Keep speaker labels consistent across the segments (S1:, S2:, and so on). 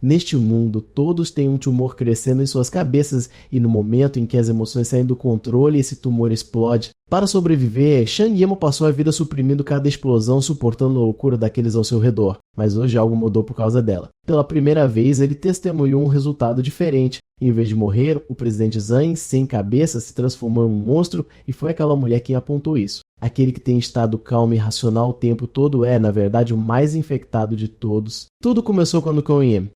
S1: Neste mundo, todos têm um tumor crescendo em suas cabeças e no momento em que as emoções saem do controle, esse tumor explode. Para sobreviver, Shang Yimou passou a vida suprimindo cada explosão, suportando a loucura daqueles ao seu redor. Mas hoje algo mudou por causa dela. Pela primeira vez, ele testemunhou um resultado diferente. Em vez de morrer, o presidente Zhang, sem cabeça, se transformou em um monstro e foi aquela mulher quem apontou isso. Aquele que tem estado calmo e racional o tempo todo é, na verdade, o mais infectado de todos. Tudo começou quando Kuan Yin,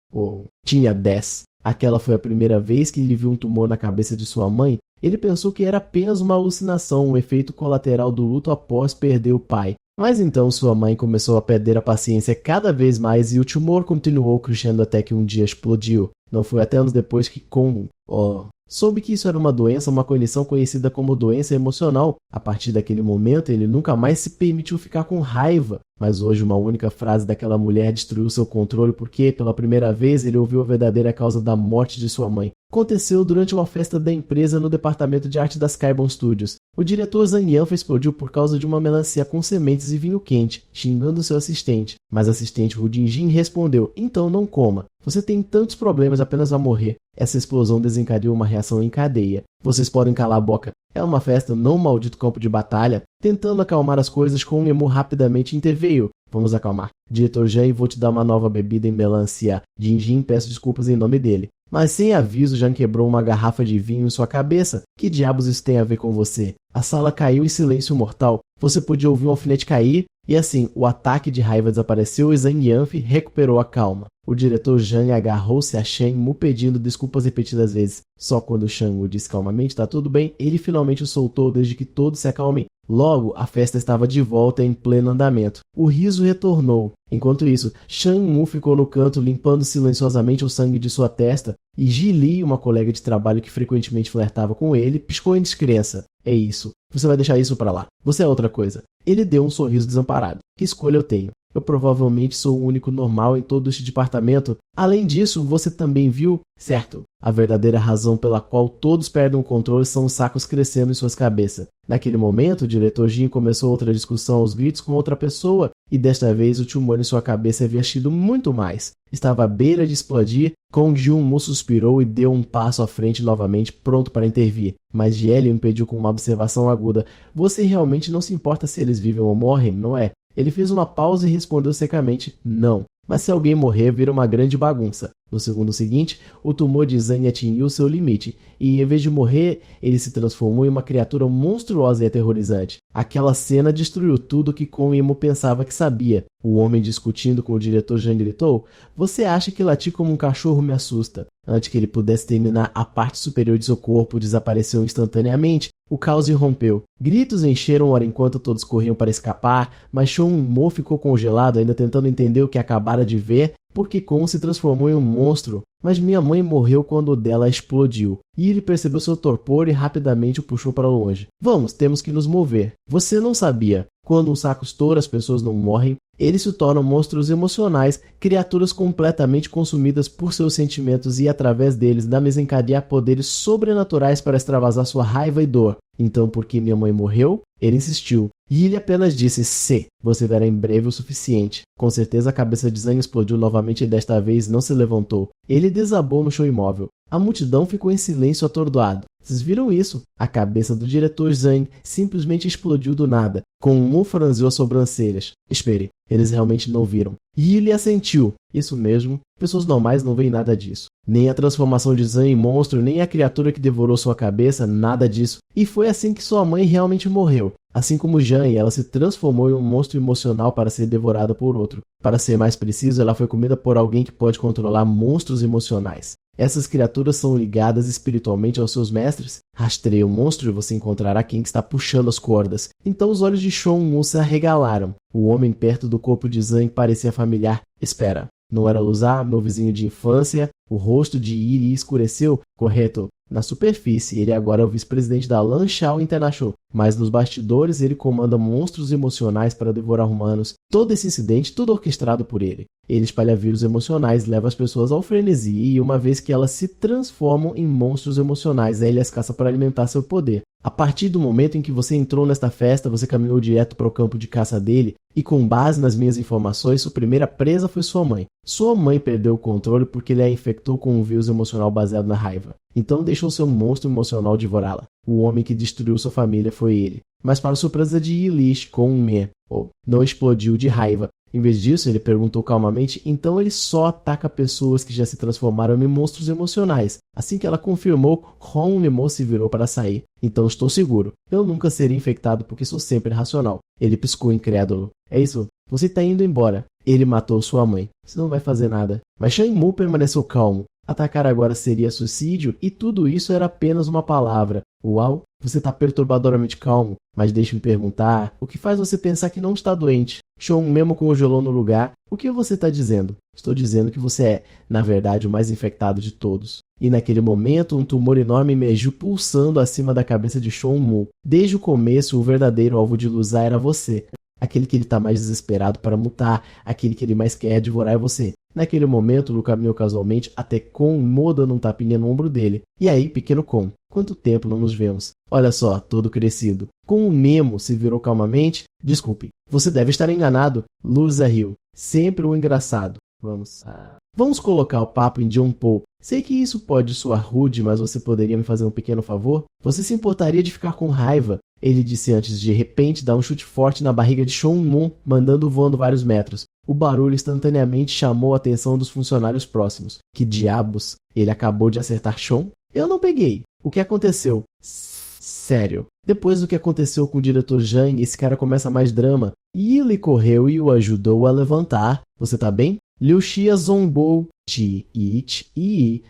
S1: tinha 10. Aquela foi a primeira vez que ele viu um tumor na cabeça de sua mãe. Ele pensou que era apenas uma alucinação, um efeito colateral do luto após perder o pai. Mas então sua mãe começou a perder a paciência cada vez mais e o tumor continuou crescendo até que um dia explodiu. Não foi até anos depois que soube que isso era uma doença, uma condição conhecida como doença emocional. A partir daquele momento, ele nunca mais se permitiu ficar com raiva. Mas hoje uma única frase daquela mulher destruiu seu controle porque, pela primeira vez, ele ouviu a verdadeira causa da morte de sua mãe. Aconteceu durante uma festa da empresa no departamento de arte das Kaibon Studios. O diretor Zhang Yanfei explodiu por causa de uma melancia com sementes e vinho quente, xingando seu assistente. Mas o assistente Hu Jinjin respondeu: "Então não coma. Você tem tantos problemas, apenas vai morrer." Essa explosão desencadeou uma reação em cadeia. Vocês podem calar a boca. É uma festa, não um maldito campo de batalha. Tentando acalmar as coisas, Kuan Yin rapidamente interveio. "Vamos acalmar. Diretor Zhang, vou te dar uma nova bebida em melancia." Jinjin, peço desculpas em nome dele. Mas sem aviso, Zhang quebrou uma garrafa de vinho em sua cabeça. Que diabos isso tem a ver com você? A sala caiu em silêncio mortal. Você podia ouvir um alfinete cair. E assim, o ataque de raiva desapareceu e Zhang Yanfei recuperou a calma. O diretor Zhang agarrou-se a Shen Mu pedindo desculpas repetidas vezes. Só quando Shang Wu disse calmamente: "Tá tudo bem", ele finalmente o soltou desde que todos se acalmem. Logo, a festa estava de volta em pleno andamento. O riso retornou. Enquanto isso, Shang Mu ficou no canto limpando silenciosamente o sangue de sua testa e Ji Li, uma colega de trabalho que frequentemente flertava com ele, piscou em descrença. "É isso. Você vai deixar isso pra lá. Você é outra coisa." Ele deu um sorriso desamparado. "Que escolha eu tenho? Eu provavelmente sou o único normal em todo este departamento. Além disso, você também viu, certo? A verdadeira razão pela qual todos perdem o controle são os sacos crescendo em suas cabeças." Naquele momento, o diretor Jin começou outra discussão aos gritos com outra pessoa, e desta vez o tumor em sua cabeça havia sido muito mais. Estava à beira de explodir. Kong Jun-mu suspirou e deu um passo à frente novamente, pronto para intervir. Mas Jiele o impediu com uma observação aguda. "Você realmente não se importa se eles vivem ou morrem, não é?" Ele fez uma pausa e respondeu secamente: "Não. Mas se alguém morrer, vira uma grande bagunça." No segundo seguinte, o tumor de Zhang atingiu seu limite, e em vez de morrer, ele se transformou em uma criatura monstruosa e aterrorizante. Aquela cena destruiu tudo que Kuan Yin pensava que sabia. O homem discutindo com o diretor Zhang gritou: "Você acha que latir como um cachorro me assusta?" Antes que ele pudesse terminar, a parte superior de seu corpo desapareceu instantaneamente. O caos irrompeu. Gritos encheram o ar enquanto todos corriam para escapar, mas Shou Mo ficou congelado, ainda tentando entender o que acabara de ver, porque Kon se transformou em um monstro. "Mas minha mãe morreu quando o dela explodiu." E ele percebeu seu torpor e rapidamente o puxou para longe. "Vamos, temos que nos mover. Você não sabia. Quando um saco estoura, as pessoas não morrem. Eles se tornam monstros emocionais, criaturas completamente consumidas por seus sentimentos e, através deles, dá desencadear poderes sobrenaturais para extravasar sua raiva e dor. Então, por que minha mãe morreu?" Ele insistiu. E ele apenas disse: "Se, você verá em breve o suficiente." Com certeza a cabeça de Zhang explodiu novamente e desta vez não se levantou. Ele desabou no chão imóvel. A multidão ficou em silêncio atordoado. Vocês viram isso? A cabeça do diretor Zhang simplesmente explodiu do nada. Kong franziu as sobrancelhas. "Espere, eles realmente não viram." E ele assentiu. "Isso mesmo, pessoas normais não veem nada disso. Nem a transformação de Zhang em monstro, nem a criatura que devorou sua cabeça, nada disso. E foi assim que sua mãe realmente morreu. Assim como Zhang, ela se transformou em um monstro emocional para ser devorada por outro. Para ser mais preciso, ela foi comida por alguém que pode controlar monstros emocionais. Essas criaturas são ligadas espiritualmente aos seus mestres. Rastreie o monstro e você encontrará quem está puxando as cordas." Então os olhos de Shou Mu se arregalaram. O homem perto do corpo de Zhang parecia familiar. "Espera, não era Luzar, meu vizinho de infância?" O rosto de Iri escureceu. "Correto. Na superfície, ele agora é o vice-presidente da Lanshao International, mas nos bastidores ele comanda monstros emocionais para devorar humanos. Todo esse incidente, tudo orquestrado por ele. Ele espalha vírus emocionais, leva as pessoas ao frenesi e, uma vez que elas se transformam em monstros emocionais, ele as caça para alimentar seu poder. A partir do momento em que você entrou nesta festa, você caminhou direto para o campo de caça dele. E com base nas minhas informações, sua primeira presa foi sua mãe. Sua mãe perdeu o controle porque ele a infectou com um vírus emocional baseado na raiva. Então deixou seu monstro emocional devorá-la. O homem que destruiu sua família foi ele. Mas para surpresa de Ilish, com um não explodiu de raiva. Em vez disso, ele perguntou calmamente, então ele só ataca pessoas que já se transformaram em monstros emocionais. Assim que ela confirmou, Ron Nemo se virou para sair. Então estou seguro. Eu nunca seria infectado porque sou sempre racional. Ele piscou incrédulo. É isso? Você está indo embora. Ele matou sua mãe. Você não vai fazer nada. Mas Shenmue permaneceu calmo. Atacar agora seria suicídio e tudo isso era apenas uma palavra. Uau, você está perturbadoramente calmo, mas deixe-me perguntar, o que faz você pensar que não está doente? Shon mesmo congelou no lugar. O que você está dizendo? Estou dizendo que você é, na verdade, o mais infectado de todos. E naquele momento, um tumor enorme emergiu pulsando acima da cabeça de Shon Mu. Desde o começo, o verdadeiro alvo de Luzar era você. Aquele que ele está mais desesperado para mutar, aquele que ele mais quer devorar é você. Naquele momento, Lu caminhou casualmente até Kon Mo dando um tapinha no ombro dele. E aí, pequeno Kon, quanto tempo não nos vemos? Olha só, todo crescido. Com o Nemo se virou calmamente. Desculpe, você deve estar enganado. Lusa riu. Sempre o engraçado. Vamos colocar o papo em John Paul. Sei que isso pode soar rude, mas você poderia me fazer um pequeno favor? Você se importaria de ficar com raiva? Ele disse antes de repente dar um chute forte na barriga de Shon Moon, mandando voando vários metros. O barulho instantaneamente chamou a atenção dos funcionários próximos. Que diabos? Ele acabou de acertar Shon? Eu não peguei. O que aconteceu? Sério. Depois do que aconteceu com o diretor Jang, esse cara começa mais drama. E ele correu e o ajudou a levantar. Você tá bem? Liu Xia zombou.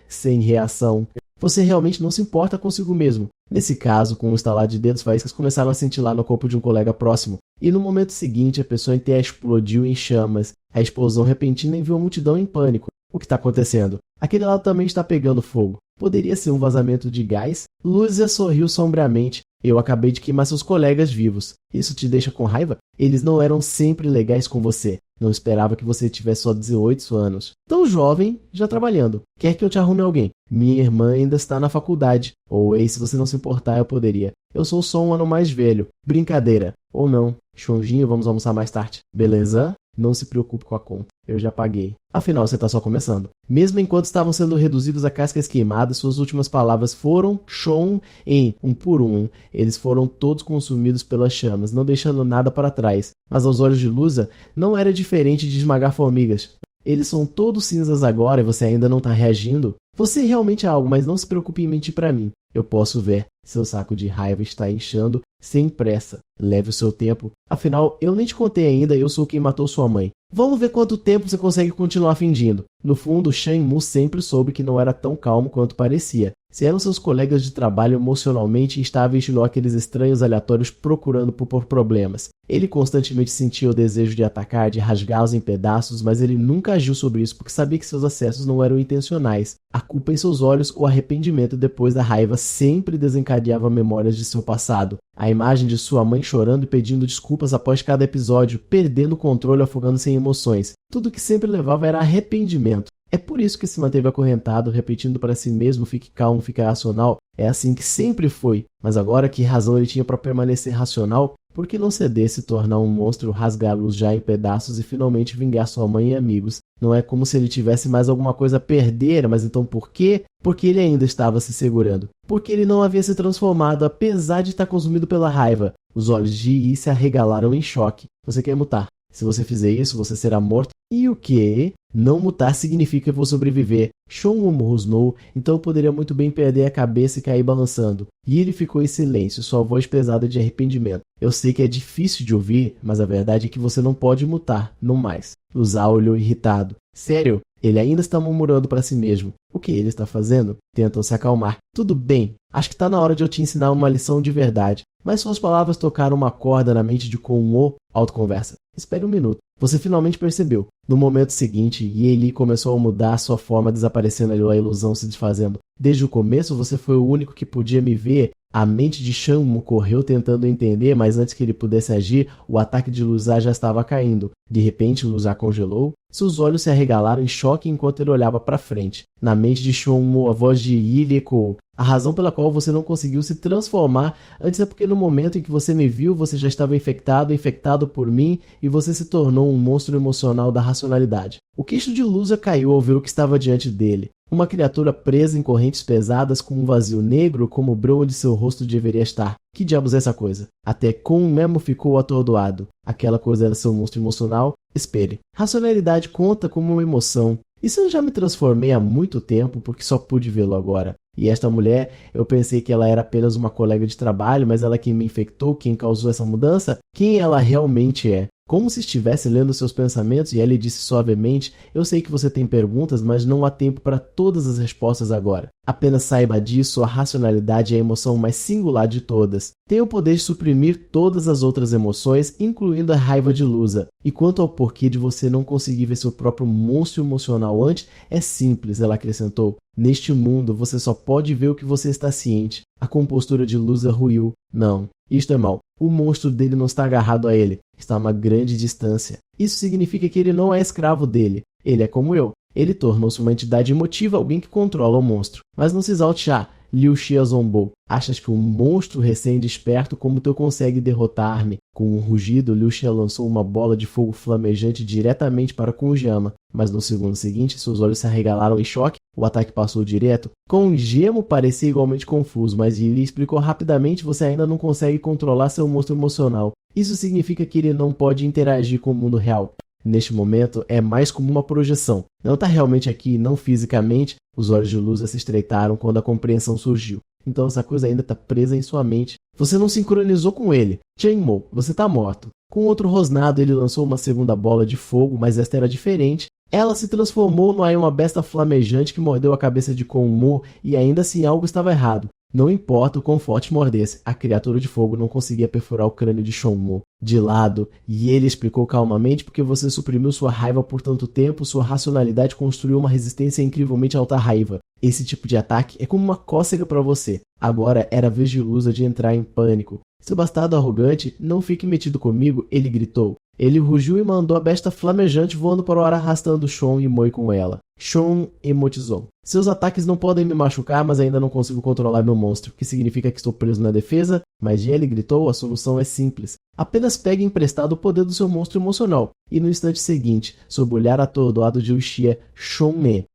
S1: Sem reação. Você realmente não se importa consigo mesmo. Nesse caso, com um estalar de dedos, faíscas começaram a cintilar no corpo de um colega próximo. E no momento seguinte, a pessoa inteira explodiu em chamas. A explosão repentina enviou a multidão em pânico. O que está acontecendo? Aquele lado também está pegando fogo. Poderia ser um vazamento de gás? Lúcia sorriu sombriamente. Eu acabei de queimar seus colegas vivos. Isso te deixa com raiva? Eles não eram sempre legais com você. Não esperava que você tivesse só 18 anos. Tão jovem, já trabalhando. Quer que eu te arrume alguém? Minha irmã ainda está na faculdade. Ou se você não se importar, eu poderia. Eu sou só um ano mais velho. Brincadeira. Ou não. Chonjinho, vamos almoçar mais tarde. Beleza? Não se preocupe com a conta. Eu já paguei. Afinal, você está só começando. Mesmo enquanto estavam sendo reduzidos a cascas queimadas, suas últimas palavras foram Shon em um por um. Eles foram todos consumidos pelas chamas, não deixando nada para trás. Mas aos olhos de Lusa, não era diferente de esmagar formigas. Eles são todos cinzas agora e você ainda não está reagindo? Você realmente é algo, mas não se preocupe em mentir para mim. Eu posso ver. Seu saco de raiva está inchando sem pressa. Leve o seu tempo. Afinal, eu nem te contei ainda, eu sou quem matou sua mãe. Vamos ver quanto tempo você consegue continuar fingindo. No fundo, Shenmue sempre soube que não era tão calmo quanto parecia. Se eram seus colegas de trabalho emocionalmente instáveis igual aqueles estranhos aleatórios procurando por problemas. Ele constantemente sentia o desejo de atacar, de rasgá-los em pedaços, mas ele nunca agiu sobre isso porque sabia que seus acessos não eram intencionais. A culpa em seus olhos, o arrependimento depois da raiva sempre desencadeava memórias de seu passado. A imagem de sua mãe chorando e pedindo desculpas após cada episódio, perdendo o controle, afogando-se em emoções. Tudo que sempre levava era arrependimento. É por isso que se manteve acorrentado, repetindo para si mesmo: fique calmo, fique racional. É assim que sempre foi. Mas agora, que razão ele tinha para permanecer racional? Por que não ceder, se tornar um monstro, rasgá-los já em pedaços e finalmente vingar sua mãe e amigos? Não é como se ele tivesse mais alguma coisa a perder, mas então por quê? Porque ele ainda estava se segurando. Porque ele não havia se transformado, apesar de estar consumido pela raiva. Os olhos de Yi se arregalaram em choque. Você quer mutar? Se você fizer isso, você será morto. E o quê? Não mutar significa que vou sobreviver. Shon rosnou, então eu poderia muito bem perder a cabeça e cair balançando. E ele ficou em silêncio, sua voz pesada de arrependimento. Eu sei que é difícil de ouvir, mas a verdade é que você não pode mutar, não mais. Luzar olhou irritado. Sério? Ele ainda está murmurando para si mesmo. O que ele está fazendo? Tentam se acalmar. Tudo bem, acho que está na hora de eu te ensinar uma lição de verdade. Mas suas palavras tocaram uma corda na mente de Kon-o. Autoconversa. Espere um minuto. Você finalmente percebeu. No momento seguinte, Ye começou a mudar sua forma, desaparecendo a ilusão se desfazendo. Desde o começo, você foi o único que podia me ver. A mente de Shenmue correu tentando entender, mas antes que ele pudesse agir, o ataque de Luzar já estava caindo. De repente, Luzar congelou. Seus olhos se arregalaram em choque enquanto ele olhava para frente. Na mente de Shenmue, a voz de Yi ecoou. A razão pela qual você não conseguiu se transformar antes é porque no momento em que você me viu, você já estava infectado por mim e você se tornou um monstro emocional da racionalidade. O queixo de Lusa caiu ao ver o que estava diante dele. Uma criatura presa em correntes pesadas com um vazio negro cobriu onde seu rosto deveria estar. Que diabos é essa coisa? Até Kon mesmo ficou atordoado. Aquela coisa era seu monstro emocional? Espere. Racionalidade conta como uma emoção. E se eu já me transformei há muito tempo porque só pude vê-lo agora? E esta mulher, eu pensei que ela era apenas uma colega de trabalho, mas ela quem me infectou, quem causou essa mudança? Quem ela realmente é? Como se estivesse lendo seus pensamentos, e ele disse suavemente, eu sei que você tem perguntas, mas não há tempo para todas as respostas agora. Apenas saiba disso, a racionalidade é a emoção mais singular de todas. Tem o poder de suprimir todas as outras emoções, incluindo a raiva de Lusa. E quanto ao porquê de você não conseguir ver seu próprio monstro emocional antes, é simples, ela acrescentou. Neste mundo, você só pode ver o que você está ciente. A compostura de Lusa ruiu. Não, isto é mal. O monstro dele não está agarrado a ele. Está a uma grande distância. Isso significa que ele não é escravo dele. Ele é como eu. Ele tornou-se uma entidade emotiva, alguém que controla o monstro. Mas não se exalte já. Liu Xia zombou. Achas que um monstro recém-desperto como tu consegue derrotar-me? Com um rugido, Liu Xia lançou uma bola de fogo flamejante diretamente para Kunjama. Mas no segundo seguinte, seus olhos se arregalaram em choque. O ataque passou direto. Kunjama parecia igualmente confuso, mas ele explicou rapidamente: você ainda não consegue controlar seu monstro emocional. Isso significa que ele não pode interagir com o mundo real. Neste momento, é mais como uma projeção. Não está realmente aqui, não fisicamente. Os olhos de Lusa se estreitaram quando a compreensão surgiu. Então essa coisa ainda está presa em sua mente. Você não sincronizou com ele. Shenmue, você está morto. Com outro rosnado, ele lançou uma segunda bola de fogo, mas esta era diferente. Ela se transformou em uma besta flamejante que mordeu a cabeça de Konmu e ainda assim algo estava errado. Não importa o quão forte mordesse, a criatura de fogo não conseguia perfurar o crânio de Shonmu. De lado, e ele explicou calmamente: porque você suprimiu sua raiva por tanto tempo, sua racionalidade construiu uma resistência incrivelmente alta à raiva. Esse tipo de ataque é como uma cócega para você. Agora era a vez de Lusa de entrar em pânico. Seu bastardo arrogante, não fique metido comigo, ele gritou. Ele rugiu e mandou a besta flamejante voando para o ar arrastando Shon e Moi com ela. Shon emotizou. Seus ataques não podem me machucar, mas ainda não consigo controlar meu monstro, que significa que estou preso na defesa? Mas ele gritou, a solução é simples. Apenas pegue emprestado o poder do seu monstro emocional. E no instante seguinte, sob o olhar atordoado de Uchiha, Shon-me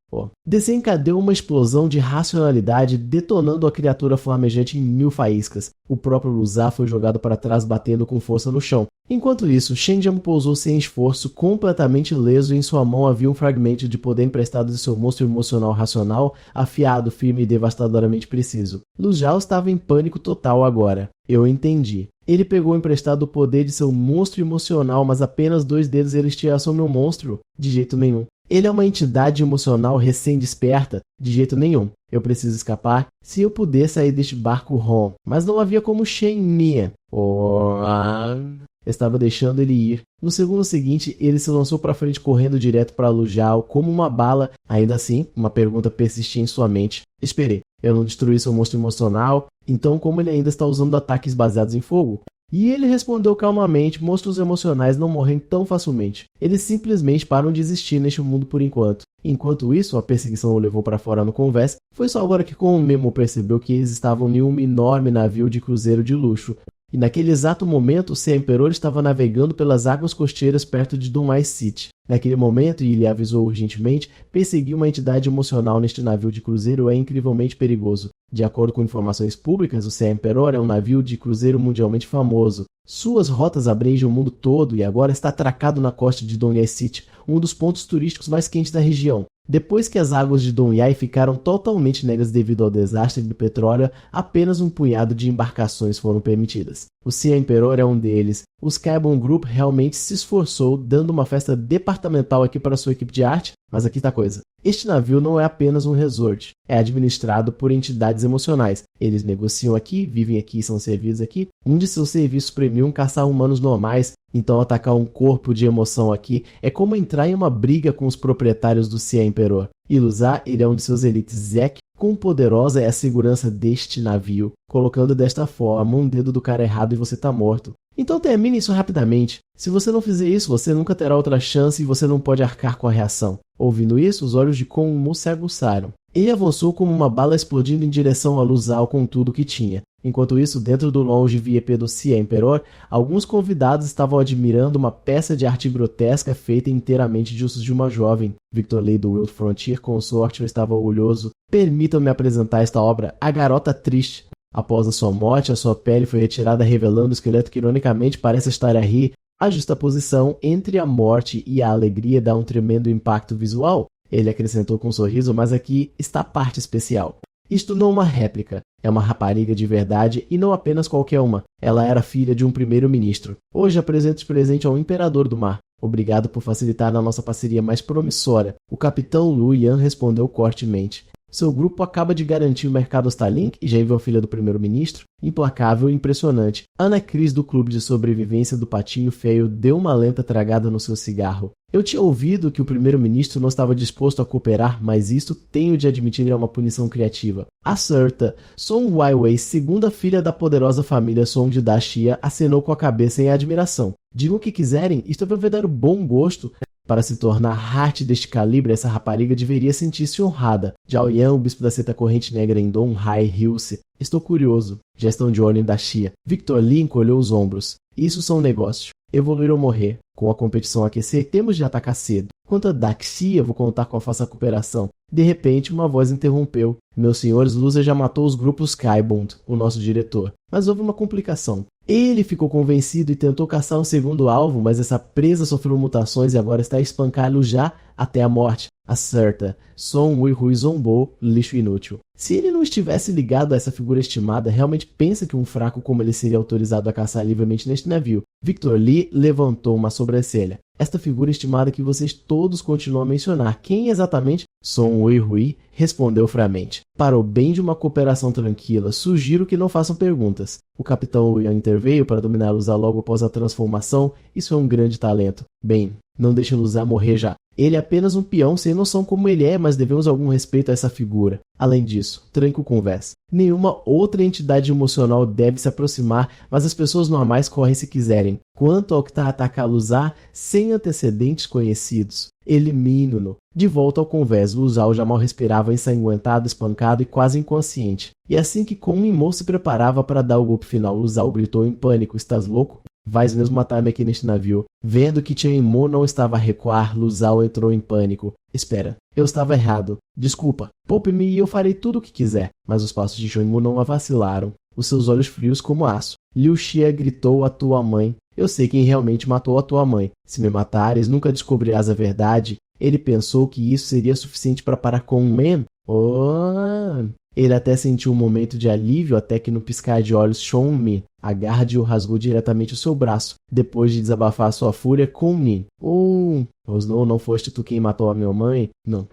S1: desencadeou uma explosão de racionalidade, detonando a criatura flamejante em 1000 faíscas. O próprio Lusa foi jogado para trás, batendo com força no chão. Enquanto isso, Shenjiang pousou sem esforço, completamente ileso, e em sua mão havia um fragmento de poder emprestado de seu monstro emocional racional, afiado, firme e devastadoramente preciso. Lu Zhao estava em pânico total agora. Eu entendi. Ele pegou emprestado o poder de seu monstro emocional, mas apenas 2 dedos ele tinha sobre o monstro? De jeito nenhum. Ele é uma entidade emocional recém-desperta? De jeito nenhum. Eu preciso escapar. Se eu puder sair deste barco Ron. Mas não havia como Shen-me. Estava deixando ele ir. No segundo seguinte, ele se lançou para frente correndo direto para Lu Zhao como uma bala. Ainda assim, uma pergunta persistia em sua mente. Esperei. Eu não destruí seu monstro emocional? Então como ele ainda está usando ataques baseados em fogo? E ele respondeu calmamente: monstros emocionais não morrem tão facilmente. Eles simplesmente param de existir neste mundo por enquanto. Enquanto isso, a perseguição o levou para fora no convés. Foi só agora que Konmemo percebeu que eles estavam em um enorme navio de cruzeiro de luxo. E naquele exato momento, o Sea Emperor estava navegando pelas águas costeiras perto de Dunwai City. Naquele momento, e ele avisou urgentemente, perseguir uma entidade emocional neste navio de cruzeiro é incrivelmente perigoso. De acordo com informações públicas, o Sea Emperor é um navio de cruzeiro mundialmente famoso. Suas rotas abrangem o mundo todo e agora está atracado na costa de Dunwai City, um dos pontos turísticos mais quentes da região. Depois que as águas de Dunwai ficaram totalmente negras devido ao desastre do petróleo, apenas um punhado de embarcações foram permitidas. O Sea Emperor é um deles. O Skybone Group realmente se esforçou, dando uma festa departamental aqui para sua equipe de arte, mas aqui está a coisa. Este navio não é apenas um resort, é administrado por entidades emocionais. Eles negociam aqui, vivem aqui e são servidos aqui. Um de seus serviços premium caçar humanos normais, então atacar um corpo de emoção aqui é como entrar em uma briga com os proprietários do Sea Emperor. E Lusa, ele é um de seus elites Zek. Quão poderosa é a segurança deste navio? Colocando desta forma um dedo do cara errado e você tá morto. Então termine isso rapidamente. Se você não fizer isso, você nunca terá outra chance e você não pode arcar com a reação. Ouvindo isso, os olhos de Konmu se aguçaram. Ele avançou como uma bala explodindo em direção a Lu Zhao com tudo que tinha. Enquanto isso, dentro do longe VIP do Cia Emperor, alguns convidados estavam admirando uma peça de arte grotesca feita inteiramente de ossos de uma jovem. Victor Lee do Wild Frontier Consortium estava orgulhoso. Permitam-me apresentar esta obra, A Garota Triste. Após a sua morte, a sua pele foi retirada revelando o esqueleto que ironicamente parece estar a rir. A justaposição entre a morte e a alegria dá um tremendo impacto visual. Ele acrescentou com um sorriso, mas aqui está a parte especial. Isto não é uma réplica, é uma rapariga de verdade e não apenas qualquer uma. Ela era filha de um primeiro-ministro. Hoje apresento este presente ao Imperador do Mar. Obrigado por facilitar a nossa parceria mais promissora. O capitão Lu Yan respondeu cortemente. Seu grupo acaba de garantir o mercado Starlink e já enviou a filha do primeiro-ministro? Implacável e impressionante. Ana Cris do clube de sobrevivência do Patinho Feio deu uma lenta tragada no seu cigarro. Eu tinha ouvido que o primeiro-ministro não estava disposto a cooperar, mas isto tenho de admitir é uma punição criativa. Acerta. Song Waiwei, segunda filha da poderosa família Song da Xia, acenou com a cabeça em admiração. Digam o que quiserem, isto é um verdadeiro bom gosto. Para se tornar arte deste calibre, essa rapariga deveria sentir-se honrada. Zhao Yan, o bispo da seita corrente negra em Dong Hai Hilse. Estou curioso. Já estão de olho em Da Xia. Victor Lee encolheu os ombros. Isso são negócios. Evoluir ou morrer. Com a competição a aquecer, temos de atacar cedo. Quanto a Da Xia, vou contar com a falsa cooperação. De repente, uma voz interrompeu. Meus senhores, Lusa já matou os grupos Kaibund, o nosso diretor. Mas houve uma complicação. Ele ficou convencido e tentou caçar um segundo alvo, mas essa presa sofreu mutações e agora está a espancá-lo já até a morte. Acerta. Song Wei zombou, lixo inútil. Se ele não estivesse ligado a essa figura estimada, realmente pensa que um fraco como ele seria autorizado a caçar livremente neste navio. Victor Lee levantou uma sobrancelha. Esta figura estimada que vocês todos continuam a mencionar, quem exatamente? Song Wei respondeu friamente. Para o bem de uma cooperação tranquila, sugiro que não façam perguntas. O capitão Yan interveio para dominar Luzá logo após a transformação. Isso é um grande talento. Bem, não deixe Luzá morrer já. Ele é apenas um peão sem noção como ele é, mas devemos algum respeito a essa figura. Além disso, tranque o conversa. Nenhuma outra entidade emocional deve se aproximar, mas as pessoas normais correm se quiserem. Quanto ao que está a atacar Luzá, sem antecedentes conhecidos, elimino-no. De volta ao convés, Luzá já mal respirava, ensanguentado, espancado e quase inconsciente. E assim que Kun Minmo se preparava para dar o golpe final, Luzá gritou em pânico: estás louco? Vais mesmo matar-me aqui neste navio. Vendo que Chen Mo não estava a recuar, Luzao entrou em pânico. Espera, eu estava errado. Desculpa, poupe-me e eu farei tudo o que quiser. Mas os passos de Chen Mo não vacilaram. Os seus olhos frios como aço. Liu Xia gritou: a tua mãe. Eu sei quem realmente matou a tua mãe. Se me matares, nunca descobrirás a verdade. Ele pensou que isso seria suficiente para parar com um Man? Oh! Ele até sentiu um momento de alívio até que no piscar de olhos Shon-mi, a Guard o rasgou diretamente o seu braço, depois de desabafar sua fúria com Min. Rosnou, não foste tu quem matou a minha mãe? Não.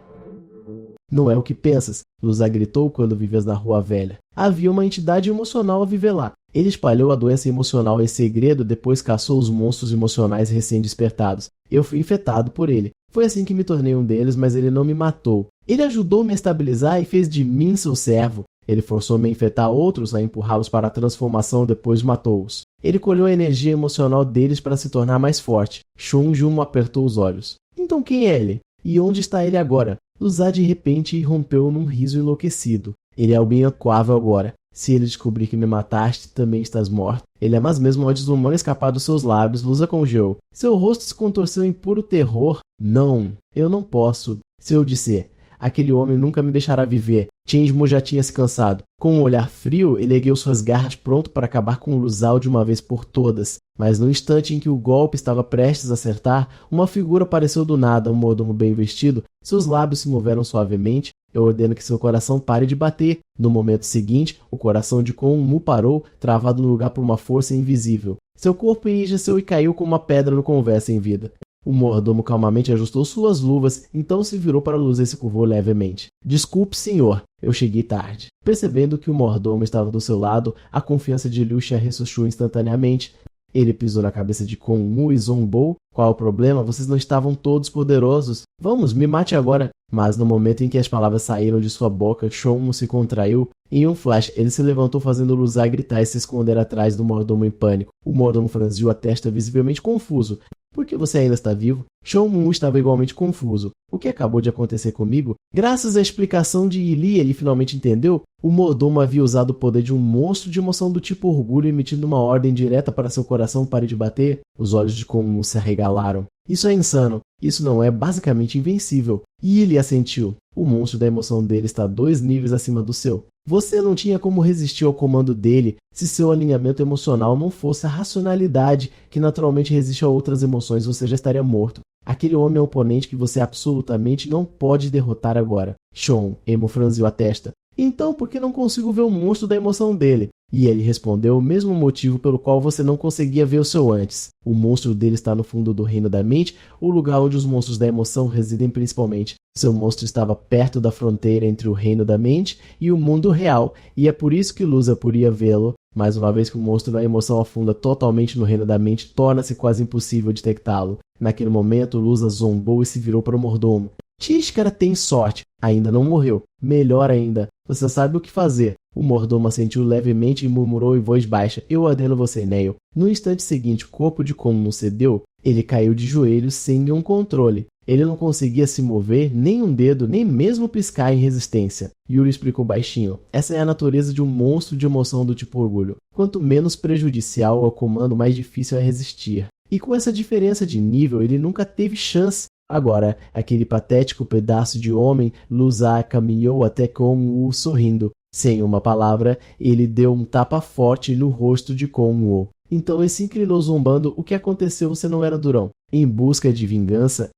S1: Não é o que pensas, Luzá gritou quando vivias na Rua Velha. Havia uma entidade emocional a viver lá. Ele espalhou a doença emocional em segredo, depois caçou os monstros emocionais recém-despertados. Eu fui infectado por ele. Foi assim que me tornei um deles, mas ele não me matou. Ele ajudou-me a estabilizar e fez de mim seu servo. Ele forçou-me a infectar outros, a empurrá-los para a transformação, depois matou-os. Ele colheu a energia emocional deles para se tornar mais forte. Shun Jun apertou os olhos. Então quem é ele? E onde está ele agora? Luzá de repente irrompeu num riso enlouquecido. Ele é alguém acuável agora. Se ele descobrir que me mataste, também estás morto. Ele é mais mesmo antes do humano escapar dos seus lábios, Luzá congeou. Seu rosto se contorceu em puro terror. Não, eu não posso. Se eu disser, aquele homem nunca me deixará viver. Changeman já tinha se cansado. Com um olhar frio, ele ergueu suas garras pronto para acabar com Luzao de uma vez por todas. Mas no instante em que o golpe estava prestes a acertar, uma figura apareceu do nada, um mordomo bem vestido. Seus lábios se moveram suavemente. Eu ordeno que seu coração pare de bater. No momento seguinte, o coração de Kun Mu parou, travado no lugar por uma força invisível. Seu corpo enrijeceu e caiu como uma pedra no convés sem vida. O mordomo calmamente ajustou suas luvas, então se virou para Luzá e se curvou levemente. Desculpe, senhor, eu cheguei tarde. Percebendo que o mordomo estava do seu lado, a confiança de Liu Xia ressuscitou instantaneamente. Ele pisou na cabeça de Kun Mu e zombou. Qual o problema? Vocês não estavam todos poderosos. Vamos, me mate agora. Mas no momento em que as palavras saíram de sua boca, Shon se contraiu. Em um flash, ele se levantou fazendo Luzá gritar e se esconder atrás do mordomo em pânico. O mordomo franziu a testa visivelmente confuso. Por que você ainda está vivo? Shon-Mu estava igualmente confuso. O que acabou de acontecer comigo? Graças à explicação de Lee, ele finalmente entendeu. O mordomo havia usado o poder de um monstro de emoção do tipo orgulho, emitindo uma ordem direta para seu coração pare de bater. Os olhos de Shon-Mu se arregalaram. Isso é insano. Isso não é basicamente invencível. E ele assentiu. O monstro da emoção dele está 2 níveis acima do seu. Você não tinha como resistir ao comando dele se seu alinhamento emocional não fosse a racionalidade que naturalmente resiste a outras emoções, você já estaria morto. Aquele homem é um oponente que você absolutamente não pode derrotar agora. Shon, Emo franziu a testa. Então, por que não consigo ver o monstro da emoção dele? E ele respondeu o mesmo motivo pelo qual você não conseguia ver o seu antes. O monstro dele está no fundo do reino da mente, o lugar onde os monstros da emoção residem principalmente. Seu monstro estava perto da fronteira entre o reino da mente e o mundo real, e é por isso que Lusa podia vê-lo. Mais uma vez que o monstro da emoção afunda totalmente no reino da mente, torna-se quase impossível detectá-lo. Naquele momento, Lusa zombou e se virou para o mordomo. Tíscara tem sorte. Ainda não morreu. Melhor ainda, você sabe o que fazer. O mordomo assentiu levemente e murmurou em voz baixa. Eu ordeno você, Neil. No instante seguinte, o corpo de Kon cedeu. Ele caiu de joelhos sem nenhum controle. Ele não conseguia se mover, nem um dedo, nem mesmo piscar em resistência. Yuri explicou baixinho. Essa é a natureza de um monstro de emoção do tipo orgulho. Quanto menos prejudicial ao comando, mais difícil é resistir. E com essa diferença de nível, ele nunca teve chance. Agora, aquele patético pedaço de homem, Lusa caminhou até Kon-Woo sorrindo. Sem uma palavra, ele deu um tapa forte no rosto de Kon-Woo. Então ele se inclinou zombando. O que aconteceu? Você não era durão. Em busca de vingança,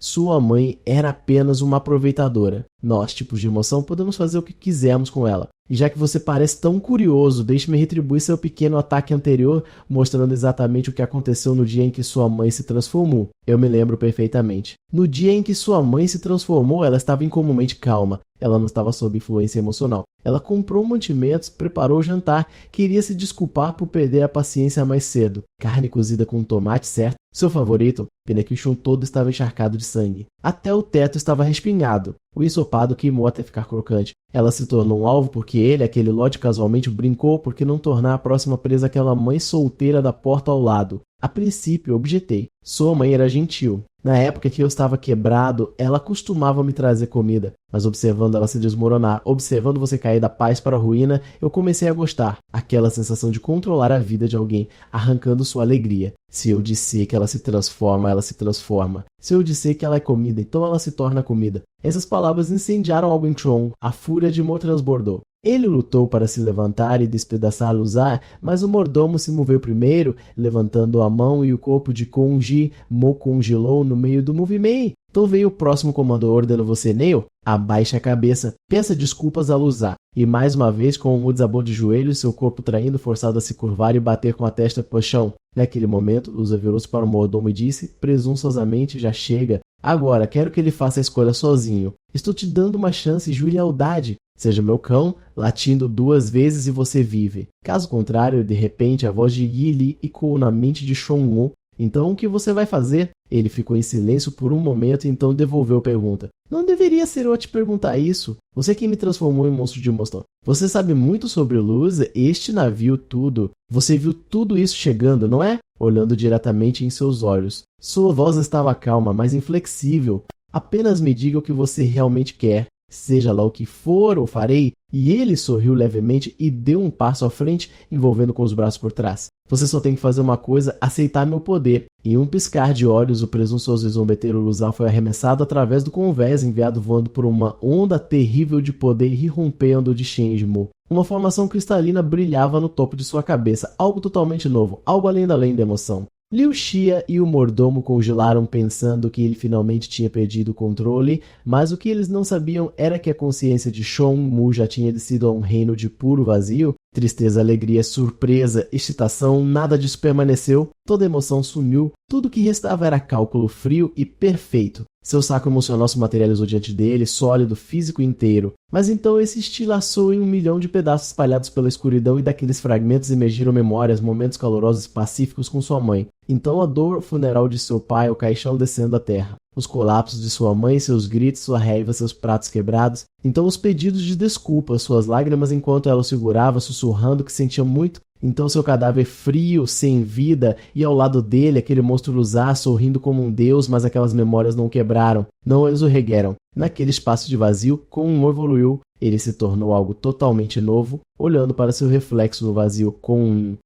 S1: sua mãe era apenas uma aproveitadora. Nós, tipos de emoção, podemos fazer o que quisermos com ela. E já que você parece tão curioso, deixe-me retribuir seu pequeno ataque anterior, mostrando exatamente o que aconteceu no dia em que sua mãe se transformou. Eu me lembro perfeitamente. No dia em que sua mãe se transformou, ela estava incomumente calma. Ela não estava sob influência emocional. Ela comprou mantimentos, preparou o jantar, queria se desculpar por perder a paciência mais cedo. Carne cozida com tomate, certo? Seu favorito? Pena que o chão todo estava encharcado de sangue. Até o teto estava respingado. O ensopado queimou até ficar crocante. Ela se tornou um alvo porque ele, aquele lote casualmente, brincou por que não tornar a próxima presa aquela mãe solteira da porta ao lado. A princípio, objetei. Sua mãe era gentil. Na época que eu estava quebrado, ela costumava me trazer comida. Mas observando ela se desmoronar, observando você cair da paz para a ruína, eu comecei a gostar. Aquela sensação de controlar a vida de alguém, arrancando sua alegria. Se eu disser que ela se transforma, ela se transforma. Se eu disser que ela é comida, então ela se torna comida. Essas palavras incendiaram algo em Tron. A fúria de Mo transbordou. Ele lutou para se levantar e despedaçar Luzar, mas o mordomo se moveu primeiro, levantando a mão e o corpo de Konji Mo congelou no meio do movimento. Então veio o próximo comando ordenando você, Neil. Abaixe a cabeça, peça desculpas a Luzar. E mais uma vez, com o desabou de joelhos, seu corpo traindo, forçado a se curvar e bater com a testa para o chão. Naquele momento, Luzar virou-se para o mordomo e disse, presunçosamente, já chega. Agora, quero que ele faça a escolha sozinho. Estou te dando uma chance de lealdade. Seja meu cão, latindo 2 vezes e você vive. Caso contrário, de repente, a voz de Yi Li ecoou na mente de Shon-Woo. Então, o que você vai fazer? Ele ficou em silêncio por um momento e então devolveu a pergunta. Não deveria ser eu a te perguntar isso. Você que me transformou em monstro de emoção. Você sabe muito sobre Luz, este navio, tudo. Você viu tudo isso chegando, não é? Olhando diretamente em seus olhos. Sua voz estava calma, mas inflexível. Apenas me diga o que você realmente quer. Seja lá o que for, eu farei. E ele sorriu levemente e deu um passo à frente, envolvendo com os braços por trás. Você só tem que fazer uma coisa, aceitar meu poder. Em um piscar de olhos, o presunçoso e zombeteiro Luzar foi arremessado através do convés, enviado voando por uma onda terrível de poder irrompendo de Shenjimo. Uma formação cristalina brilhava no topo de sua cabeça, algo totalmente novo, algo além da emoção. Liu Xia e o mordomo congelaram pensando que ele finalmente tinha perdido o controle, mas o que eles não sabiam era que a consciência de Shon-Mu já tinha descido a um reino de puro vazio. Tristeza, alegria, surpresa, excitação, nada disso permaneceu, toda emoção sumiu, tudo que restava era cálculo frio e perfeito. Seu saco emocional se materializou diante dele, sólido, físico inteiro. Mas então esse estilaçou em 1 milhão de pedaços espalhados pela escuridão e daqueles fragmentos emergiram memórias, momentos calorosos e pacíficos com sua mãe. Então a dor funeral de seu pai, o caixão descendo à terra. os colapsos de sua mãe, seus gritos, sua raiva, seus pratos quebrados. Então os pedidos de desculpa, suas lágrimas enquanto ela o segurava, sussurrando que sentia muito. Então seu cadáver frio, sem vida, e ao lado dele aquele monstro Luzar sorrindo como um deus, mas aquelas memórias não o quebraram, não eles o regueram. Naquele espaço de vazio, como evoluiu, ele se tornou algo totalmente novo, olhando para seu reflexo no vazio com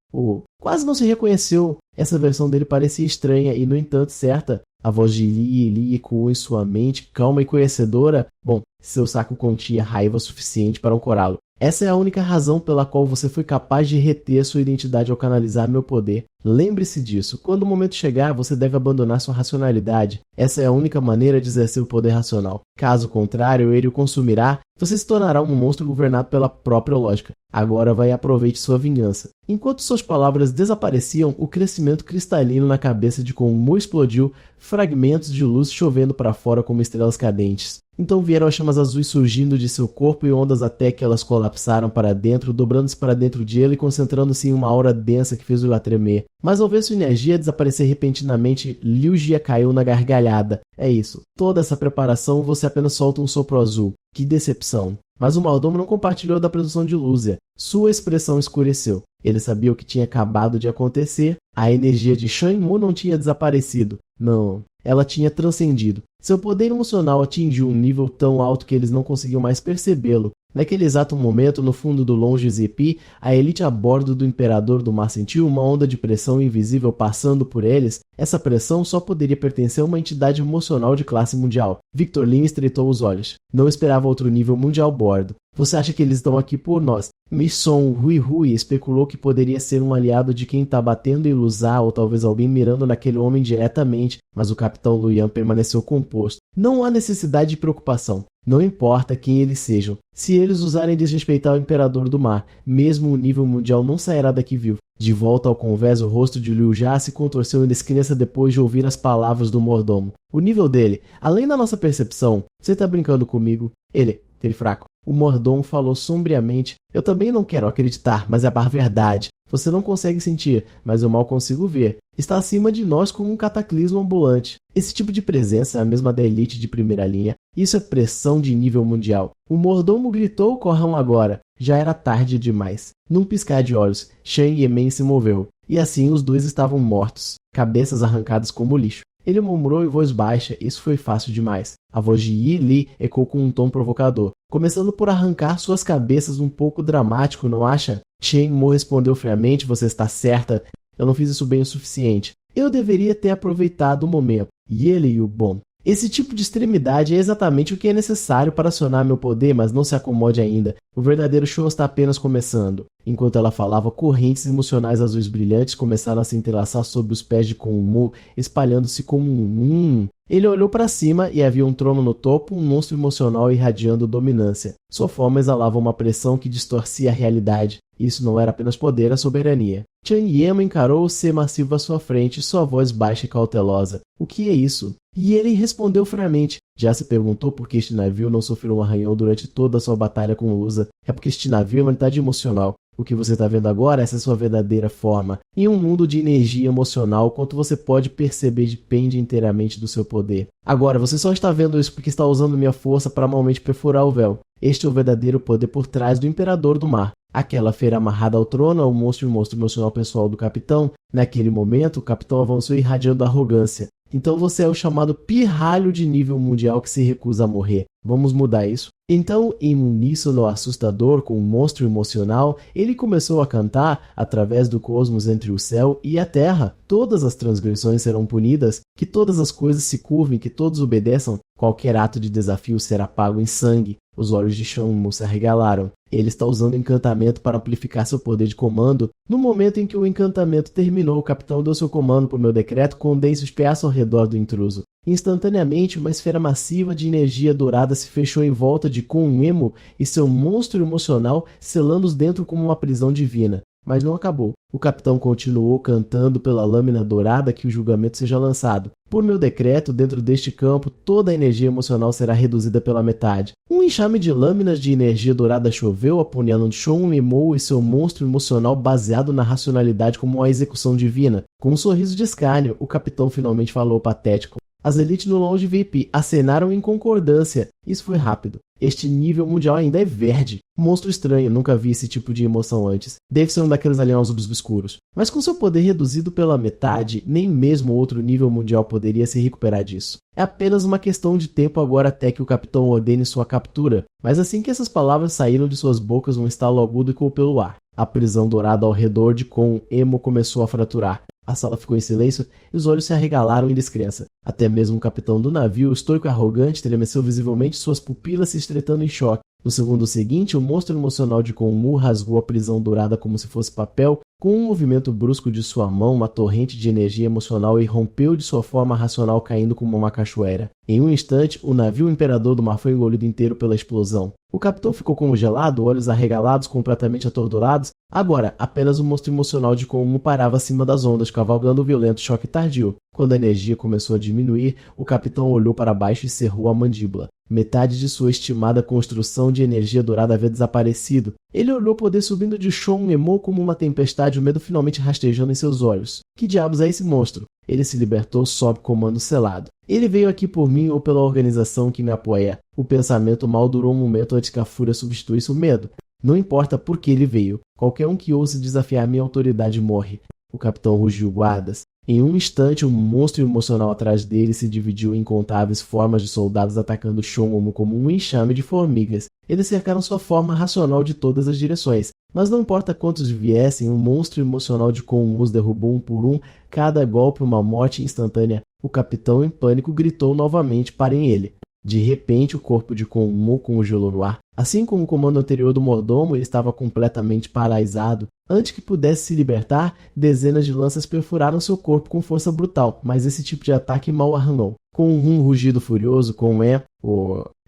S1: quase não se reconheceu. Essa versão dele parecia estranha e, no entanto, certa. A voz de Lee ecoou em sua mente, calma e conhecedora. Bom, seu saco continha raiva suficiente para ancorá-lo. Essa é a única razão pela qual você foi capaz de reter sua identidade ao canalizar meu poder. Lembre-se disso. Quando o momento chegar, você deve abandonar sua racionalidade. Essa é a única maneira de exercer o poder racional. Caso contrário, ele o consumirá. Você se tornará um monstro governado pela própria lógica. Agora vai e aproveite sua vingança. Enquanto suas palavras desapareciam, o crescimento cristalino na cabeça de Konmu explodiu, fragmentos de luz chovendo para fora como estrelas cadentes. Então vieram as chamas azuis surgindo de seu corpo e ondas até que elas colapsaram para dentro, dobrando-se para dentro de ele e concentrando-se em uma aura densa que fez o lá tremer. Mas ao ver sua energia desaparecer repentinamente, Liu Jia caiu na gargalhada. É isso. Toda essa preparação, você apenas solta um sopro azul. Que decepção. Mas o mordomo não compartilhou da produção de Lúcia. Sua expressão escureceu. Ele sabia o que tinha acabado de acontecer. A energia de Shenmu não tinha desaparecido. Não, ela tinha transcendido. Seu poder emocional atingiu um nível tão alto que eles não conseguiam mais percebê-lo. Naquele exato momento, no fundo do longe Zepi, a elite a bordo do Imperador do Mar sentiu uma onda de pressão invisível passando por eles. Essa pressão só poderia pertencer a uma entidade emocional de classe mundial. Victor Lin estreitou os olhos. Não esperava outro nível mundial a bordo. Você acha que eles estão aqui por nós? Misson Rui especulou que poderia ser um aliado de quem está batendo em Luzar ou talvez alguém mirando naquele homem diretamente, mas o capitão Luyan permaneceu composto. Não há necessidade de preocupação. Não importa quem eles sejam. Se eles usarem desrespeitar o Imperador do Mar, mesmo o nível mundial não sairá daqui vivo. De volta ao convés, o rosto de Liu Jia se contorceu em descrença depois de ouvir as palavras do mordomo. O nível dele, além da nossa percepção, você está brincando comigo? Ele fraco. O mordomo falou sombriamente. Eu também não quero acreditar, mas é a verdade. Você não consegue sentir, mas eu mal consigo ver. Está acima de nós como um cataclismo ambulante. Esse tipo de presença é a mesma da elite de primeira linha. Isso é pressão de nível mundial. O mordomo gritou: corram agora. Já era tarde demais. Num piscar de olhos, Shen Yemen se moveu. E assim os dois estavam mortos, cabeças arrancadas como lixo. Ele murmurou em voz baixa: isso foi fácil demais. A voz de Yi Li ecoou com um tom provocador, começando por arrancar suas cabeças, um pouco dramático, não acha? Shen Mo respondeu friamente: você está certa. Eu não fiz isso bem o suficiente. Eu deveria ter aproveitado o momento. E ele, o bom. Esse tipo de extremidade é exatamente o que é necessário para acionar meu poder, mas não se acomode ainda. O verdadeiro show está apenas começando. Enquanto ela falava, correntes emocionais azuis brilhantes começaram a se entrelaçar sob os pés de Konmu, espalhando-se como um. Ele olhou para cima e havia um trono no topo, um monstro emocional irradiando dominância. Sua forma exalava uma pressão que distorcia a realidade. Isso não era apenas poder, a soberania. Chan Yema encarou o ser massivo à sua frente, sua voz baixa e cautelosa. O que é isso? E ele respondeu friamente. Já se perguntou por que este navio não sofreu um arranhão durante toda a sua batalha com Lusa? É porque este navio é uma unidade emocional. O que você está vendo agora, essa é sua verdadeira forma. Em um mundo de energia emocional, quanto você pode perceber depende inteiramente do seu poder. Agora, você só está vendo isso porque está usando minha força para malmente perfurar o véu. Este é o verdadeiro poder por trás do Imperador do Mar. Aquela feira amarrada ao trono, ao monstro emocional pessoal do capitão. Naquele momento, o capitão avançou irradiando arrogância. Então você é o chamado pirralho de nível mundial que se recusa a morrer. Vamos mudar isso? Então, em um uníssono assustador com um monstro emocional, ele começou a cantar através do cosmos entre o céu e a terra. Todas as transgressões serão punidas, que todas as coisas se curvem, que todos obedeçam. Qualquer ato de desafio será pago em sangue. Os olhos de Shenmu se arregalaram. Ele está usando o encantamento para amplificar seu poder de comando. No momento em que o encantamento terminou, o capitão deu seu comando por meu decreto, condense os peças ao redor do intruso. Instantaneamente, uma esfera massiva de energia dourada se fechou em volta de Konmu e seu monstro emocional, selando-os dentro como uma prisão divina. Mas não acabou. O capitão continuou cantando pela lâmina dourada que o julgamento seja lançado. Por meu decreto, dentro deste campo, toda a energia emocional será reduzida pela metade. Um enxame de lâminas de energia dourada choveu, apunhalando Shenmu e seu monstro emocional baseado na racionalidade como uma execução divina. Com um sorriso de escárnio, o capitão finalmente falou patético: As elites no Lounge VIP acenaram em concordância. Isso foi rápido. Este nível mundial ainda é verde. Monstro estranho, nunca vi esse tipo de emoção antes. Deve ser um daqueles aliens obscuros. Mas com seu poder reduzido pela metade, nem mesmo outro nível mundial poderia se recuperar disso. É apenas uma questão de tempo agora até que o capitão ordene sua captura. Mas assim que essas palavras saíram de suas bocas, um estalo agudo ecoou pelo ar. A prisão dourada ao redor de Kon Emo começou a fraturar. A sala ficou em silêncio e os olhos se arregalaram em descrença. Até mesmo o capitão do navio, estoico e arrogante, estremeceu visivelmente, suas pupilas se estreitando em choque. No segundo seguinte, o monstro emocional de Konmu rasgou a prisão dourada como se fosse papel. Com um movimento brusco de sua mão, uma torrente de energia emocional irrompeu de sua forma racional, caindo como uma cachoeira. Em um instante, o navio Imperador do Mar foi engolido inteiro pela explosão. O capitão ficou congelado, olhos arregalados, completamente atordoados. Agora, apenas o monstro emocional de Konmu parava acima das ondas, cavalgando um violento choque tardio. Quando a energia começou a diminuir, o capitão olhou para baixo e cerrou a mandíbula. Metade de sua estimada construção de energia dourada havia desaparecido. Ele olhou o poder subindo de Shon Emo como uma tempestade, o medo finalmente rastejando em seus olhos. Que diabos é esse monstro? Ele se libertou sob comando selado. Ele veio aqui por mim ou pela organização que me apoia. O pensamento mal durou um momento antes que a fúria substituísse o medo. Não importa por que ele veio. Qualquer um que ouse desafiar minha autoridade morre. O capitão rugiu guardas. Em um instante, um monstro emocional atrás dele se dividiu em incontáveis formas de soldados atacando Shon como um enxame de formigas. Eles cercaram sua forma racional de todas as direções. Mas não importa quantos viessem, um monstro emocional de Kon os derrubou um por um, cada golpe uma morte instantânea. O capitão, em pânico, gritou novamente: parem ele. De repente, o corpo de Konmu congelou no ar. Assim como o comando anterior do mordomo, ele estava completamente paralisado. Antes que pudesse se libertar, dezenas de lanças perfuraram seu corpo com força brutal, mas esse tipo de ataque mal arrancou. Com um rugido furioso,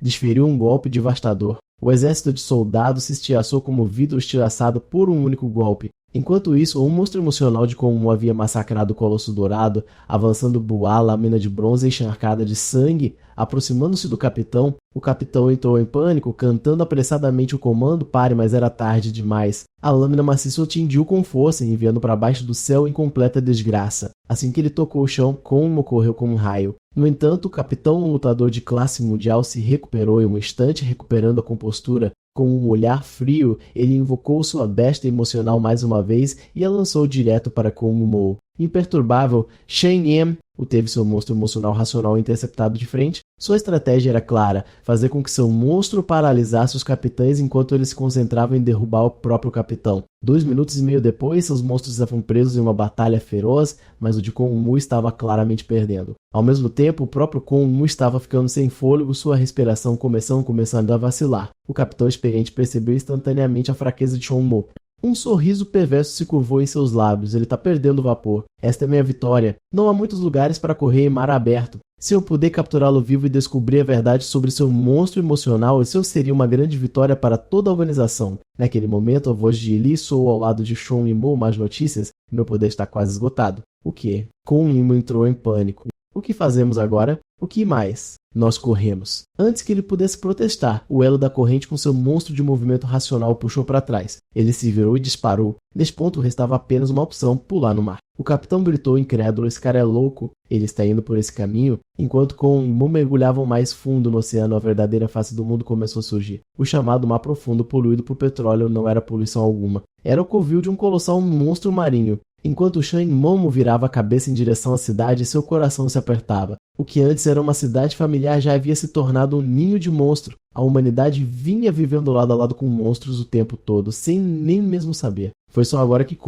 S1: desferiu um golpe devastador. O exército de soldados se estilhaçou como vidro estilhaçado por um único golpe. Enquanto isso, um monstro emocional de como havia massacrado o Colosso Dourado, avançando Buá, lâmina de bronze encharcada de sangue, aproximando-se do capitão. O capitão entrou em pânico, cantando apressadamente o comando: pare, mas era tarde demais. A lâmina maciça o tingiu com força, enviando para baixo do céu em completa desgraça. Assim que ele tocou o chão, Konmu correu como um raio. No entanto, o capitão, um lutador de classe mundial, se recuperou em um instante, recuperando a compostura. Com um olhar frio, ele invocou sua besta emocional mais uma vez e a lançou direto para Konmu. Imperturbável, Shen Yem teve seu monstro emocional racional interceptado de frente. Sua estratégia era clara: fazer com que seu monstro paralisasse os capitães enquanto eles se concentravam em derrubar o próprio capitão. 2 minutos e meio depois, seus monstros estavam presos em uma batalha feroz, mas o de Konmu estava claramente perdendo. Ao mesmo tempo, o próprio Konmu estava ficando sem fôlego, sua respiração começando a vacilar. O capitão experiente percebeu instantaneamente a fraqueza de Shonmu. Um sorriso perverso se curvou em seus lábios. Ele está perdendo vapor. Esta é minha vitória. Não há muitos lugares para correr em mar aberto. Se eu puder capturá-lo vivo e descobrir a verdade sobre seu monstro emocional, isso seria uma grande vitória para toda a organização. Naquele momento, a voz de Eli soou ao lado de Shon Imo. Mais notícias? Meu poder está quase esgotado. O quê? Kon Imo entrou em pânico. O que fazemos agora? O que mais? Nós corremos. Antes que ele pudesse protestar, o elo da corrente com seu monstro de movimento racional o puxou para trás. Ele se virou e disparou. Neste ponto restava apenas uma opção: pular no mar. O capitão gritou incrédulo: esse cara é louco. Ele está indo por esse caminho? Enquanto Konmu mergulhavam mais fundo no oceano, a verdadeira face do mundo começou a surgir. O chamado mar profundo, poluído por petróleo, não era poluição alguma. Era o covil de um colossal monstro marinho. Enquanto Shen Momo virava a cabeça em direção à cidade, seu coração se apertava. O que antes era uma cidade familiar já havia se tornado um ninho de monstro. A humanidade vinha vivendo lado a lado com monstros o tempo todo, sem nem mesmo saber. Foi só agora que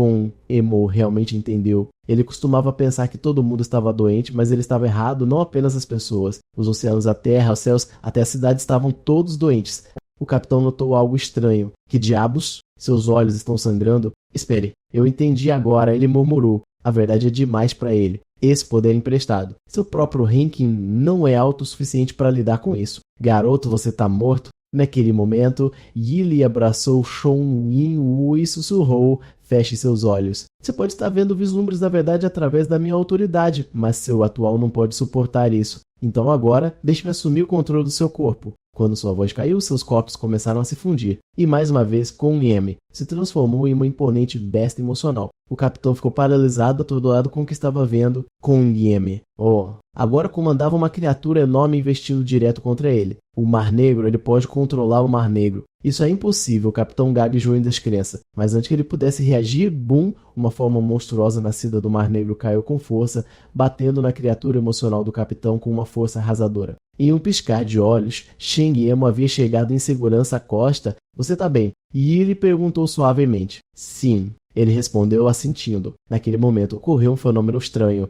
S1: Emo realmente entendeu. Ele costumava pensar que todo mundo estava doente, mas ele estava errado, não apenas as pessoas. Os oceanos, a terra, os céus, até a cidade estavam todos doentes. O capitão notou algo estranho. Que diabos? Seus olhos estão sangrando? Espere, eu entendi agora, ele murmurou. A verdade é demais para ele. Esse poder é emprestado. Seu próprio ranking não é alto o suficiente para lidar com isso. Garoto, você tá morto? Naquele momento, Yili abraçou Shon Yin-Woo e sussurrou: feche seus olhos. Você pode estar vendo vislumbres da verdade através da minha autoridade, mas seu atual não pode suportar isso. Então agora, deixe-me assumir o controle do seu corpo. Quando sua voz caiu, seus corpos começaram a se fundir. E mais uma vez, Koum-Yeme se transformou em uma imponente besta emocional. O capitão ficou paralisado, atordoado com o que estava vendo. Koum-Yeme, agora comandava uma criatura enorme investindo direto contra ele. O Mar Negro, ele pode controlar o Mar Negro. Isso é impossível, o capitão gaguejou em descrença. Mas antes que ele pudesse reagir, bum, uma forma monstruosa nascida do Mar Negro caiu com força, batendo na criatura emocional do capitão com uma força arrasadora. Em um piscar de olhos, Shang Yemo havia chegado em segurança à costa. Você tá bem? E ele perguntou suavemente. Sim. Ele respondeu assentindo. Naquele momento ocorreu um fenômeno estranho.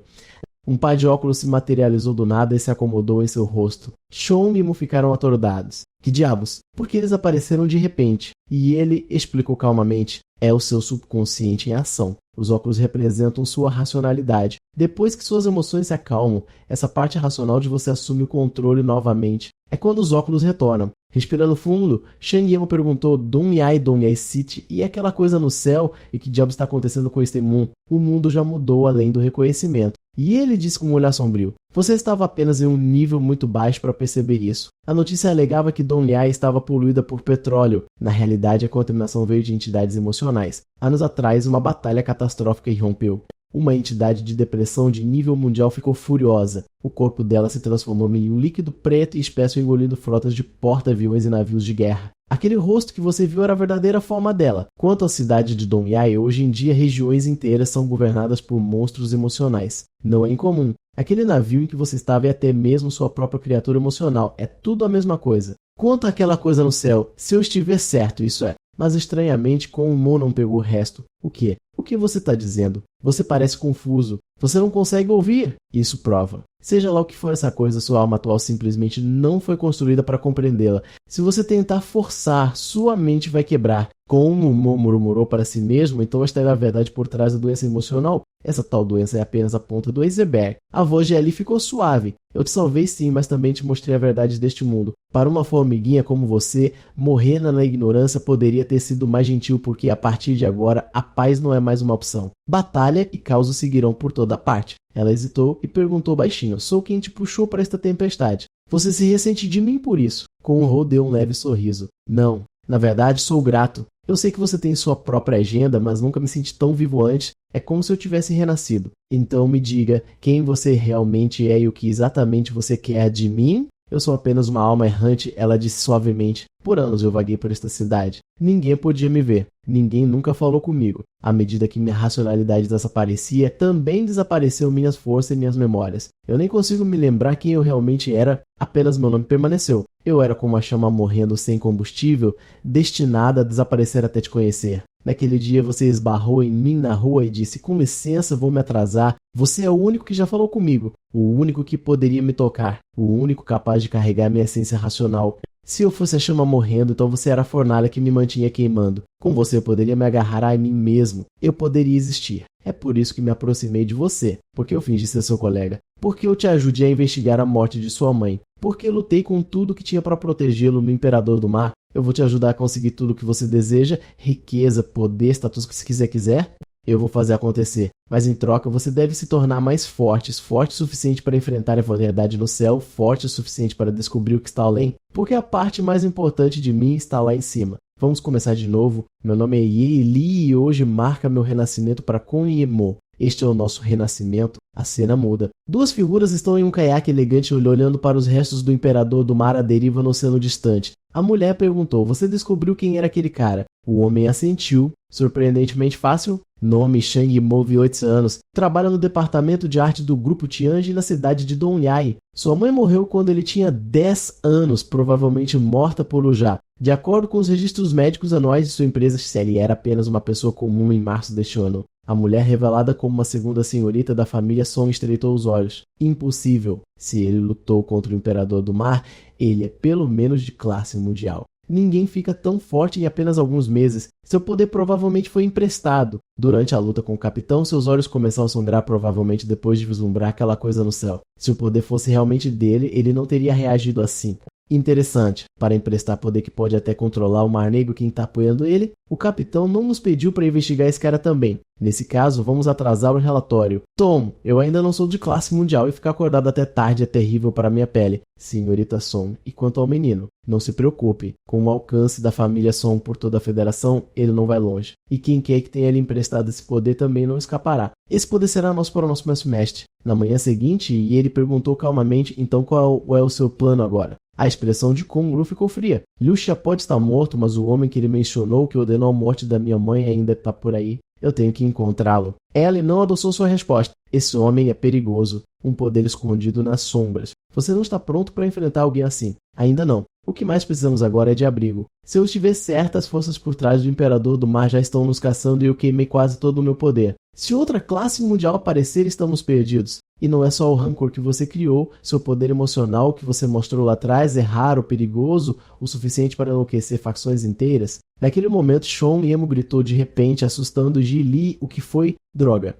S1: Um par de óculos se materializou do nada e se acomodou em seu rosto. Shon e Mimo ficaram atordoados. Que diabos? Por que eles apareceram de repente? E ele explicou calmamente. É o seu subconsciente em ação. Os óculos representam sua racionalidade. Depois que suas emoções se acalmam, essa parte racional de você assume o controle novamente. É quando os óculos retornam. Respirando fundo, Shang Yemo perguntou Dong Yai City e aquela coisa no céu e que diabos está acontecendo com este mundo? O mundo já mudou além do reconhecimento. E ele disse com um olhar sombrio. Você estava apenas em um nível muito baixo para perceber isso. A notícia alegava que Dong Yai estava poluída por petróleo. Na realidade, a contaminação veio de entidades emocionais. Anos atrás, uma batalha catastrófica irrompeu. Uma entidade de depressão de nível mundial ficou furiosa. O corpo dela se transformou em um líquido preto e espesso engolindo frotas de porta-aviões e navios de guerra. Aquele rosto que você viu era a verdadeira forma dela. Quanto à cidade de Dong Yai, hoje em dia regiões inteiras são governadas por monstros emocionais. Não é incomum. Aquele navio em que você estava é até mesmo sua própria criatura emocional. É tudo a mesma coisa. Quanto àquela coisa no céu, se eu estiver certo, isso é. Mas estranhamente, Koum não pegou o resto. O quê? O que você está dizendo? Você parece confuso. Você não consegue ouvir. Isso prova. Seja lá o que for essa coisa, sua alma atual simplesmente não foi construída para compreendê-la. Se você tentar forçar, sua mente vai quebrar. Como murmurou para si mesmo, então esta era a verdade por trás da doença emocional. Essa tal doença é apenas a ponta do iceberg. A voz de Ellie ficou suave. Eu te salvei sim, mas também te mostrei a verdade deste mundo. Para uma formiguinha como você, morrer na ignorância poderia ter sido mais gentil porque, a partir de agora, a paz não é mais uma opção. Batalha e caos seguirão por toda parte. Ela hesitou e perguntou baixinho. Sou quem te puxou para esta tempestade. Você se ressente de mim por isso? Conrad deu um leve sorriso. Não. Na verdade, sou grato. Eu sei que você tem sua própria agenda, mas nunca me senti tão vivo antes. É como se eu tivesse renascido. Então me diga quem você realmente é e o que exatamente você quer de mim? Eu sou apenas uma alma errante, ela disse suavemente. Por anos eu vaguei por esta cidade. Ninguém podia me ver. Ninguém nunca falou comigo. À medida que minha racionalidade desaparecia, também desapareceram minhas forças e minhas memórias. Eu nem consigo me lembrar quem eu realmente era, apenas meu nome permaneceu. Eu era como uma chama morrendo sem combustível, destinada a desaparecer até te conhecer. Naquele dia você esbarrou em mim na rua e disse, com licença, vou me atrasar. Você é o único que já falou comigo, o único que poderia me tocar, o único capaz de carregar minha essência racional. Se eu fosse a chama morrendo, então você era a fornalha que me mantinha queimando. Com você eu poderia me agarrar a mim mesmo. Eu poderia existir. É por isso que me aproximei de você. Porque eu fingi ser seu colega. Porque eu te ajudei a investigar a morte de sua mãe. Porque eu lutei com tudo que tinha para protegê-lo no Imperador do Mar. Eu vou te ajudar a conseguir tudo o que você deseja. Riqueza, poder, status que se quiser. Eu vou fazer acontecer. Mas em troca você deve se tornar mais forte o suficiente para enfrentar a verdade no céu, forte o suficiente para descobrir o que está além, porque a parte mais importante de mim está lá em cima. Vamos começar de novo. Meu nome é Ye Li e hoje marca meu renascimento para Koum Yemo. Este é o nosso renascimento. A cena muda. Duas figuras estão em um caiaque elegante olhando para os restos do Imperador do Mar à deriva no oceano distante. A mulher perguntou, você descobriu quem era aquele cara? O homem assentiu. Surpreendentemente fácil. Nome Shang Yemo, 8 anos. Trabalha no departamento de arte do Grupo Tianjin na cidade de Dong Yai. Sua mãe morreu quando ele tinha 10 anos, provavelmente morta por Lujá. De acordo com os registros médicos anuais de sua empresa, ele era apenas uma pessoa comum em março deste ano. A mulher, revelada como uma segunda senhorita da família Song, estreitou os olhos. Impossível. Se ele lutou contra o Imperador do Mar, ele é pelo menos de classe mundial. Ninguém fica tão forte em apenas alguns meses. Seu poder provavelmente foi emprestado. Durante a luta com o capitão, seus olhos começaram a sangrar provavelmente depois de vislumbrar aquela coisa no céu. Se o poder fosse realmente dele, ele não teria reagido assim. Interessante, para emprestar poder que pode até controlar o Mar Negro quem está apoiando ele, o capitão não nos pediu para investigar esse cara também. Nesse caso, vamos atrasar o relatório. Tom, eu ainda não sou de classe mundial e ficar acordado até tarde é terrível para minha pele. Senhorita Son, e quanto ao menino, não se preocupe, com o alcance da família Son por toda a federação, ele não vai longe. E quem quer que tenha lhe emprestado esse poder também não escapará. Esse poder será nosso para o nosso mestre. Na manhã seguinte, ele perguntou calmamente, então qual é o seu plano agora? A expressão de Kongru ficou fria. Liu Xia pode estar morto, mas o homem que ele mencionou que ordenou a morte da minha mãe ainda está por aí. Eu tenho que encontrá-lo. Ellen não adoçou sua resposta. Esse homem é perigoso. Um poder escondido nas sombras. Você não está pronto para enfrentar alguém assim. Ainda não. O que mais precisamos agora é de abrigo. Se eu estiver certa, as forças por trás do Imperador do Mar já estão nos caçando e eu queimei quase todo o meu poder. Se outra classe mundial aparecer, estamos perdidos. E não é só o rancor que você criou, seu poder emocional que você mostrou lá atrás é raro, perigoso, o suficiente para enlouquecer facções inteiras. Naquele momento, Sean Emo gritou de repente, assustando Ji Li, o que foi? Droga.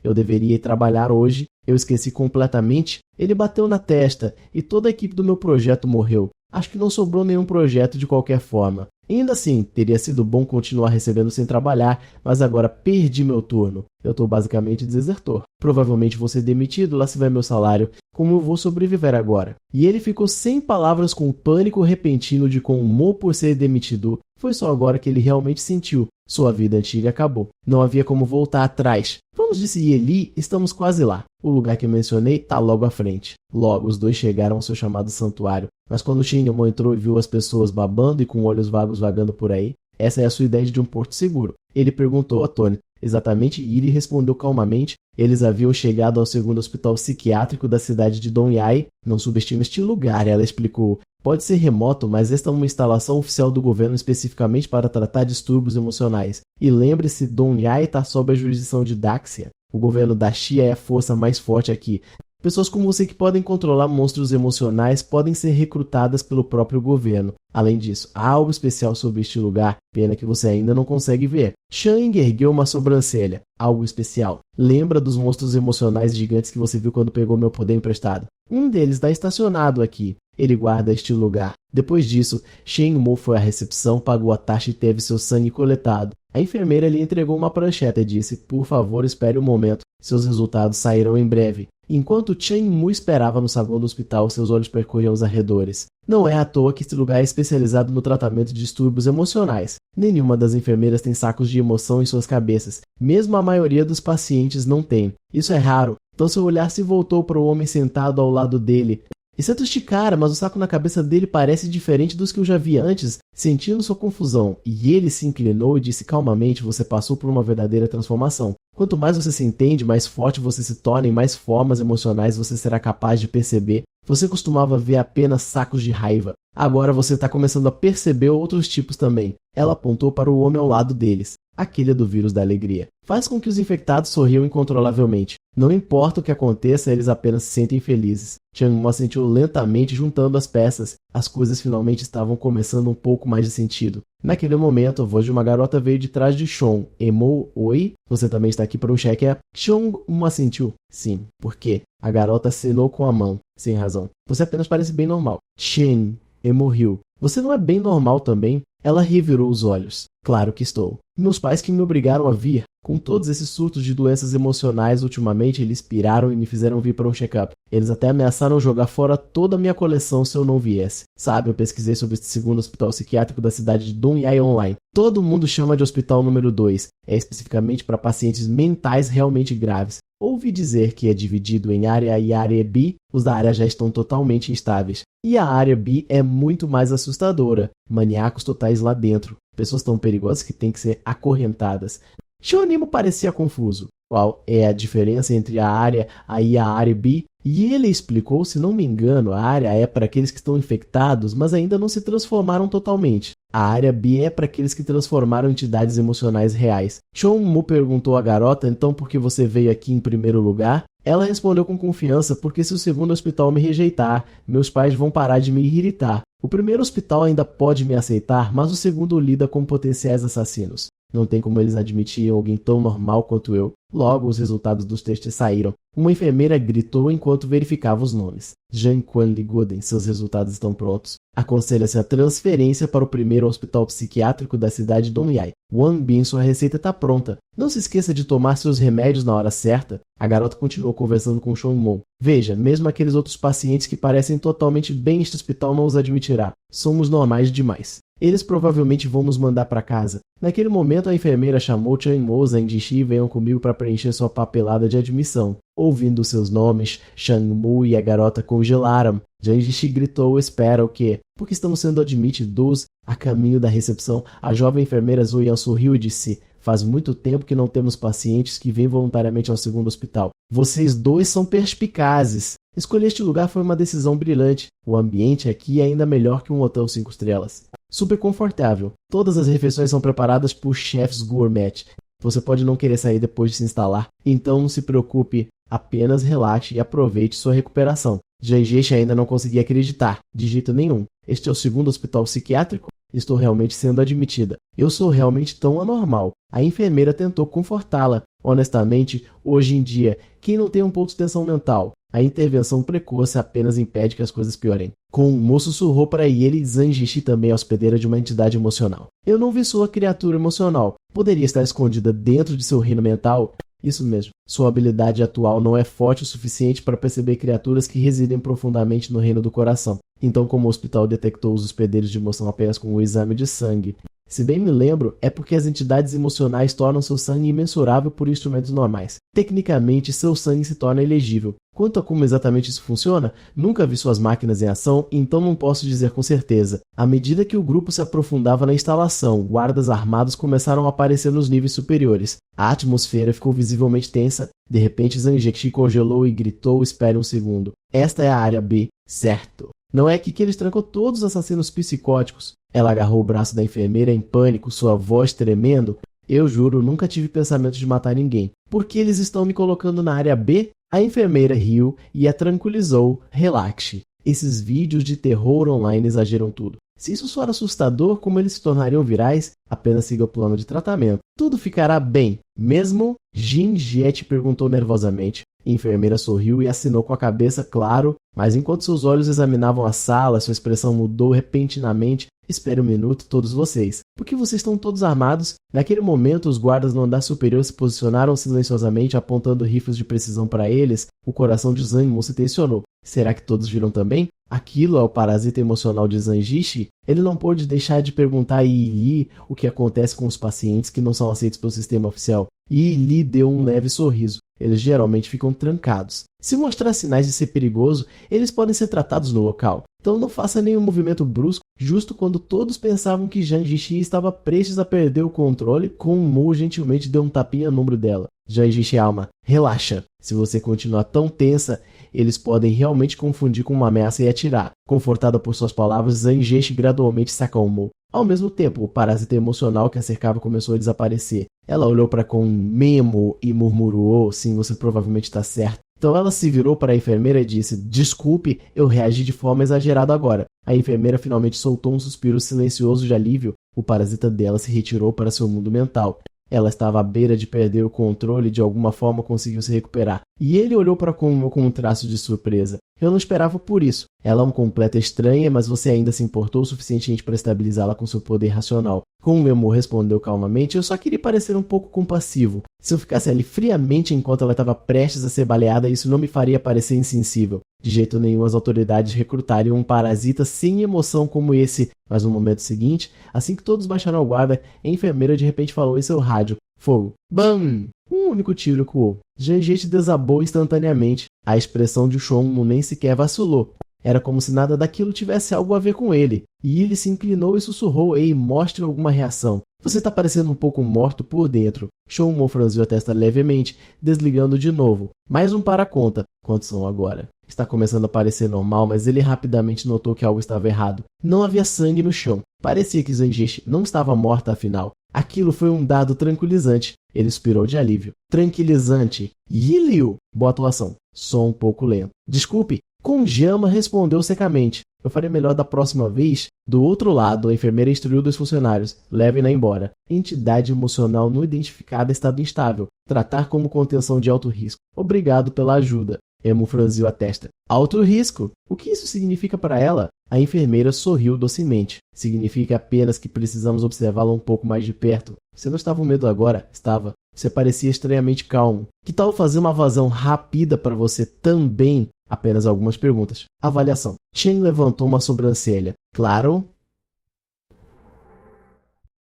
S1: Eu deveria ir trabalhar hoje, eu esqueci completamente. Ele bateu na testa e toda a equipe do meu projeto morreu. Acho que não sobrou nenhum projeto de qualquer forma. Ainda assim, teria sido bom continuar recebendo sem trabalhar, mas agora perdi meu turno. Eu estou basicamente desertor. Provavelmente vou ser demitido, lá se vai meu salário. Como eu vou sobreviver agora? E ele ficou sem palavras com o pânico repentino de Konmo por ser demitido. Foi só agora que ele realmente sentiu. Sua vida antiga acabou. Não havia como voltar atrás. Vamos, disse Eli, estamos quase lá. O lugar que eu mencionei está logo à frente. Logo, os dois chegaram ao seu chamado santuário. Mas quando Shinramon entrou e viu as pessoas babando e com olhos vagos vagando por aí, essa é a sua ideia de um porto seguro. Ele perguntou a Tony. Exatamente, e ele respondeu calmamente. Eles haviam chegado ao segundo hospital psiquiátrico da cidade de Donyai. Não subestime este lugar, ela explicou. Pode ser remoto, mas esta é uma instalação oficial do governo especificamente para tratar distúrbios emocionais. E lembre-se, Donyai está sob a jurisdição de Daxia. O governo da Xia é a força mais forte aqui. Pessoas como você que podem controlar monstros emocionais podem ser recrutadas pelo próprio governo. Além disso, há algo especial sobre este lugar, pena que você ainda não consegue ver. Shang ergueu uma sobrancelha. Algo especial. Lembra dos monstros emocionais gigantes que você viu quando pegou meu poder emprestado? Um deles está estacionado aqui. Ele guarda este lugar. Depois disso, Shen Mo foi à recepção, pagou a taxa e teve seu sangue coletado. A enfermeira lhe entregou uma prancheta e disse, por favor, espere um momento. Seus resultados sairão em breve. Enquanto Chen Mu esperava no saguão do hospital, seus olhos percorriam os arredores. Não é à toa que este lugar é especializado no tratamento de distúrbios emocionais. Nenhuma das enfermeiras tem sacos de emoção em suas cabeças. Mesmo a maioria dos pacientes não tem. Isso é raro. Então seu olhar se voltou para o homem sentado ao lado dele. Exceto este cara, mas o saco na cabeça dele parece diferente dos que eu já vi antes, sentindo sua confusão. E ele se inclinou e disse calmamente, você passou por uma verdadeira transformação. Quanto mais você se entende, mais forte você se torna e mais formas emocionais você será capaz de perceber. Você costumava ver apenas sacos de raiva. Agora você está começando a perceber outros tipos também. Ela apontou para o homem ao lado deles. Aquele é do vírus da alegria. Faz com que os infectados sorriam incontrolavelmente. Não importa o que aconteça, eles apenas se sentem felizes. Chang Mo assentiu lentamente, juntando as peças. As coisas finalmente estavam começando um pouco mais de sentido. Naquele momento, a voz de uma garota veio de trás de Sean. Emo, oi? Você também está aqui para um cheque? Sean Mo assentiu. Sim. Por quê? A garota acenou com a mão. Sem razão. Você apenas parece bem normal. Chen. Emo riu. Você não é bem normal também? Ela revirou os olhos. Claro que estou. Meus pais que me obrigaram a vir. Com todos esses surtos de doenças emocionais, ultimamente eles piraram e me fizeram vir para um check-up. Eles até ameaçaram jogar fora toda a minha coleção se eu não viesse. Sabe, eu pesquisei sobre este segundo hospital psiquiátrico da cidade de Donyai online. Todo mundo chama de hospital número 2. É especificamente para pacientes mentais realmente graves. Ouvi dizer que é dividido em área A e área B, os da área já estão totalmente instáveis. E a área B é muito mais assustadora. Maníacos totais lá dentro. Pessoas tão perigosas que têm que ser acorrentadas. Shonimo parecia confuso. Qual é a diferença entre a área A e a área B? E ele explicou, se não me engano, a área é para aqueles que estão infectados, mas ainda não se transformaram totalmente. A área B é para aqueles que transformaram entidades emocionais reais. Shonmu perguntou à garota, então por que você veio aqui em primeiro lugar? Ela respondeu com confiança, porque se o segundo hospital me rejeitar, meus pais vão parar de me irritar. O primeiro hospital ainda pode me aceitar, mas o segundo lida com potenciais assassinos. Não tem como eles admitirem alguém tão normal quanto eu. Logo, os resultados dos testes saíram. Uma enfermeira gritou enquanto verificava os nomes. Jean Quan Ligoden, seus resultados estão prontos. Aconselha-se a transferência para o primeiro hospital psiquiátrico da cidade de Dongyai. Wang Bin, sua receita está pronta. Não se esqueça de tomar seus remédios na hora certa. A garota continuou conversando com Sean Mo. Veja, mesmo aqueles outros pacientes que parecem totalmente bem neste hospital não os admitirá. Somos normais demais. Eles provavelmente vão nos mandar para casa. Naquele momento, a enfermeira chamou Chen Mo, Zhang Jixi e venham comigo para preencher sua papelada de admissão. Ouvindo seus nomes, Shang Mu e a garota congelaram. Zhang Jixi gritou: espera o quê? Porque estamos sendo admitidos. A caminho da recepção, a jovem enfermeira Zhu Yan sorriu e disse: faz muito tempo que não temos pacientes que vêm voluntariamente ao segundo hospital. Vocês dois são perspicazes. Escolher este lugar foi uma decisão brilhante. O ambiente aqui é ainda melhor que um hotel 5 estrelas. Super confortável. Todas as refeições são preparadas por chefs gourmet. Você pode não querer sair depois de se instalar, então não se preocupe. Apenas relaxe e aproveite sua recuperação. Janjeixe ainda não conseguia acreditar, de jeito nenhum. Este é o segundo hospital psiquiátrico? Estou realmente sendo admitida. Eu sou realmente tão anormal. A enfermeira tentou confortá-la. Honestamente, hoje em dia, quem não tem um pouco de tensão mental? A intervenção precoce apenas impede que as coisas piorem. Com o moço sussurrou para ele, Zhang Jixi também é hospedeira de uma entidade emocional. Eu não vi sua criatura emocional. Poderia estar escondida dentro de seu reino mental? Isso mesmo. Sua habilidade atual não é forte o suficiente para perceber criaturas que residem profundamente no reino do coração. Então, como o hospital detectou os hospedeiros de emoção apenas com o exame de sangue, se bem me lembro, é porque as entidades emocionais tornam seu sangue imensurável por instrumentos normais. Tecnicamente, seu sangue se torna elegível. Quanto a como exatamente isso funciona, nunca vi suas máquinas em ação, então não posso dizer com certeza. À medida que o grupo se aprofundava na instalação, guardas armados começaram a aparecer nos níveis superiores. A atmosfera ficou visivelmente tensa. De repente, Zhang Jixi congelou e gritou: espere um segundo. Esta é a área B, certo? Não é aqui que eles trancam todos os assassinos psicóticos? Ela agarrou o braço da enfermeira em pânico, sua voz tremendo. Eu juro, nunca tive pensamento de matar ninguém. Por que eles estão me colocando na área B? A enfermeira riu e a tranquilizou. Relaxe. Esses vídeos de terror online exageram tudo. Se isso for assustador, como eles se tornariam virais, apenas siga o plano de tratamento. Tudo ficará bem. Mesmo? Jin Jiet perguntou nervosamente. A enfermeira sorriu e assinou com a cabeça, claro, mas enquanto seus olhos examinavam a sala, sua expressão mudou repentinamente. Espere um minuto, todos vocês. Por que vocês estão todos armados? Naquele momento, os guardas no andar superior se posicionaram silenciosamente, apontando rifles de precisão para eles. O coração de Zhang Mo se tensionou. Será que todos viram também? Aquilo é o parasita emocional de Zhang Jixi? Ele não pôde deixar de perguntar a Yi Li o que acontece com os pacientes que não são aceitos pelo sistema oficial. Yi Li deu um leve sorriso. Eles geralmente ficam trancados. Se mostrar sinais de ser perigoso, eles podem ser tratados no local. Então não faça nenhum movimento brusco, justo quando todos pensavam que Zhang Jixi estava prestes a perder o controle, Kung Mo gentilmente deu um tapinha no ombro dela. Zhang Jixi, alma, relaxa. Se você continuar tão tensa, eles podem realmente confundir com uma ameaça e atirar. Confortada por suas palavras, Zhang Jixi gradualmente se acalmou. Ao mesmo tempo, o parasita emocional que a cercava começou a desaparecer. Ela olhou para com Memo e murmurou: sim, você provavelmente está certo. Então ela se virou para a enfermeira e disse: desculpe, eu reagi de forma exagerada agora. A enfermeira finalmente soltou um suspiro silencioso de alívio. O parasita dela se retirou para seu mundo mental. Ela estava à beira de perder o controle e de alguma forma conseguiu se recuperar. E ele olhou para Kunmo com um traço de surpresa. Eu não esperava por isso. Ela é uma completa estranha, mas você ainda se importou o suficiente para estabilizá-la com seu poder racional. Kunmo respondeu calmamente: eu só queria parecer um pouco compassivo. Se eu ficasse ali friamente enquanto ela estava prestes a ser baleada, isso não me faria parecer insensível. De jeito nenhum as autoridades recrutariam um parasita sem emoção como esse. Mas no momento seguinte, assim que todos baixaram a guarda, a enfermeira de repente falou em seu rádio: fogo. Bam! Um único tiro ecoou. Janjete desabou instantaneamente. A expressão de Shonmu nem sequer vacilou. Era como se nada daquilo tivesse algo a ver com ele. E ele se inclinou e sussurrou: ei, mostre alguma reação. Você está parecendo um pouco morto por dentro. Shonmu franziu a testa levemente, desligando de novo. Mais um para a conta. Quantos são agora? Está começando a parecer normal, mas ele rapidamente notou que algo estava errado. Não havia sangue no chão. Parecia que Zanjishi não estava morta afinal. Aquilo foi um dado tranquilizante. Ele suspirou de alívio. Tranquilizante. Yi Liu. Boa atuação. Só um pouco lento. Desculpe. Konjama respondeu secamente. Eu farei melhor da próxima vez. Do outro lado, a enfermeira instruiu dos funcionários. Levem-na embora. Entidade emocional não identificada, estado instável. Tratar como contenção de alto risco. Obrigado pela ajuda. Emo franziu a testa. Alto risco? O que isso significa para ela? A enfermeira sorriu docemente. Significa apenas que precisamos observá-la um pouco mais de perto. Você não estava com medo agora? Estava. Você parecia estranhamente calmo. Que tal fazer uma avaliação rápida para você também? Apenas algumas perguntas. Avaliação. Chen levantou uma sobrancelha. Claro.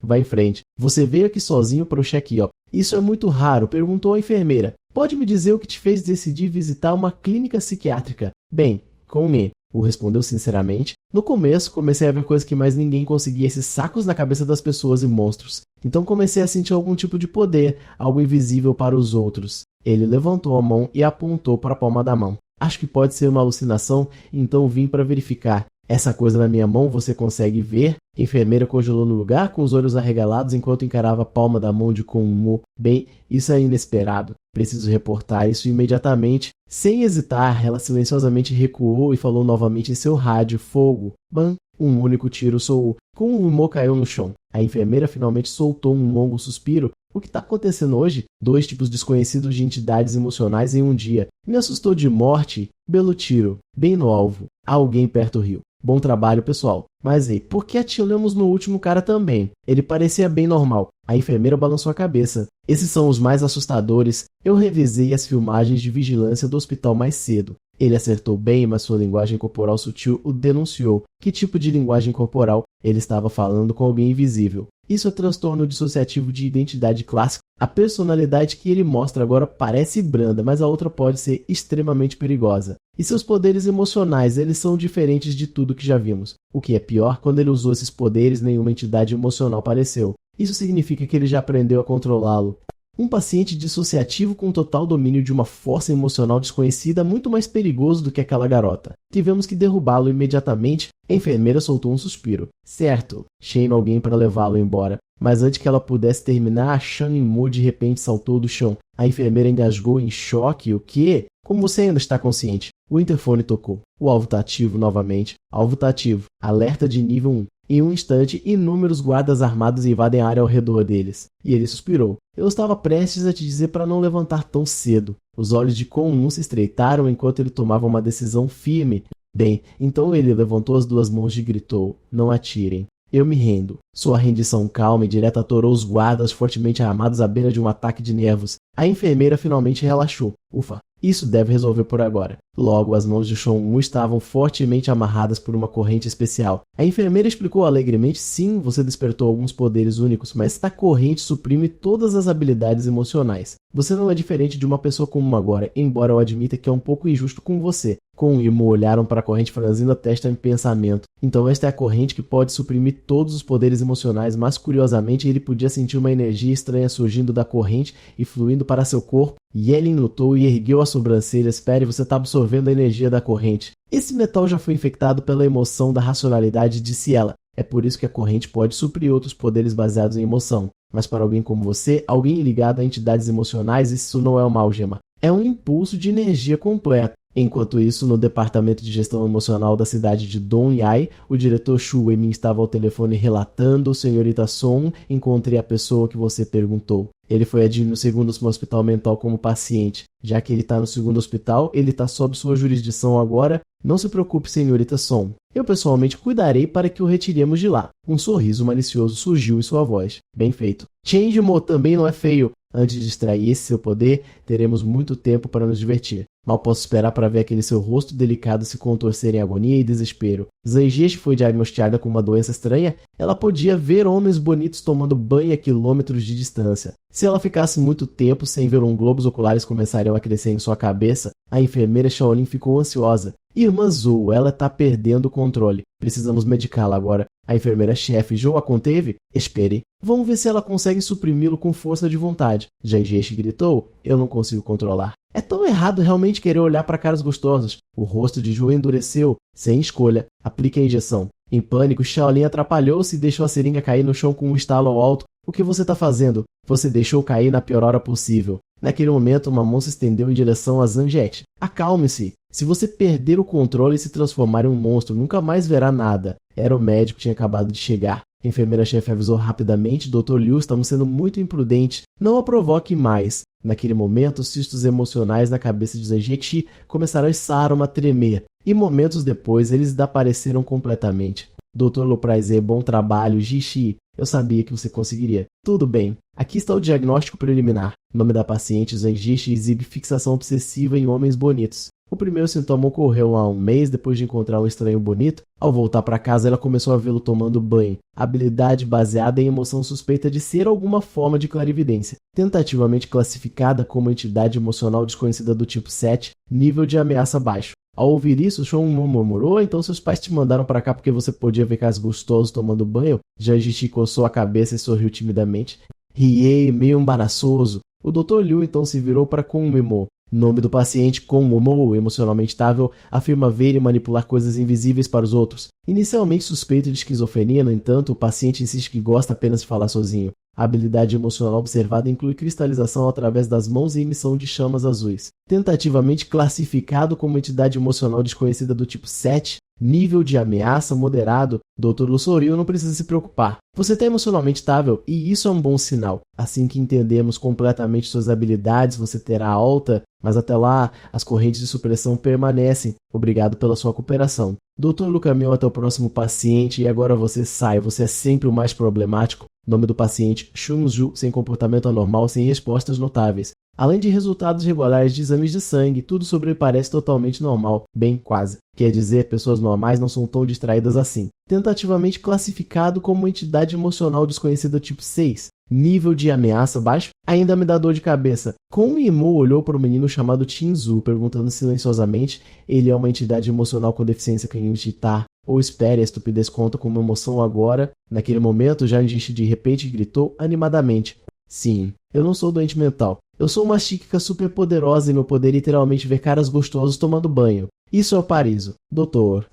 S1: Vai em frente. Você veio aqui sozinho para o check-up. Isso é muito raro, perguntou a enfermeira. Pode me dizer o que te fez decidir visitar uma clínica psiquiátrica? Bem, com me. O respondeu sinceramente. No começo, comecei a ver coisas que mais ninguém conseguia, esses sacos na cabeça das pessoas e monstros. Então comecei a sentir algum tipo de poder, algo invisível para os outros. Ele levantou a mão e apontou para a palma da mão. Acho que pode ser uma alucinação, então vim para verificar. Essa coisa na minha mão você consegue ver? A enfermeira congelou no lugar com os olhos arregalados enquanto encarava a palma da mão de Konmo. Bem, isso é inesperado. Preciso reportar isso imediatamente. Sem hesitar, ela silenciosamente recuou e falou novamente em seu rádio. Fogo. Bam. Um único tiro soou. Konmo caiu no chão. A enfermeira finalmente soltou um longo suspiro. O que está acontecendo hoje? 2 tipos desconhecidos de entidades emocionais em um dia. Me assustou de morte. Belo tiro. Bem no alvo. Alguém perto riu. Bom trabalho, pessoal. Mas ei, por que atiramos no último cara também? Ele parecia bem normal. A enfermeira balançou a cabeça. Esses são os mais assustadores. Eu revisei as filmagens de vigilância do hospital mais cedo. Ele acertou bem, mas sua linguagem corporal sutil o denunciou. Que tipo de linguagem corporal? Ele estava falando com alguém invisível. Isso é transtorno dissociativo de identidade clássico. A personalidade que ele mostra agora parece branda, mas a outra pode ser extremamente perigosa. E seus poderes emocionais, eles são diferentes de tudo que já vimos. O que é pior, quando ele usou esses poderes, nenhuma entidade emocional apareceu. Isso significa que ele já aprendeu a controlá-lo. Um paciente dissociativo com total domínio de uma força emocional desconhecida muito mais perigoso do que aquela garota. Tivemos que derrubá-lo imediatamente. A enfermeira soltou um suspiro. Certo, cheio alguém para levá-lo embora. Mas antes que ela pudesse terminar, a Shan-Mu de repente saltou do chão. A enfermeira engasgou em choque. O quê? Como você ainda está consciente? O interfone tocou. O alvo está ativo novamente. Alvo está ativo. Alerta de nível 1. Em um instante, inúmeros guardas armados invadem a área ao redor deles. E ele suspirou. Eu estava prestes a te dizer para não levantar tão cedo. Os olhos de Kon-un se estreitaram enquanto ele tomava uma decisão firme. Bem, então ele levantou as 2 mãos e gritou. Não atirem. Eu me rendo. Sua rendição calma e direta atorou os guardas fortemente armados à beira de um ataque de nervos. A enfermeira finalmente relaxou. Ufa, isso deve resolver por agora. Logo, as mãos de Shon-Mu estavam fortemente amarradas por uma corrente especial. A enfermeira explicou alegremente, sim, você despertou alguns poderes únicos, mas esta corrente suprime todas as habilidades emocionais. Você não é diferente de uma pessoa comum agora, embora eu admita que é um pouco injusto com você. Kon e Mo olharam para a corrente franzindo a testa em pensamento. Então esta é a corrente que pode suprimir todos os poderes emocionais, mas curiosamente ele podia sentir uma energia estranha surgindo da corrente e fluindo para seu corpo. Yelin notou e ergueu a sobrancelha. Espere, você está absorvendo a energia da corrente. Esse metal já foi infectado pela emoção da racionalidade, disse ela. É por isso que a corrente pode suprir outros poderes baseados em emoção. Mas para alguém como você, alguém ligado a entidades emocionais, isso não é uma algema. É um impulso de energia completo. Enquanto isso, no departamento de gestão emocional da cidade de Donyai, o diretor Shu Weimin estava ao telefone relatando: Senhorita Song, encontrei a pessoa que você perguntou. Ele foi admitido no segundo hospital mental como paciente. Já que ele está no segundo hospital, ele está sob sua jurisdição agora. Não se preocupe, senhorita Song. Eu pessoalmente cuidarei para que o retiremos de lá. Um sorriso malicioso surgiu em sua voz. Bem feito. Change-Mo também não é feio. Antes de extrair esse seu poder, teremos muito tempo para nos divertir. Mal posso esperar para ver aquele seu rosto delicado se contorcer em agonia e desespero. Zangish foi diagnosticada com uma doença estranha. Ela podia ver homens bonitos tomando banho a quilômetros de distância. Se ela ficasse muito tempo sem ver globos oculares começariam a crescer em sua cabeça, a enfermeira Shaolin ficou ansiosa. Irmã Zou, ela está perdendo o controle. Precisamos medicá-la agora. A enfermeira-chefe Jou a conteve? Espere. Vamos ver se ela consegue suprimi-lo com força de vontade. Zangish gritou. Eu não consigo controlar. É tão errado realmente querer olhar para caras gostosos. O rosto de Jou endureceu. Sem escolha. Aplique a injeção. Em pânico, Shaolin atrapalhou-se e deixou a seringa cair no chão com um estalo ao alto. O que você está fazendo? Você deixou cair na pior hora possível. Naquele momento, uma mão se estendeu em direção a Zangief. Acalme-se. Se você perder o controle e se transformar em um monstro, nunca mais verá nada. Era o médico que tinha acabado de chegar. A enfermeira-chefe avisou rapidamente: Dr. Liu, estamos sendo muito imprudentes. Não a provoque mais. Naquele momento, os cistos emocionais na cabeça de Zangief começaram a tremer. E momentos depois, eles desapareceram completamente. Dr. Lopraize, bom trabalho. Jishi, eu sabia que você conseguiria. Tudo bem. Aqui está o diagnóstico preliminar. O nome da paciente, Zangief, exibe fixação obsessiva em homens bonitos. O primeiro sintoma ocorreu há um mês depois de encontrar um estranho bonito. Ao voltar para casa, ela começou a vê-lo tomando banho. Habilidade baseada em emoção suspeita de ser alguma forma de clarividência. Tentativamente classificada como entidade emocional desconhecida do tipo 7, nível de ameaça baixo. Ao ouvir isso, Shon murmurou: então seus pais te mandaram para cá porque você podia ver caras gostosos tomando banho? Janjichi coçou a cabeça e sorriu timidamente. Riei, meio embaraçoso. O Dr. Liu então se virou para Konmimo. Nome do paciente, Konmomo, emocionalmente estável, afirma ver e manipular coisas invisíveis para os outros. Inicialmente suspeito de esquizofrenia, no entanto, o paciente insiste que gosta apenas de falar sozinho. A habilidade emocional observada inclui cristalização através das mãos e emissão de chamas azuis. Tentativamente classificado como entidade emocional desconhecida do tipo 7, nível de ameaça moderado, Dr. Lu sorriu: não precisa se preocupar. Você está emocionalmente estável e isso é um bom sinal. Assim que entendemos completamente suas habilidades, você terá alta, mas até lá, as correntes de supressão permanecem. Obrigado pela sua cooperação. Dr. Lu caminhou até o próximo paciente e agora você sai. Você é sempre o mais problemático. Nome do paciente, Shunju, sem comportamento anormal, sem respostas notáveis. Além de resultados regulares de exames de sangue, tudo sobre ele parece totalmente normal. Bem, quase. Quer dizer, pessoas normais não são tão distraídas assim. Tentativamente classificado como entidade emocional desconhecida tipo 6. Nível de ameaça baixo? Ainda me dá dor de cabeça. Konmimo olhou para o menino chamado Shinzu, perguntando silenciosamente: ele é uma entidade emocional com deficiência cognitiva? Ou espere, a estupidez conta como emoção agora? Naquele momento, Janjichi de repente gritou animadamente: sim, eu não sou doente mental. Eu sou uma psíquica superpoderosa e meu poder é literalmente ver caras gostosos tomando banho. Isso é o Pariso. Doutor.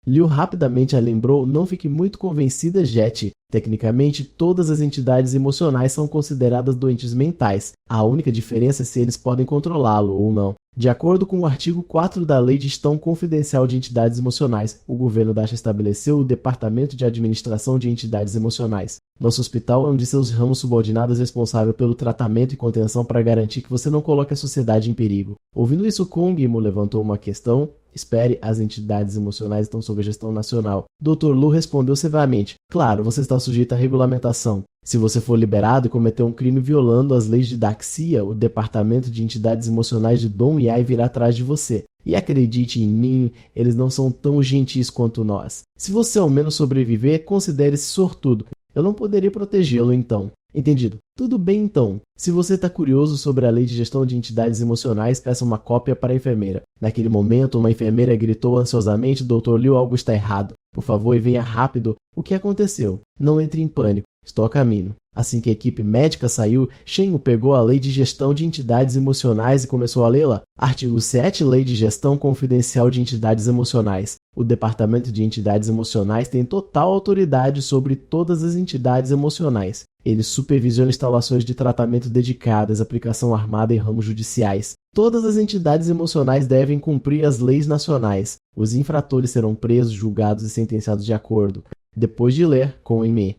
S1: Liu rapidamente a lembrou: não fique muito convencida, Jet. Tecnicamente, todas as entidades emocionais são consideradas doentes mentais. A única diferença é se eles podem controlá-lo ou não. De acordo com o artigo 4 da Lei de Gestão Confidencial de Entidades Emocionais, o governo da China estabeleceu o Departamento de Administração de Entidades Emocionais. Nosso hospital é um de seus ramos subordinados responsável pelo tratamento e contenção para garantir que você não coloque a sociedade em perigo. Ouvindo isso, Konmimo levantou uma questão. Espere, as entidades emocionais estão sob a gestão nacional. Dr. Lu respondeu severamente: claro, você está sujeito à regulamentação. Se você for liberado e cometer um crime violando as leis de Daxia, o Departamento de Entidades Emocionais de Dong Yai virá atrás de você. E acredite em mim, eles não são tão gentis quanto nós. Se você ao menos sobreviver, considere-se sortudo. Eu não poderia protegê-lo então. Entendido? Tudo bem então. Se você está curioso sobre a lei de gestão de entidades emocionais, peça uma cópia para a enfermeira. Naquele momento, uma enfermeira gritou ansiosamente: Dr. Liu, algo está errado. Por favor, e venha rápido. O que aconteceu? Não entre em pânico. Estou a caminho. Assim que a equipe médica saiu, Shen pegou a Lei de Gestão de Entidades Emocionais e começou a lê-la. Artigo 7, Lei de Gestão Confidencial de Entidades Emocionais. O Departamento de Entidades Emocionais tem total autoridade sobre todas as entidades emocionais. Ele supervisiona instalações de tratamento dedicadas, aplicação armada e ramos judiciais. Todas as entidades emocionais devem cumprir as leis nacionais. Os infratores serão presos, julgados e sentenciados de acordo. Depois de ler, Konmimo,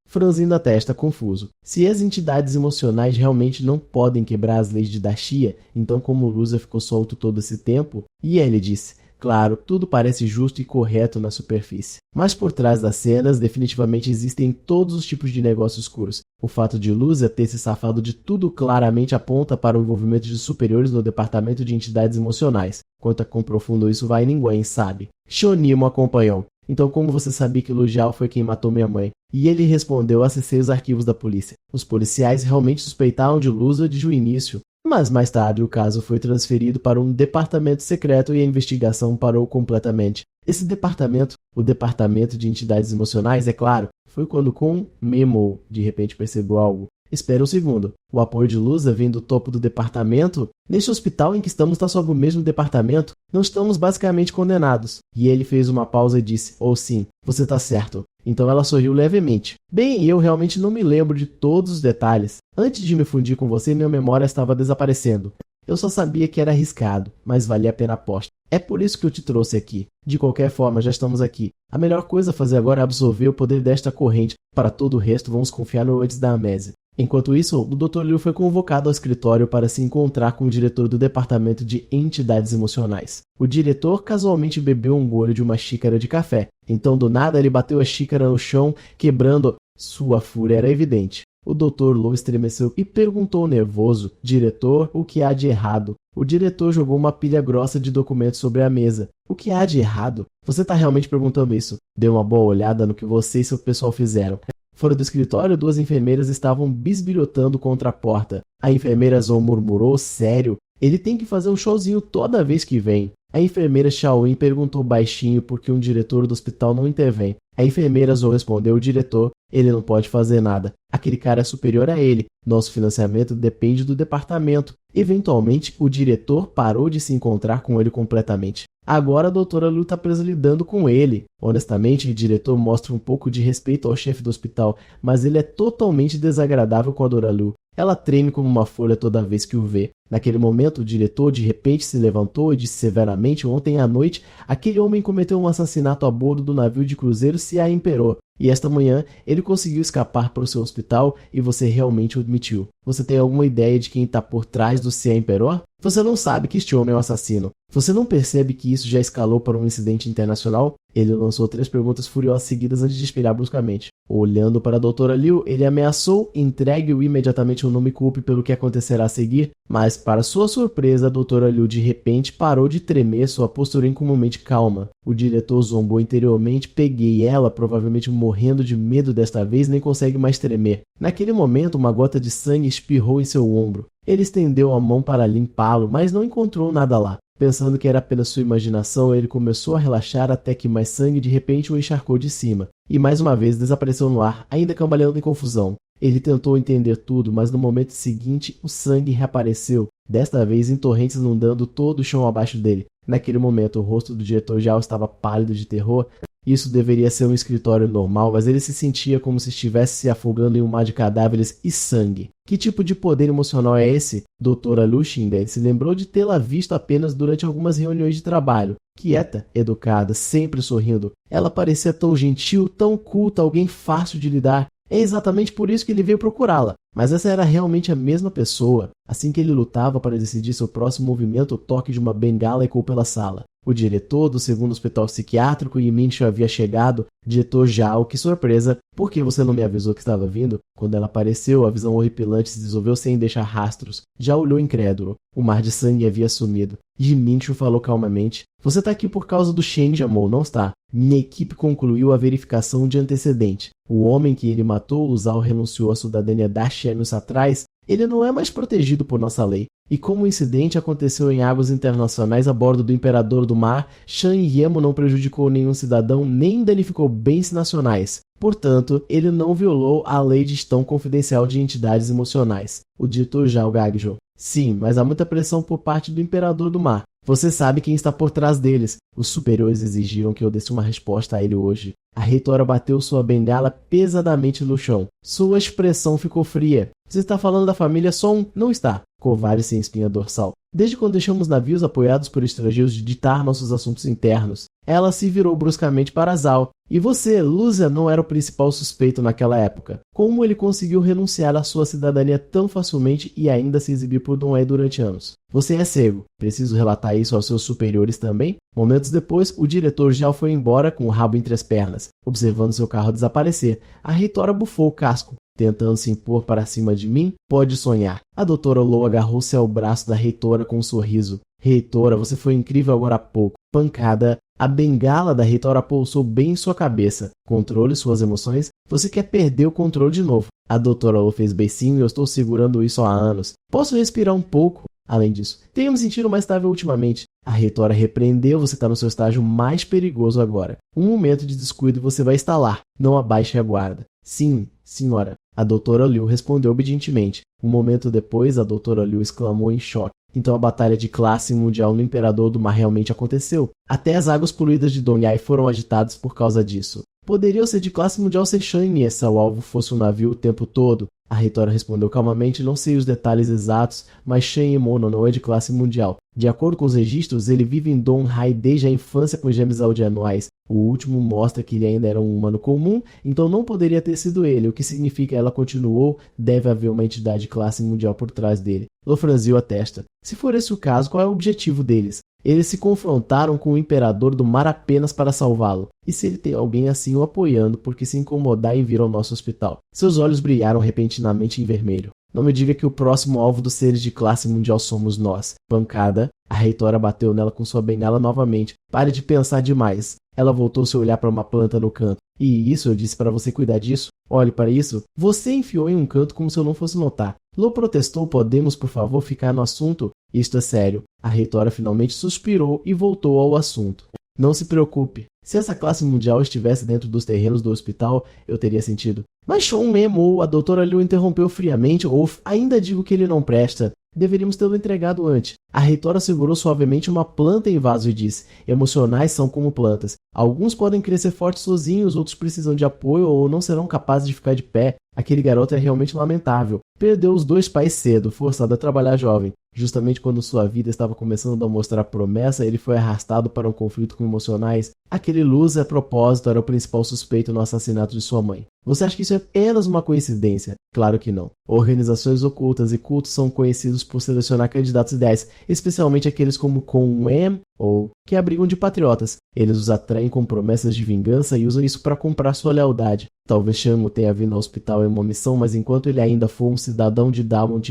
S1: franzindo a testa, confuso. Se as entidades emocionais realmente não podem quebrar as leis de Daxia, então como Lusa ficou solto todo esse tempo? E ele disse: claro, tudo parece justo e correto na superfície. Mas por trás das cenas, definitivamente existem todos os tipos de negócios escuros. O fato de Lusa ter se safado de tudo claramente aponta para o envolvimento de superiores no departamento de entidades emocionais. Quanto a quão profundo isso vai, ninguém sabe. Shonimo acompanhou. Então como você sabia que Lu Jiao foi quem matou minha mãe? E ele respondeu: acessei os arquivos da polícia. Os policiais realmente suspeitavam de Lusa desde o início. Mas mais tarde o caso foi transferido para um departamento secreto e a investigação parou completamente. Esse departamento, o Departamento de Entidades Emocionais, é claro, foi quando Konmimo de repente percebeu algo. Espere um segundo. O apoio de Lusa vem do topo do departamento? Neste hospital em que estamos está sob o mesmo departamento? Não estamos basicamente condenados. E ele fez uma pausa e disse: sim, você está certo. Então ela sorriu levemente. Bem, eu realmente não me lembro de todos os detalhes. Antes de me fundir com você, minha memória estava desaparecendo. Eu só sabia que era arriscado, mas valia a pena a aposta. É por isso que eu te trouxe aqui. De qualquer forma, já estamos aqui. A melhor coisa a fazer agora é absorver o poder desta corrente. Para todo o resto, vamos confiar no antes da Amnésia. Enquanto isso, o Dr. Liu foi convocado ao escritório para se encontrar com o diretor do Departamento de Entidades Emocionais. O diretor casualmente bebeu um gole de uma xícara de café. Então, do nada, ele bateu a xícara no chão, quebrando. Sua fúria era evidente. O Dr. Liu estremeceu e perguntou nervoso: diretor, o que há de errado? O diretor jogou uma pilha grossa de documentos sobre a mesa. O que há de errado? Você está realmente perguntando isso? Dê uma boa olhada no que você e seu pessoal fizeram. Fora do escritório, 2 enfermeiras estavam bisbilhotando contra a porta. A enfermeira Zhou murmurou: sério? Ele tem que fazer um showzinho toda vez que vem. A enfermeira Xiaoyin perguntou baixinho por que um diretor do hospital não intervém. A enfermeira Zhou respondeu: o diretor, ele não pode fazer nada. Aquele cara é superior a ele. Nosso financiamento depende do departamento. Eventualmente, o diretor parou de se encontrar com ele completamente. Agora a doutora Liu está presa lidando com ele. Honestamente, o diretor mostra um pouco de respeito ao chefe do hospital, mas ele é totalmente desagradável com a Dora Liu. Ela treme como uma folha toda vez que o vê. Naquele momento, o diretor de repente se levantou e disse severamente: ontem à noite, aquele homem cometeu um assassinato a bordo do navio de cruzeiro Cia Imperor. E esta manhã, ele conseguiu escapar para o seu hospital e você realmente o admitiu. Você tem alguma ideia de quem está por trás do Cia Imperor? Você não sabe que este homem é um assassino. Você não percebe que isso já escalou para um incidente internacional? Ele lançou 3 perguntas furiosas seguidas antes de espelhar bruscamente. Olhando para a doutora Liu, ele ameaçou: entregue-o imediatamente ou não me culpe pelo que acontecerá a seguir. Mas, para sua surpresa, a doutora Liu de repente parou de tremer, sua postura incomumente calma. O diretor zombou interiormente: peguei ela, provavelmente morrendo de medo desta vez, nem consegue mais tremer. Naquele momento, uma gota de sangue espirrou em seu ombro. Ele estendeu a mão para limpá-lo, mas não encontrou nada lá. Pensando que era apenas sua imaginação, ele começou a relaxar até que mais sangue de repente o encharcou de cima. E mais uma vez desapareceu no ar, ainda cambaleando em confusão. Ele tentou entender tudo, mas no momento seguinte o sangue reapareceu, desta vez em torrentes inundando todo o chão abaixo dele. Naquele momento o rosto do diretor já estava pálido de terror. Isso deveria ser um escritório normal, mas ele se sentia como se estivesse se afogando em um mar de cadáveres e sangue. Que tipo de poder emocional é esse? Doutora Liu Xinbei se lembrou de tê-la visto apenas durante algumas reuniões de trabalho. Quieta, educada, sempre sorrindo. Ela parecia tão gentil, tão culta, alguém fácil de lidar. É exatamente por isso que ele veio procurá-la. Mas essa era realmente a mesma pessoa. Assim que ele lutava para decidir seu próximo movimento, o toque de uma bengala ecoou pela sala. O diretor do segundo hospital psiquiátrico e Mincho havia chegado. Diretor Zhao, que surpresa! Por que você não me avisou que estava vindo? Quando ela apareceu, a visão horripilante se dissolveu sem deixar rastros. Já olhou incrédulo. O mar de sangue havia sumido. E Mincho falou calmamente: você está aqui por causa do Shen Jiamou, não está? Minha equipe concluiu a verificação de antecedente. O homem que ele matou, o Zhao, renunciou à cidadania da Xie anos atrás. Ele não é mais protegido por nossa lei. E como o incidente aconteceu em águas internacionais a bordo do Imperador do Mar, Shan Yemo não prejudicou nenhum cidadão nem danificou bens nacionais. Portanto, ele não violou a lei de gestão confidencial de entidades emocionais. O dito Zhao gaguejou. Sim, mas há muita pressão por parte do Imperador do Mar. Você sabe quem está por trás deles. Os superiores exigiram que eu desse uma resposta a ele hoje. A reitora bateu sua bengala pesadamente no chão. Sua expressão ficou fria. Você está falando da família Song? Não está. Covarde sem espinha dorsal. Desde quando deixamos navios apoiados por estrangeiros de ditar nossos assuntos internos. Ela se virou bruscamente para Zhao. E você, Luzia, não era o principal suspeito naquela época. Como ele conseguiu renunciar à sua cidadania tão facilmente e ainda se exibir por Dong Ai durante anos? Você é cego. Preciso relatar isso aos seus superiores também? Momentos depois, o diretor Zhao foi embora com o rabo entre as pernas, observando seu carro desaparecer. A reitora bufou o casco. Tentando se impor para cima de mim? Pode sonhar. A doutora Lou agarrou-se ao braço da reitora com um sorriso. Reitora, você foi incrível agora há pouco. Pancada. A bengala da reitora pousou bem em sua cabeça. Controle suas emoções. Você quer perder o controle de novo. A doutora Lou fez beicinho e eu estou segurando isso há anos. Posso respirar um pouco? Além disso, tenho me sentido mais estável ultimamente. A reitora repreendeu: você está no seu estágio mais perigoso agora. Um momento de descuido e você vai estalar. Não abaixe a guarda. Sim, senhora. A doutora Liu respondeu obedientemente. Um momento depois, a doutora Liu exclamou em choque. Então a batalha de classe mundial no Imperador do Mar realmente aconteceu. Até as águas poluídas de Dong Ai foram agitadas por causa disso. Poderia ser de classe mundial se Shan se o alvo fosse um navio o tempo todo? A reitora respondeu calmamente, não sei os detalhes exatos, mas Shan Yimou não é de classe mundial. De acordo com os registros, ele vive em Dong Hai desde a infância com gêmeos aldeanuais. O último mostra que ele ainda era um humano comum, então não poderia ter sido ele, o que significa que ela continuou, deve haver uma entidade de classe mundial por trás dele. Lo franziu a testa. Se for esse o caso, qual é o objetivo deles? Eles se confrontaram com o imperador do mar apenas para salvá-lo. E se ele tem alguém assim o apoiando porque se incomodar em vir ao nosso hospital? Seus olhos brilharam repentinamente em vermelho. Não me diga que o próximo alvo dos seres de classe mundial somos nós. Pancada. A reitora bateu nela com sua bengala novamente. Pare de pensar demais. Ela voltou seu olhar para uma planta no canto. E isso eu disse para você cuidar disso? Olhe para isso. Você enfiou em um canto como se eu não fosse notar. Lo protestou, podemos por favor ficar no assunto? Isto é sério. A reitora finalmente suspirou e voltou ao assunto. Não se preocupe. Se essa classe mundial estivesse dentro dos terrenos do hospital, eu teria sentido. Mas Sean Yimou, a doutora Liu interrompeu friamente, ou ainda digo que ele não presta. Deveríamos tê-lo entregado antes. A reitora segurou suavemente uma planta em vaso e disse, emocionais são como plantas. Alguns podem crescer fortes sozinhos, outros precisam de apoio ou não serão capazes de ficar de pé. Aquele garoto é realmente lamentável. Perdeu os 2 pais cedo, forçado a trabalhar jovem. Justamente quando sua vida estava começando a mostrar promessa, ele foi arrastado para um conflito com emocionais. Aquele loser, a propósito, era o principal suspeito no assassinato de sua mãe. Você acha que isso é apenas uma coincidência? Claro que não. Organizações ocultas e cultos são conhecidos por selecionar candidatos ideais, especialmente aqueles como Con-Em, ou que abrigam de patriotas. Eles os atraem com promessas de vingança e usam isso para comprar sua lealdade. Talvez Shanmu tenha vindo ao hospital em uma missão, mas enquanto ele ainda for um cidadão de Dalmont,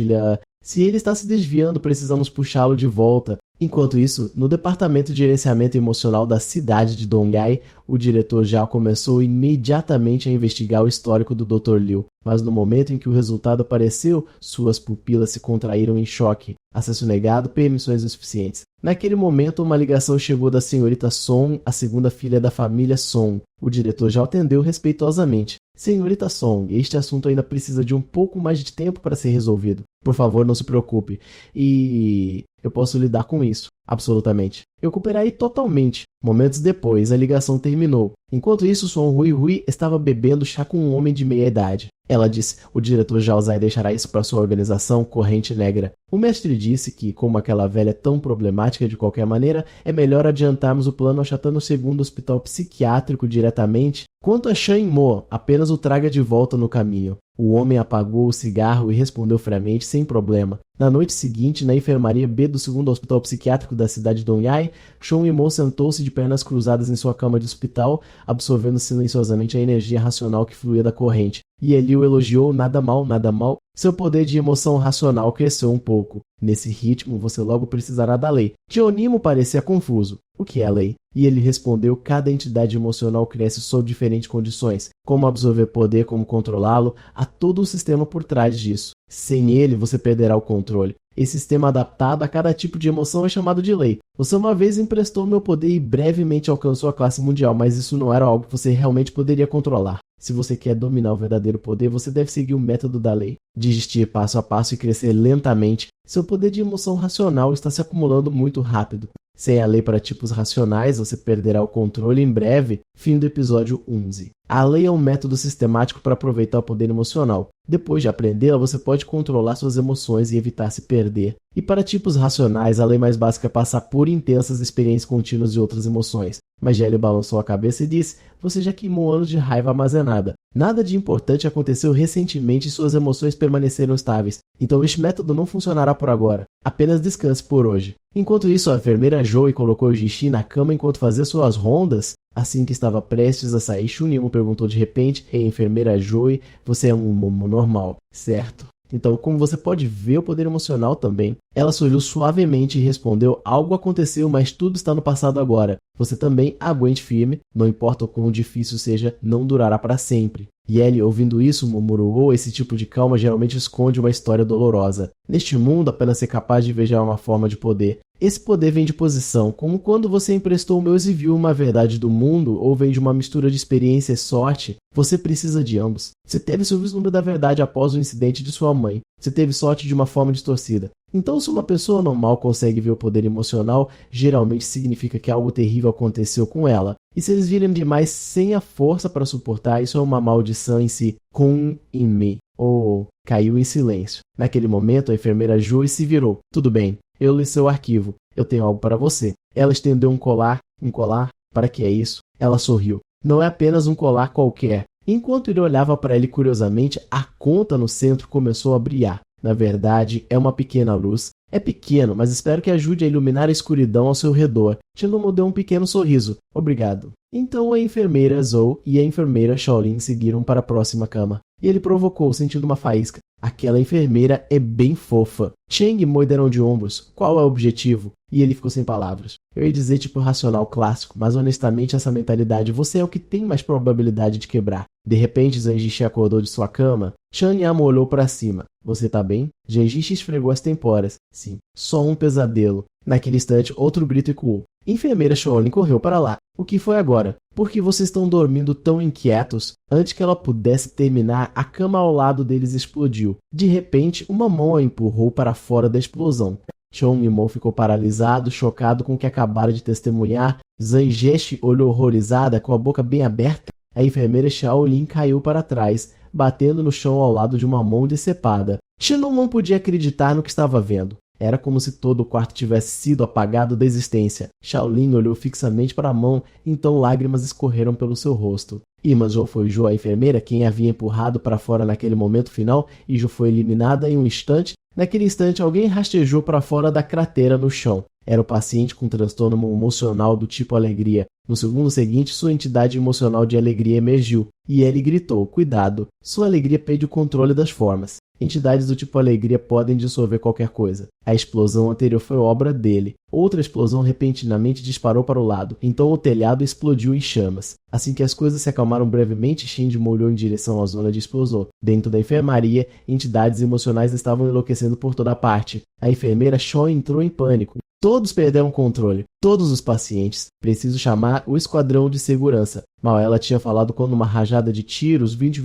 S1: se ele está se desviando, precisamos puxá-lo de volta. Enquanto isso, no departamento de gerenciamento emocional da cidade de Dongyai, o diretor já começou imediatamente a investigar o histórico do Dr. Liu. Mas no momento em que o resultado apareceu, suas pupilas se contraíram em choque. Acesso negado, permissões insuficientes. Naquele momento, uma ligação chegou da senhorita Song, a segunda filha da família Song. O diretor já atendeu respeitosamente. Senhorita Song, este assunto ainda precisa de um pouco mais de tempo para ser resolvido. Por favor, não se preocupe. E eu posso lidar com isso, absolutamente. Eu cooperarei totalmente. Momentos depois, a ligação terminou. Enquanto isso, Song Hui estava bebendo chá com um homem de meia idade. Ela disse, o diretor Zhao deixará isso para sua organização Corrente Negra. O mestre disse que, como aquela velha é tão problemática de qualquer maneira, é melhor adiantarmos o plano achatando o segundo hospital psiquiátrico diretamente. Quanto a Shan Yimou, apenas o traga de volta no caminho. O homem apagou o cigarro e respondeu friamente, sem problema. Na noite seguinte, na enfermaria B do segundo hospital psiquiátrico da cidade de Dongyai, Sean Yimou sentou-se de pernas cruzadas em sua cama de hospital, absorvendo silenciosamente a energia racional que fluía da corrente. E ele o elogiou, nada mal, nada mal. Seu poder de emoção racional cresceu um pouco. Nesse ritmo, você logo precisará da lei. Dionimo parecia confuso. O que é a lei? E ele respondeu, cada entidade emocional cresce sob diferentes condições. Como absorver poder, como controlá-lo, há todo um sistema por trás disso. Sem ele, você perderá o controle. Esse sistema adaptado a cada tipo de emoção é chamado de lei. Você uma vez emprestou meu poder e brevemente alcançou a classe mundial, mas isso não era algo que você realmente poderia controlar. Se você quer dominar o verdadeiro poder, você deve seguir o método da lei. Digestir passo a passo e crescer lentamente. Seu poder de emoção racional está se acumulando muito rápido. Sem a lei para tipos racionais, você perderá o controle em breve. Fim do episódio 11. A lei é um método sistemático para aproveitar o poder emocional. Depois de aprendê-la, você pode controlar suas emoções e evitar se perder. E para tipos racionais, a lei mais básica é passar por intensas experiências contínuas de outras emoções. Mas Gelli balançou a cabeça e disse, você já queimou anos de raiva armazenada. Nada de importante aconteceu recentemente e suas emoções permaneceram estáveis. Então este método não funcionará por agora. Apenas descanse por hoje. Enquanto isso, a enfermeira Joey colocou o Jishi na cama enquanto fazia suas rondas. Assim que estava prestes a sair, Shun Yimou perguntou de repente, ei, enfermeira Joey, você é um momo normal, certo? Então, como você pode ver o poder emocional também. Ela sorriu suavemente e respondeu, algo aconteceu, mas tudo está no passado agora. Você também aguente firme, não importa o quão difícil seja, não durará para sempre. E ele, ouvindo isso, murmurou, esse tipo de calma geralmente esconde uma história dolorosa. Neste mundo, apenas ser capaz de invejar uma forma de poder. Esse poder vem de posição, como quando você emprestou o Meus e viu uma verdade do mundo, ou vem de uma mistura de experiência e sorte. Você precisa de ambos. Você teve seu vislumbre da verdade após o incidente de sua mãe. Você teve sorte de uma forma distorcida. Então, se uma pessoa normal consegue ver o poder emocional, geralmente significa que algo terrível aconteceu com ela. E se eles virem demais sem a força para suportar, isso é uma maldição em si. Kun in me. Ou caiu em silêncio. Naquele momento, a enfermeira Joy se virou. Tudo bem, eu li seu arquivo. Eu tenho algo para você. Ela estendeu um colar. Um colar? Para que é isso? Ela sorriu. Não é apenas um colar qualquer. Enquanto ele olhava para ele curiosamente, a conta no centro começou a brilhar. Na verdade, é uma pequena luz. É pequeno, mas espero que ajude a iluminar a escuridão ao seu redor. Chilumo deu um pequeno sorriso. Obrigado. Então a enfermeira Zou e a enfermeira Shaolin seguiram para a próxima cama. E ele provocou, sentindo uma faísca. Aquela enfermeira é bem fofa. Cheng e Moi deram de ombros. Qual é o objetivo? E ele ficou sem palavras. Eu ia dizer tipo racional clássico, mas honestamente essa mentalidade você é o que tem mais probabilidade de quebrar. De repente, Zanjishi acordou de sua cama. Chan Yama olhou para cima. Você tá bem? Zanjishi esfregou as temporas. Sim, só um pesadelo. Naquele instante, outro grito ecoou. Enfermeira Shaolin correu para lá. O que foi agora? Por que vocês estão dormindo tão inquietos? Antes que ela pudesse terminar, a cama ao lado deles explodiu. De repente, uma mão a empurrou para fora da explosão. Chong Yimou ficou paralisado, chocado com o que acabara de testemunhar. Zanjishi olhou horrorizada, com a boca bem aberta. A enfermeira Shaolin caiu para trás, batendo no chão ao lado de uma mão decepada. Shenlong não podia acreditar no que estava vendo. Era como se todo o quarto tivesse sido apagado da existência. Shaolin olhou fixamente para a mão, então lágrimas escorreram pelo seu rosto. Mas foi Jo, a enfermeira, quem havia empurrado para fora naquele momento final, e Jo foi eliminada em um instante. Naquele instante, alguém rastejou para fora da cratera no chão. Era o paciente com transtorno emocional do tipo alegria. No segundo seguinte, sua entidade emocional de alegria emergiu, e ele gritou, cuidado, sua alegria perde o controle das formas. Entidades do tipo alegria podem dissolver qualquer coisa. A explosão anterior foi obra dele. Outra explosão repentinamente disparou para o lado, então o telhado explodiu em chamas. Assim que as coisas se acalmaram brevemente, Shinji olhou em direção à zona de explosão. Dentro da enfermaria, entidades emocionais estavam enlouquecendo por toda parte. A enfermeira Shaw entrou em pânico. Todos perderam o controle. Todos os pacientes. Preciso chamar o esquadrão de segurança. Mal ela tinha falado quando uma rajada de tiros, 20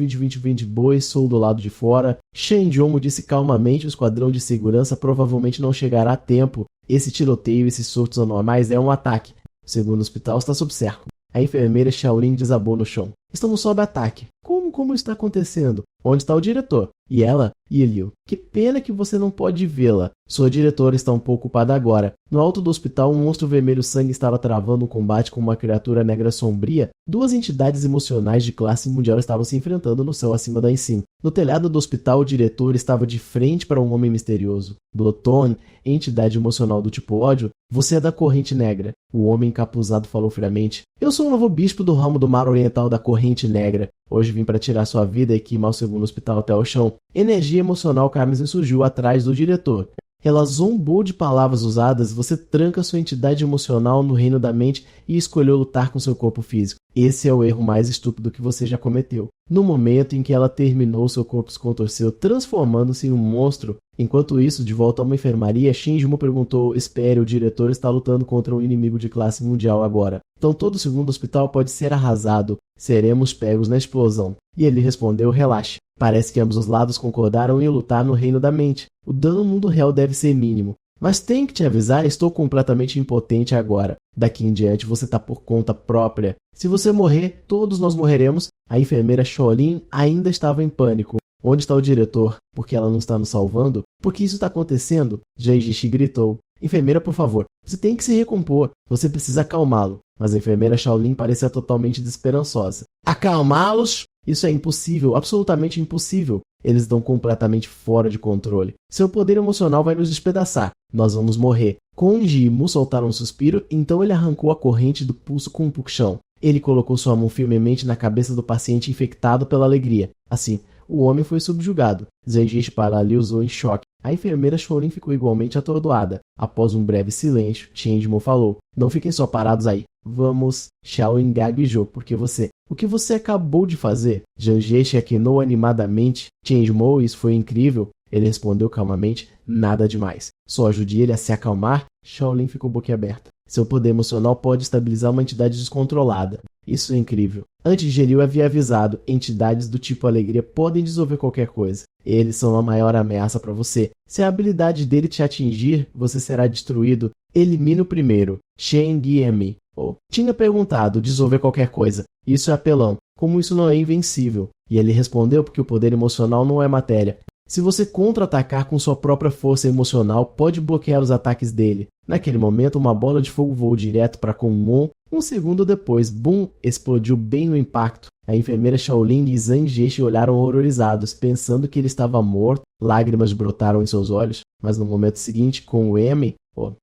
S1: bois, soou do lado de fora. Shen Zhong disse calmamente: o esquadrão de segurança provavelmente não chegará a tempo. Esse tiroteio e esses surtos anormais é um ataque. O segundo hospital está sob cerco. A enfermeira Shaolin desabou no chão. Estamos sob ataque. Como está acontecendo? Onde está o diretor? E ela? Liu. Que pena que você não pode vê-la. Sua diretora está um pouco ocupada agora. No alto do hospital, um monstro vermelho sangue estava travando um combate com uma criatura negra sombria. Duas entidades emocionais de classe mundial estavam se enfrentando no céu acima da Ensim. No telhado do hospital, o diretor estava de frente para um homem misterioso. Bloton, entidade emocional do tipo ódio, você é da Corrente Negra. O homem encapuzado falou friamente. Eu sou o novo bispo do ramo do mar oriental da Corrente Negra. Hoje vim para tirar sua vida e queimar o segundo hospital até o chão. Energia emocional Carmesí surgiu atrás do diretor. Ela zombou de palavras usadas. Você tranca sua entidade emocional no reino da mente e escolheu lutar com seu corpo físico. Esse é o erro mais estúpido que você já cometeu. No momento em que ela terminou, seu corpo se contorceu, transformando-se em um monstro. Enquanto isso, de volta a uma enfermaria, Shinji-mo perguntou: espere, o diretor está lutando contra um inimigo de classe mundial agora. Então todo o segundo hospital pode ser arrasado. Seremos pegos na explosão. E ele respondeu: relaxe. Parece que ambos os lados concordaram em lutar no reino da mente. O dano no mundo real deve ser mínimo. Mas tenho que te avisar, estou completamente impotente agora. Daqui em diante você está por conta própria. Se você morrer, todos nós morreremos. A enfermeira Shaolin ainda estava em pânico. Onde está o diretor? Por que ela não está nos salvando? Por que isso está acontecendo? Zanjishi gritou. Enfermeira, por favor, você tem que se recompor. Você precisa acalmá-lo. Mas a enfermeira Shaolin parecia totalmente desesperançosa. Acalmá-los? Isso é impossível, absolutamente impossível. Eles estão completamente fora de controle. Seu poder emocional vai nos despedaçar. Nós vamos morrer. Konji e Mu soltaram um suspiro, então ele arrancou a corrente do pulso com um puxão. Ele colocou sua mão firmemente na cabeça do paciente infectado pela alegria. Assim, o homem foi subjugado. Zanjishi paralisou em choque. A enfermeira Shaolin ficou igualmente atordoada. Após um breve silêncio, Shinji-mo falou: não fiquem só parados aí. Vamos. Shaolin gaguejou. Por que você? O que você acabou de fazer? Zanjishi aquinou animadamente. Shinji-mo, isso foi incrível. Ele respondeu calmamente, nada demais. Só ajude ele a se acalmar. Shaolin ficou boquiaberta. Seu poder emocional pode estabilizar uma entidade descontrolada. Isso é incrível. Antes Geril havia avisado, entidades do tipo alegria podem dissolver qualquer coisa. Eles são a maior ameaça para você. Se a habilidade dele te atingir, você será destruído. Elimine o primeiro. Shen Diemi. Tinha perguntado, dissolver qualquer coisa. Isso é apelão. Como isso não é invencível? E ele respondeu porque o poder emocional não é matéria. Se você contra-atacar com sua própria força emocional, pode bloquear os ataques dele. Naquele momento, uma bola de fogo voou direto para Kunmon. Um segundo depois, Boom explodiu bem no impacto. A enfermeira Shaolin e Zhang Jieshi olharam horrorizados, pensando que ele estava morto. Lágrimas brotaram em seus olhos, mas no momento seguinte, com o M,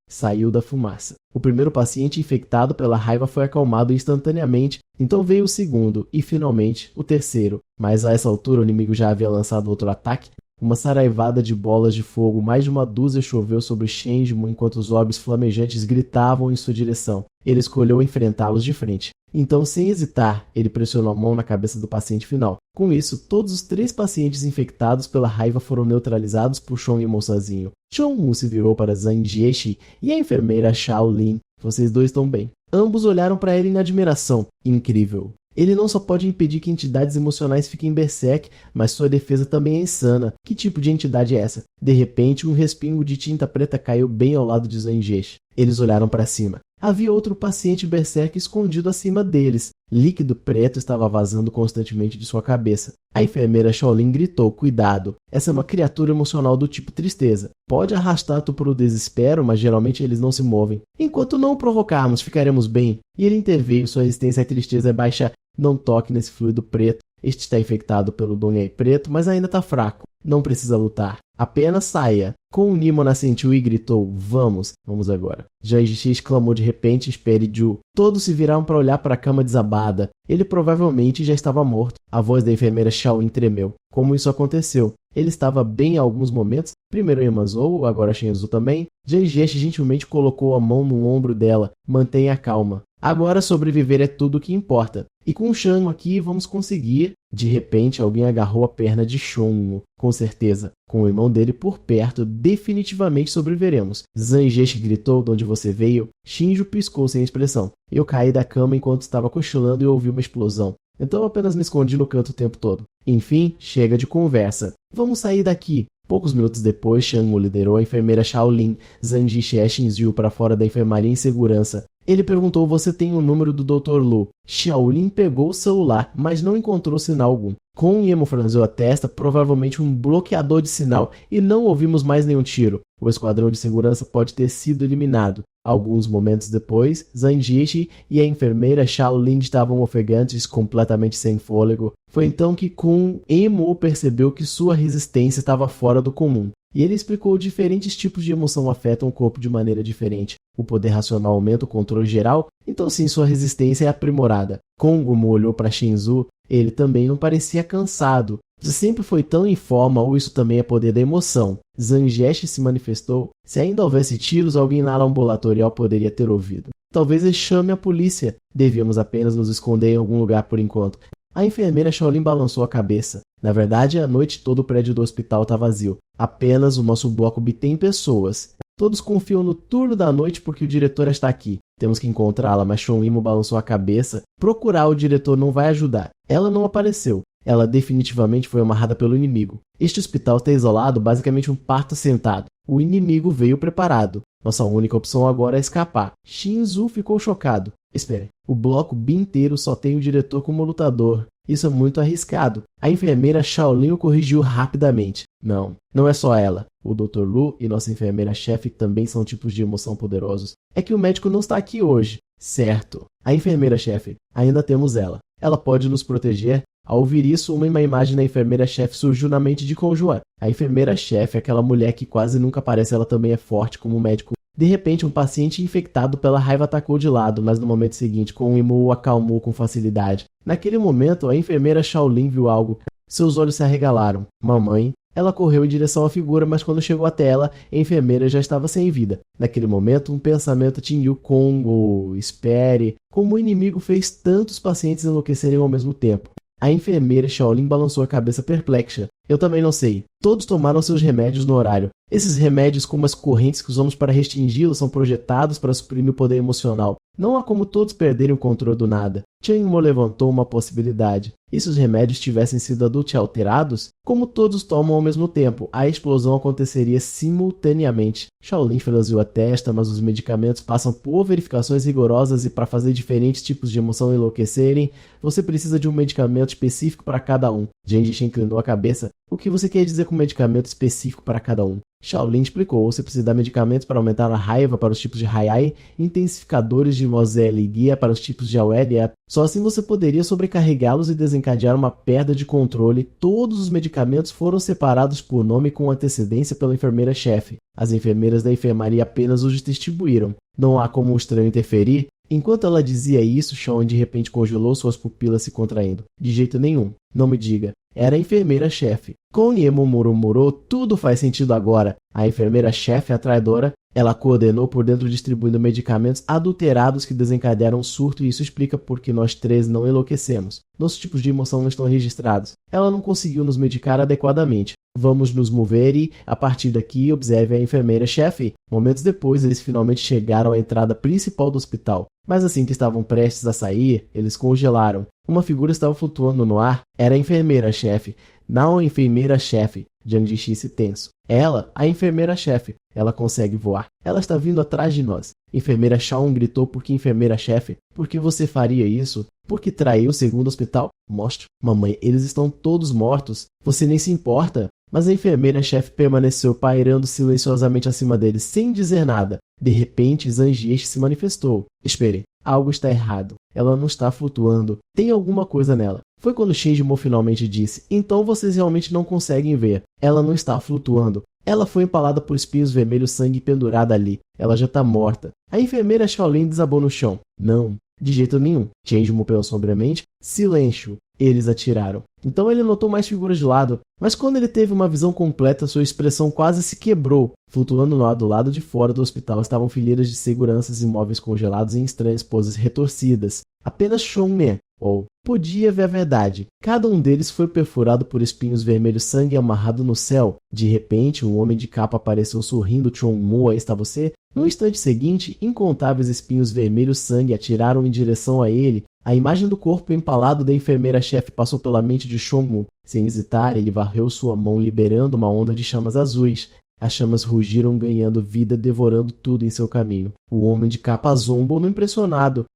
S1: saiu da fumaça. O primeiro paciente infectado pela raiva foi acalmado instantaneamente, então veio o segundo e, finalmente, o terceiro. Mas a essa altura o inimigo já havia lançado outro ataque. Uma saraivada de bolas de fogo, mais de uma dúzia choveu sobre Shenjimo enquanto os orbes flamejantes gritavam em sua direção. Ele escolheu enfrentá-los de frente. Então, sem hesitar, ele pressionou a mão na cabeça do paciente final. Com isso, todos os 3 pacientes infectados pela raiva foram neutralizados por Shon Yimou sozinho. Shon se virou para Zhang Jieshi e a enfermeira Shaolin. Vocês dois estão bem. Ambos olharam para ele em admiração. Incrível. Ele não só pode impedir que entidades emocionais fiquem em berserk, mas sua defesa também é insana. Que tipo de entidade é essa? De repente, um respingo de tinta preta caiu bem ao lado de Zhang Jieshi. Eles olharam para cima. Havia outro paciente berserk escondido acima deles. Líquido preto estava vazando constantemente de sua cabeça. A enfermeira Shaolin gritou, cuidado. Essa é uma criatura emocional do tipo tristeza. Pode arrastar tu para o desespero, mas geralmente eles não se movem. Enquanto não o provocarmos, ficaremos bem. E ele interveio, sua resistência à tristeza é baixa. Não toque nesse fluido preto. Este está infectado pelo Donghai preto, mas ainda está fraco. Não precisa lutar. Apenas saia. Com o Nimon assentiu e gritou, vamos agora. Zhang Jieshi exclamou de repente, espere Ju. Todos se viraram para olhar para a cama desabada. Ele provavelmente já estava morto. A voz da enfermeira Shaolin tremeu. Como isso aconteceu? Ele estava bem em alguns momentos. Primeiro Yamazou, agora Shenzu também. Zhang Jieshi gentilmente colocou a mão no ombro dela. Mantenha calma. Agora sobreviver é tudo o que importa. E com o Shang aqui vamos conseguir. De repente alguém agarrou a perna de Shon. Com certeza. Com o irmão dele por perto, definitivamente sobreviveremos. Zhang Jieshi gritou de onde você veio. Shinjo piscou sem expressão. Eu caí da cama enquanto estava cochilando e ouvi uma explosão. Então eu apenas me escondi no canto o tempo todo. Enfim, chega de conversa. Vamos sair daqui. Poucos minutos depois, Shang liderou a enfermeira Shaolin, Zhang Jieshi e Shinzhu para fora da enfermaria em segurança. Ele perguntou, você tem o número do Dr. Lu? Shaolin pegou o celular, mas não encontrou sinal algum. Com Yemo franziu a testa, provavelmente um bloqueador de sinal, e não ouvimos mais nenhum tiro. O esquadrão de segurança pode ter sido eliminado. Alguns momentos depois, Zhang Jieshi e a enfermeira Shaolin estavam ofegantes, completamente sem fôlego. Foi então que Kun Emo percebeu que sua resistência estava fora do comum. E ele explicou diferentes tipos de emoção afetam o corpo de maneira diferente. O poder racional aumenta o controle geral, então sim, sua resistência é aprimorada. Kongo olhou para Shinzu, ele também não parecia cansado. Você sempre foi tão em forma, ou isso também é poder da emoção? Zhang Jieshi se manifestou. Se ainda houvesse tiros, alguém na ala ambulatorial poderia ter ouvido. Talvez ele chame a polícia. Devíamos apenas nos esconder em algum lugar por enquanto. A enfermeira Shaolin balançou a cabeça. Na verdade, à noite todo o prédio do hospital está vazio. Apenas o nosso bloco tem pessoas. Todos confiam no turno da noite porque o diretor está aqui. Temos que encontrá-la, mas Shon Yimou balançou a cabeça. Procurar o diretor não vai ajudar. Ela não apareceu. Ela definitivamente foi amarrada pelo inimigo. Este hospital está isolado, basicamente um parto sentado. O inimigo veio preparado. Nossa única opção agora é escapar. Shinzu ficou chocado. Espere, o bloco B inteiro só tem o diretor como lutador. Isso é muito arriscado. A enfermeira Shaolin o corrigiu rapidamente. Não é só ela. O Dr. Lu e nossa enfermeira-chefe também são tipos de emoção poderosos. É que o médico não está aqui hoje. Certo. A enfermeira-chefe. Ainda temos ela. Ela pode nos proteger. Ao ouvir isso, uma imagem da enfermeira-chefe surgiu na mente de Konjuan. A enfermeira-chefe é aquela mulher que quase nunca aparece, ela também é forte como médico. De repente, um paciente infectado pela raiva atacou de lado, mas no momento seguinte, Kon Yimou o acalmou com facilidade. Naquele momento, a enfermeira Shaolin viu algo. Seus olhos se arregalaram. Mamãe. Ela correu em direção à figura, mas quando chegou até ela, a enfermeira já estava sem vida. Naquele momento, um pensamento atingiu Kongo. Espere. Como o inimigo fez tantos pacientes enlouquecerem ao mesmo tempo? A enfermeira Shaolin balançou a cabeça perplexa. Eu também não sei. Todos tomaram seus remédios no horário. Esses remédios, como as correntes que usamos para restringi-los, são projetados para suprimir o poder emocional. Não há como todos perderem o controle do nada. Chang-mo levantou uma possibilidade. E se os remédios tivessem sido adultos alterados? Como todos tomam ao mesmo tempo, a explosão aconteceria simultaneamente. Shaolin franziu a testa, mas os medicamentos passam por verificações rigorosas e para fazer diferentes tipos de emoção enlouquecerem, você precisa de um medicamento específico para cada um. Zhang Jixi inclinou a cabeça. O que você quer dizer com medicamento específico para cada um? Shaolin explicou, você precisa dar medicamentos para aumentar a raiva para os tipos de Hai-Ai, intensificadores de Moselle e guia para os tipos de Aoer e Ep. Só assim você poderia sobrecarregá-los e desencadear uma perda de controle. Todos os medicamentos foram separados por nome com antecedência pela enfermeira-chefe. As enfermeiras da enfermaria apenas os distribuíram. Não há como um estranho interferir? Enquanto ela dizia isso, Shaolin de repente congelou, suas pupilas se contraindo. De jeito nenhum. Não me diga. Era a enfermeira-chefe. Com Yemo murmurou, tudo faz sentido agora. A enfermeira-chefe, a traidora, ela coordenou por dentro distribuindo medicamentos adulterados que desencadearam um surto e isso explica por que nós três não enlouquecemos. Nossos tipos de emoção não estão registrados. Ela não conseguiu nos medicar adequadamente. Vamos nos mover e, a partir daqui, observe a enfermeira-chefe. Momentos depois, eles finalmente chegaram à entrada principal do hospital. Mas assim que estavam prestes a sair, eles congelaram. Uma figura estava flutuando no ar. Era a enfermeira-chefe. Não a enfermeira-chefe. Zhang Jixi tenso. Ela, a enfermeira-chefe. Ela consegue voar. Ela está vindo atrás de nós. Enfermeira Shaun gritou. Por que enfermeira-chefe? Por que você faria isso? Por que traiu o segundo hospital? Mostre. Mamãe, eles estão todos mortos. Você nem se importa. Mas a enfermeira-chefe permaneceu pairando silenciosamente acima deles, sem dizer nada. De repente, Zhang Jixi se manifestou. Espere, algo está errado. Ela não está flutuando. Tem alguma coisa nela. Foi quando Shinji-mo finalmente disse, então vocês realmente não conseguem ver. Ela não está flutuando. Ela foi empalada por espinhos vermelhos, sangue pendurada ali. Ela já está morta. A enfermeira Shaolin desabou no chão. Não, de jeito nenhum. Shinji-mo pensou sombriamente. Silêncio. Eles atiraram. Então ele notou mais figuras de lado, mas quando ele teve uma visão completa, sua expressão quase se quebrou. Flutuando do lado de fora do hospital estavam fileiras de seguranças e móveis congelados em estranhas poses retorcidas. Apenas Chong-me, ou podia ver a verdade. Cada um deles foi perfurado por espinhos vermelhos sangue amarrado no céu. De repente, um homem de capa apareceu sorrindo. Chong-mo, aí está você? No instante seguinte, incontáveis espinhos vermelhos sangue atiraram em direção a ele. A imagem do corpo empalado da enfermeira-chefe passou pela mente de Chong-mo. Sem hesitar, ele varreu sua mão, liberando uma onda de chamas azuis. As chamas rugiram, ganhando vida, devorando tudo em seu caminho. O homem de capa zombou no impressionado.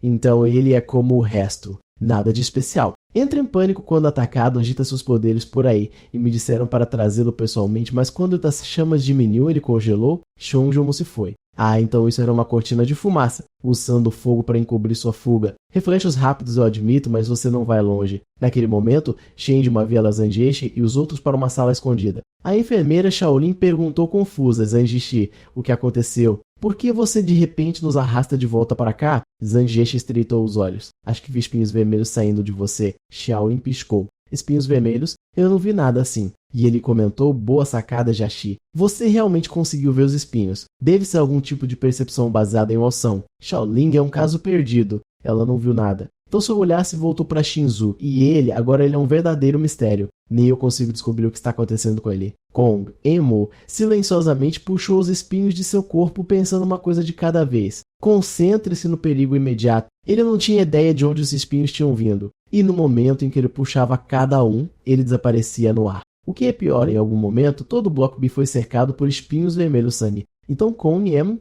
S1: Então ele é como o resto. Nada de especial. Entra em pânico quando atacado, agita seus poderes por aí, e me disseram para trazê-lo pessoalmente, mas quando das chamas diminuiu, ele congelou, Shonjomo se foi. Ah, então isso era uma cortina de fumaça, usando o fogo para encobrir sua fuga. Reflexos rápidos eu admito, mas você não vai longe. Naquele momento, Shinji movia Zhang Jixi e os outros para uma sala escondida. A enfermeira Shaolin perguntou confusa, Zhang Jixi, o que aconteceu? Por que você de repente nos arrasta de volta para cá? Zhang Jixi estreitou os olhos. Acho que vi espinhos vermelhos saindo de você. Shaolin piscou. Espinhos vermelhos? Eu não vi nada assim. E ele comentou, boa sacada, Jashi. Você realmente conseguiu ver os espinhos. Deve ser algum tipo de percepção baseada em emoção. Shaolin é um caso perdido. Ela não viu nada. Então seu olhar se voltou para Shinzu. E agora ele é um verdadeiro mistério. Nem eu consigo descobrir o que está acontecendo com ele. Kong, Emo, silenciosamente puxou os espinhos de seu corpo pensando uma coisa de cada vez. Concentre-se no perigo imediato. Ele não tinha ideia de onde os espinhos tinham vindo. E no momento em que ele puxava cada um, ele desaparecia no ar. O que é pior, em algum momento, todo o bloco B foi cercado por espinhos vermelhos sangue. Então Kong e Emo,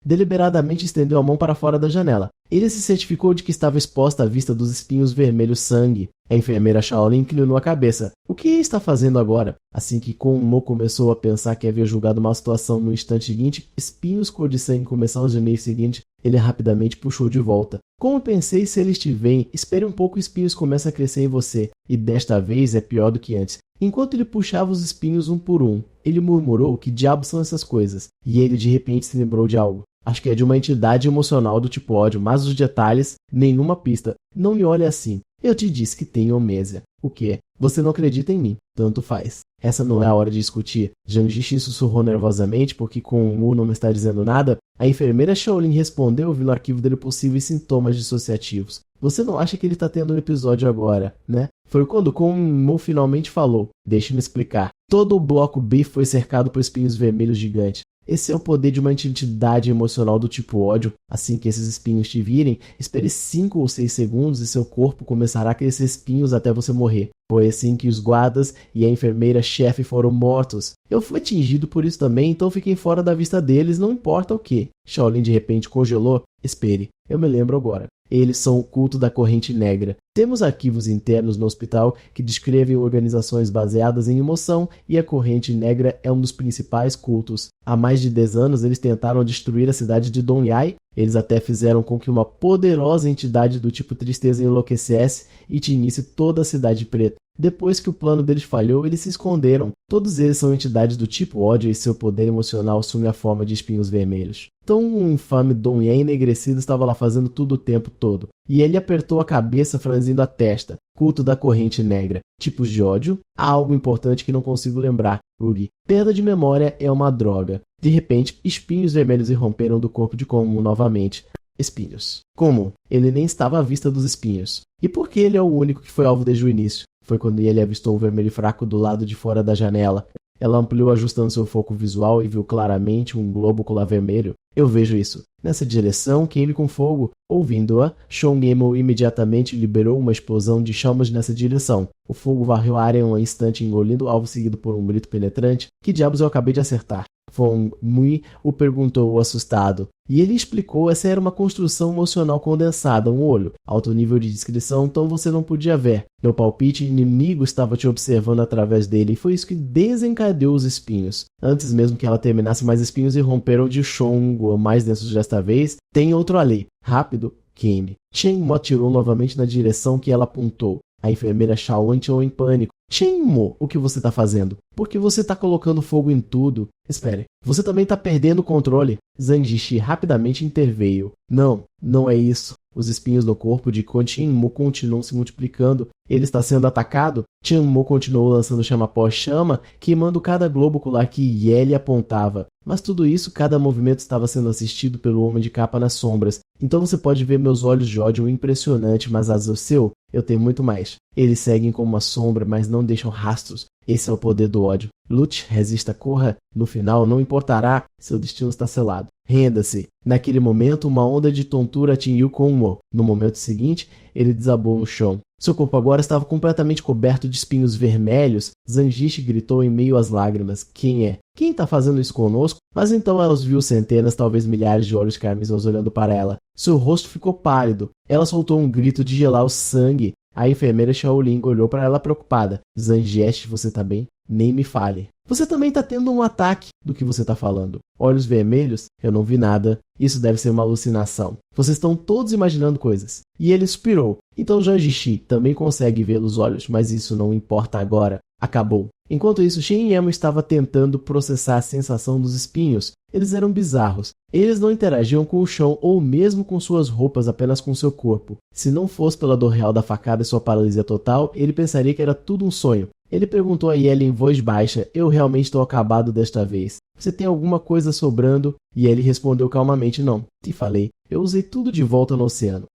S1: deliberadamente estendeu a mão para fora da janela. Ele se certificou de que estava exposta à vista dos espinhos vermelhos sangue. A enfermeira Shaolin inclinou a cabeça. O que está fazendo agora? Assim que Kon-mo começou a pensar que havia julgado uma situação no instante seguinte, espinhos cor de sangue começaram a gemer seguinte, ele rapidamente puxou de volta. Como pensei se eles te veem, espere um pouco, espinhos começam a crescer em você. E desta vez é pior do que antes. Enquanto ele puxava os espinhos um por um, ele murmurou que diabos são essas coisas. E ele de repente se lembrou de algo. Acho que é de uma entidade emocional do tipo ódio, mas os detalhes, nenhuma pista. Não me olhe assim. Eu te disse que tenho amnésia. O quê? Você não acredita em mim, tanto faz. Essa não é a hora de discutir. Zhang Jixi sussurrou nervosamente porque com Wu não me está dizendo nada. A enfermeira Shaolin respondeu ouvindo no arquivo dele possíveis sintomas dissociativos. Você não acha que ele está tendo um episódio agora, né? Foi quando Mu finalmente falou. Deixe-me explicar. Todo o bloco B foi cercado por espinhos vermelhos gigantes. Esse é o poder de uma entidade emocional do tipo ódio. Assim que esses espinhos te virem, espere 5 ou 6 segundos e seu corpo começará a crescer espinhos até você morrer. Foi assim que os guardas e a enfermeira-chefe foram mortos. Eu fui atingido por isso também, então fiquei fora da vista deles, não importa o que. Shaolin de repente congelou. Espere, eu me lembro agora. Eles são o culto da corrente negra. Temos arquivos internos no hospital que descrevem organizações baseadas em emoção e a corrente negra é um dos principais cultos. Há mais de 10 anos eles tentaram destruir a cidade de Dong-Ai. Eles até fizeram com que uma poderosa entidade do tipo tristeza enlouquecesse e tinisse toda a cidade preta. Depois que o plano deles falhou, eles se esconderam. Todos eles são entidades do tipo ódio e seu poder emocional assume a forma de espinhos vermelhos. Então um infame Dong Yan enegrecido estava lá fazendo tudo o tempo todo. E ele apertou a cabeça franzindo a testa. Culto da corrente negra. Tipos de ódio? Há algo importante que não consigo lembrar. Ugi. Perda de memória é uma droga. De repente, espinhos vermelhos irromperam do corpo de Mu novamente. Espinhos. Como? Ele nem estava à vista dos espinhos. E por que ele é o único que foi alvo desde o início? Foi quando ele avistou um vermelho fraco do lado de fora da janela. Ela ampliou ajustando seu foco visual e viu claramente um globo colar vermelho. Eu vejo isso. Nessa direção, queime com fogo. Ouvindo-a, Shongemo imediatamente liberou uma explosão de chamas nessa direção. O fogo varreu a área em um instante, engolindo o alvo seguido por um grito penetrante. Que diabos eu acabei de acertar? Fong Mui o perguntou assustado. E ele explicou, essa era uma construção emocional condensada, um olho. Alto nível de descrição, então você não podia ver. No palpite, inimigo estava te observando através dele e foi isso que desencadeou os espinhos. Antes mesmo que ela terminasse, mais espinhos irromperam de Shongo, mais densos desta vez. Tem outro ali. Rápido, queime. Shenmo atirou novamente na direção que ela apontou. A enfermeira Shaolin entrou em pânico. Shenmo, o que você está fazendo? Por que você está colocando fogo em tudo? Espere, você também está perdendo o controle. Zhang Jixi rapidamente interveio. Não é isso. Os espinhos no corpo de Shenmo continuam se multiplicando. Ele está sendo atacado? Shenmo continuou lançando chama após chama, queimando cada globo ocular que Yeli apontava. Mas tudo isso, cada movimento estava sendo assistido pelo homem de capa nas sombras. Então você pode ver meus olhos de ódio impressionante, mas o seu, eu tenho muito mais. Eles seguem como uma sombra, mas não deixam rastros. Esse é o poder do ódio. Lute, resista, corra. No final, não importará. Seu destino está selado. Renda-se. Naquele momento, uma onda de tontura atingiu Mu. No momento seguinte, ele desabou no chão. Seu corpo agora estava completamente coberto de espinhos vermelhos. Zhang Jixi gritou em meio às lágrimas. Quem é? Quem está fazendo isso conosco? Mas então ela os viu centenas, talvez milhares de olhos carmesim olhando para ela. Seu rosto ficou pálido. Ela soltou um grito de gelar o sangue. A enfermeira Shaolin olhou para ela preocupada. Zhang Jixi, você tá bem? Nem me fale. Você também está tendo um ataque. Do que você está falando? Olhos vermelhos? Eu não vi nada. Isso deve ser uma alucinação. Vocês estão todos imaginando coisas. E ele suspirou. Então Zhang Jixi também consegue ver os olhos, mas isso não importa agora. Acabou. Enquanto isso, Shen Yemo estava tentando processar a sensação dos espinhos. Eles eram bizarros. Eles não interagiam com o chão ou mesmo com suas roupas, apenas com seu corpo. Se não fosse pela dor real da facada e sua paralisia total, ele pensaria que era tudo um sonho. Ele perguntou a Yeli em voz baixa, eu realmente estou acabado desta vez. Você tem alguma coisa sobrando? E ele respondeu calmamente, não. Te falei, eu usei tudo de volta no oceano.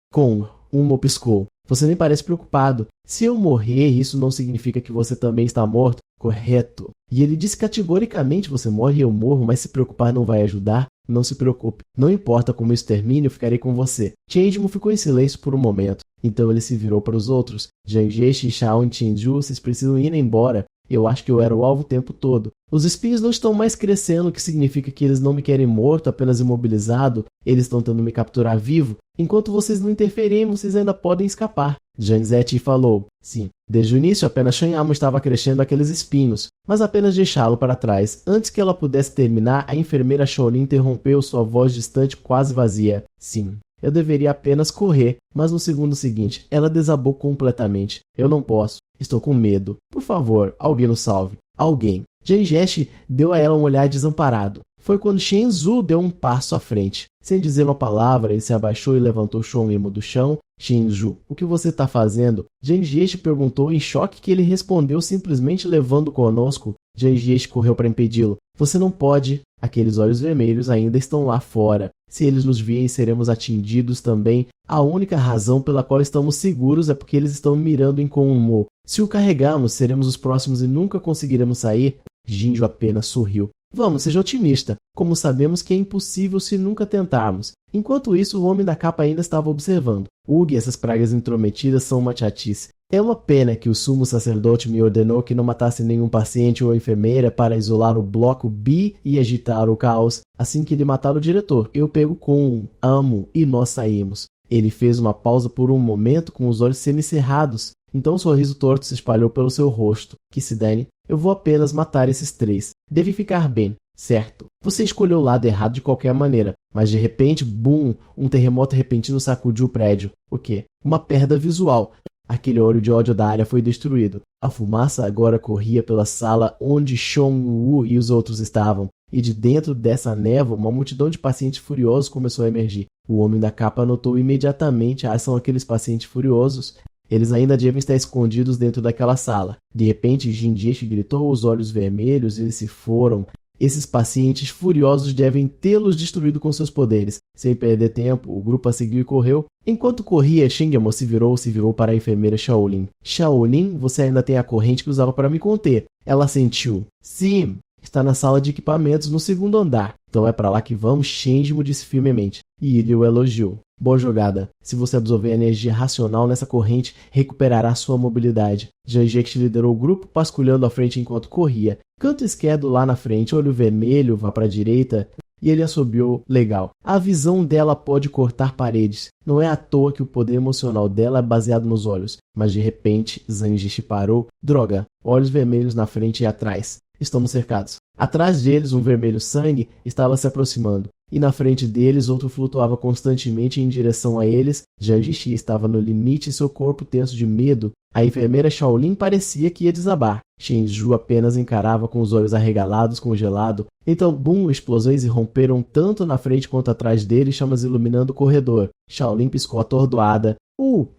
S1: Uma piscou. Você nem parece preocupado. Se eu morrer, isso não significa que você também está morto? Correto. E ele disse categoricamente, você morre e eu morro, mas se preocupar não vai ajudar? Não se preocupe. Não importa como isso termine, eu ficarei com você. Changeman ficou em silêncio por um momento. Então ele se virou para os outros. Zhang Jixi, Shao e Chenju, vocês precisam ir embora. Eu acho que eu era o alvo o tempo todo. Os espinhos não estão mais crescendo, o que significa que eles não me querem morto, apenas imobilizado. Eles estão tentando me capturar vivo. Enquanto vocês não interferirem, vocês ainda podem escapar. Zhang Zeti falou. Sim, desde o início apenas Shen Yamo estava crescendo aqueles espinhos, mas apenas deixá-lo para trás. Antes que ela pudesse terminar, a enfermeira Shaolin interrompeu sua voz distante quase vazia. Sim. Eu deveria apenas correr, mas no segundo seguinte, ela desabou completamente. Eu não posso. Estou com medo. Por favor, alguém nos salve. Alguém. Zhang Jixi deu a ela um olhar desamparado. foi quando Shenzu deu um passo à frente. Sem dizer uma palavra, ele se abaixou e levantou Shon Yemo do chão. Shenzu, o que você está fazendo? Jiang Jiechi perguntou em choque que ele respondeu simplesmente levando conosco. Jiang Jiechi correu para impedi-lo. Você não pode. Aqueles olhos vermelhos ainda estão lá fora. Se eles nos virem, seremos atingidos também. A única razão pela qual estamos seguros é porque eles estão mirando em Konmo. Se o carregarmos, seremos os próximos e nunca conseguiremos sair. Jinjo apenas sorriu. Vamos, seja otimista. Como sabemos que é impossível se nunca tentarmos. Enquanto isso, o homem da capa ainda estava observando. Ugh, essas pragas intrometidas são uma chatice. É uma pena que o sumo sacerdote me ordenou que não matasse nenhum paciente ou enfermeira para isolar o bloco B e agitar o caos. Assim que ele matar o diretor, eu pego com amo e nós saímos. Ele fez uma pausa por um momento com os olhos semicerrados. Então um sorriso torto se espalhou pelo seu rosto. Que se dane, eu vou apenas matar esses 3. Deve ficar bem, certo? Você escolheu o lado errado de qualquer maneira. Mas de repente, bum, um terremoto repentino sacudiu o prédio. O quê? Uma perda visual. Aquele olho de ódio da área foi destruído. A fumaça agora corria pela sala onde Shon Wu e os outros estavam. E de dentro dessa névoa, uma multidão de pacientes furiosos começou a emergir. O homem da capa notou imediatamente: são aqueles pacientes furiosos. Eles ainda devem estar escondidos dentro daquela sala. De repente, Jiang Jiechi gritou, os olhos vermelhos, eles se foram. Esses pacientes furiosos devem tê-los destruído com seus poderes. Sem perder tempo, o grupo a seguir correu. Enquanto corria, Shen Yemo se virou para a enfermeira Shaolin. Shaolin, você ainda tem a corrente que usava para me conter. Ela sentiu. Sim, está na sala de equipamentos no 2º andar. Então é para lá que vamos, Shenjimo disse firmemente. E ele o elogiou. Boa jogada. Se você absorver a energia racional nessa corrente, recuperará sua mobilidade. Jiang Jiechi liderou o grupo, vasculhando à frente enquanto corria. Canto esquerdo lá na frente, olho vermelho, vá para a direita. E ele assobiou. Legal. A visão dela pode cortar paredes. Não é à toa que o poder emocional dela é baseado nos olhos. Mas de repente, Jiang Jiechi parou. Droga. Olhos vermelhos na frente e atrás. Estamos cercados. Atrás deles, um vermelho sangue estava se aproximando. E na frente deles, outro flutuava constantemente em direção a eles. Jiang Jiechi estava no limite e seu corpo tenso de medo. A enfermeira Shaolin parecia que ia desabar. Shenju apenas encarava com os olhos arregalados, congelado. Então, bum, explosões irromperam tanto na frente quanto atrás dele, chamas iluminando o corredor. Shaolin piscou atordoada.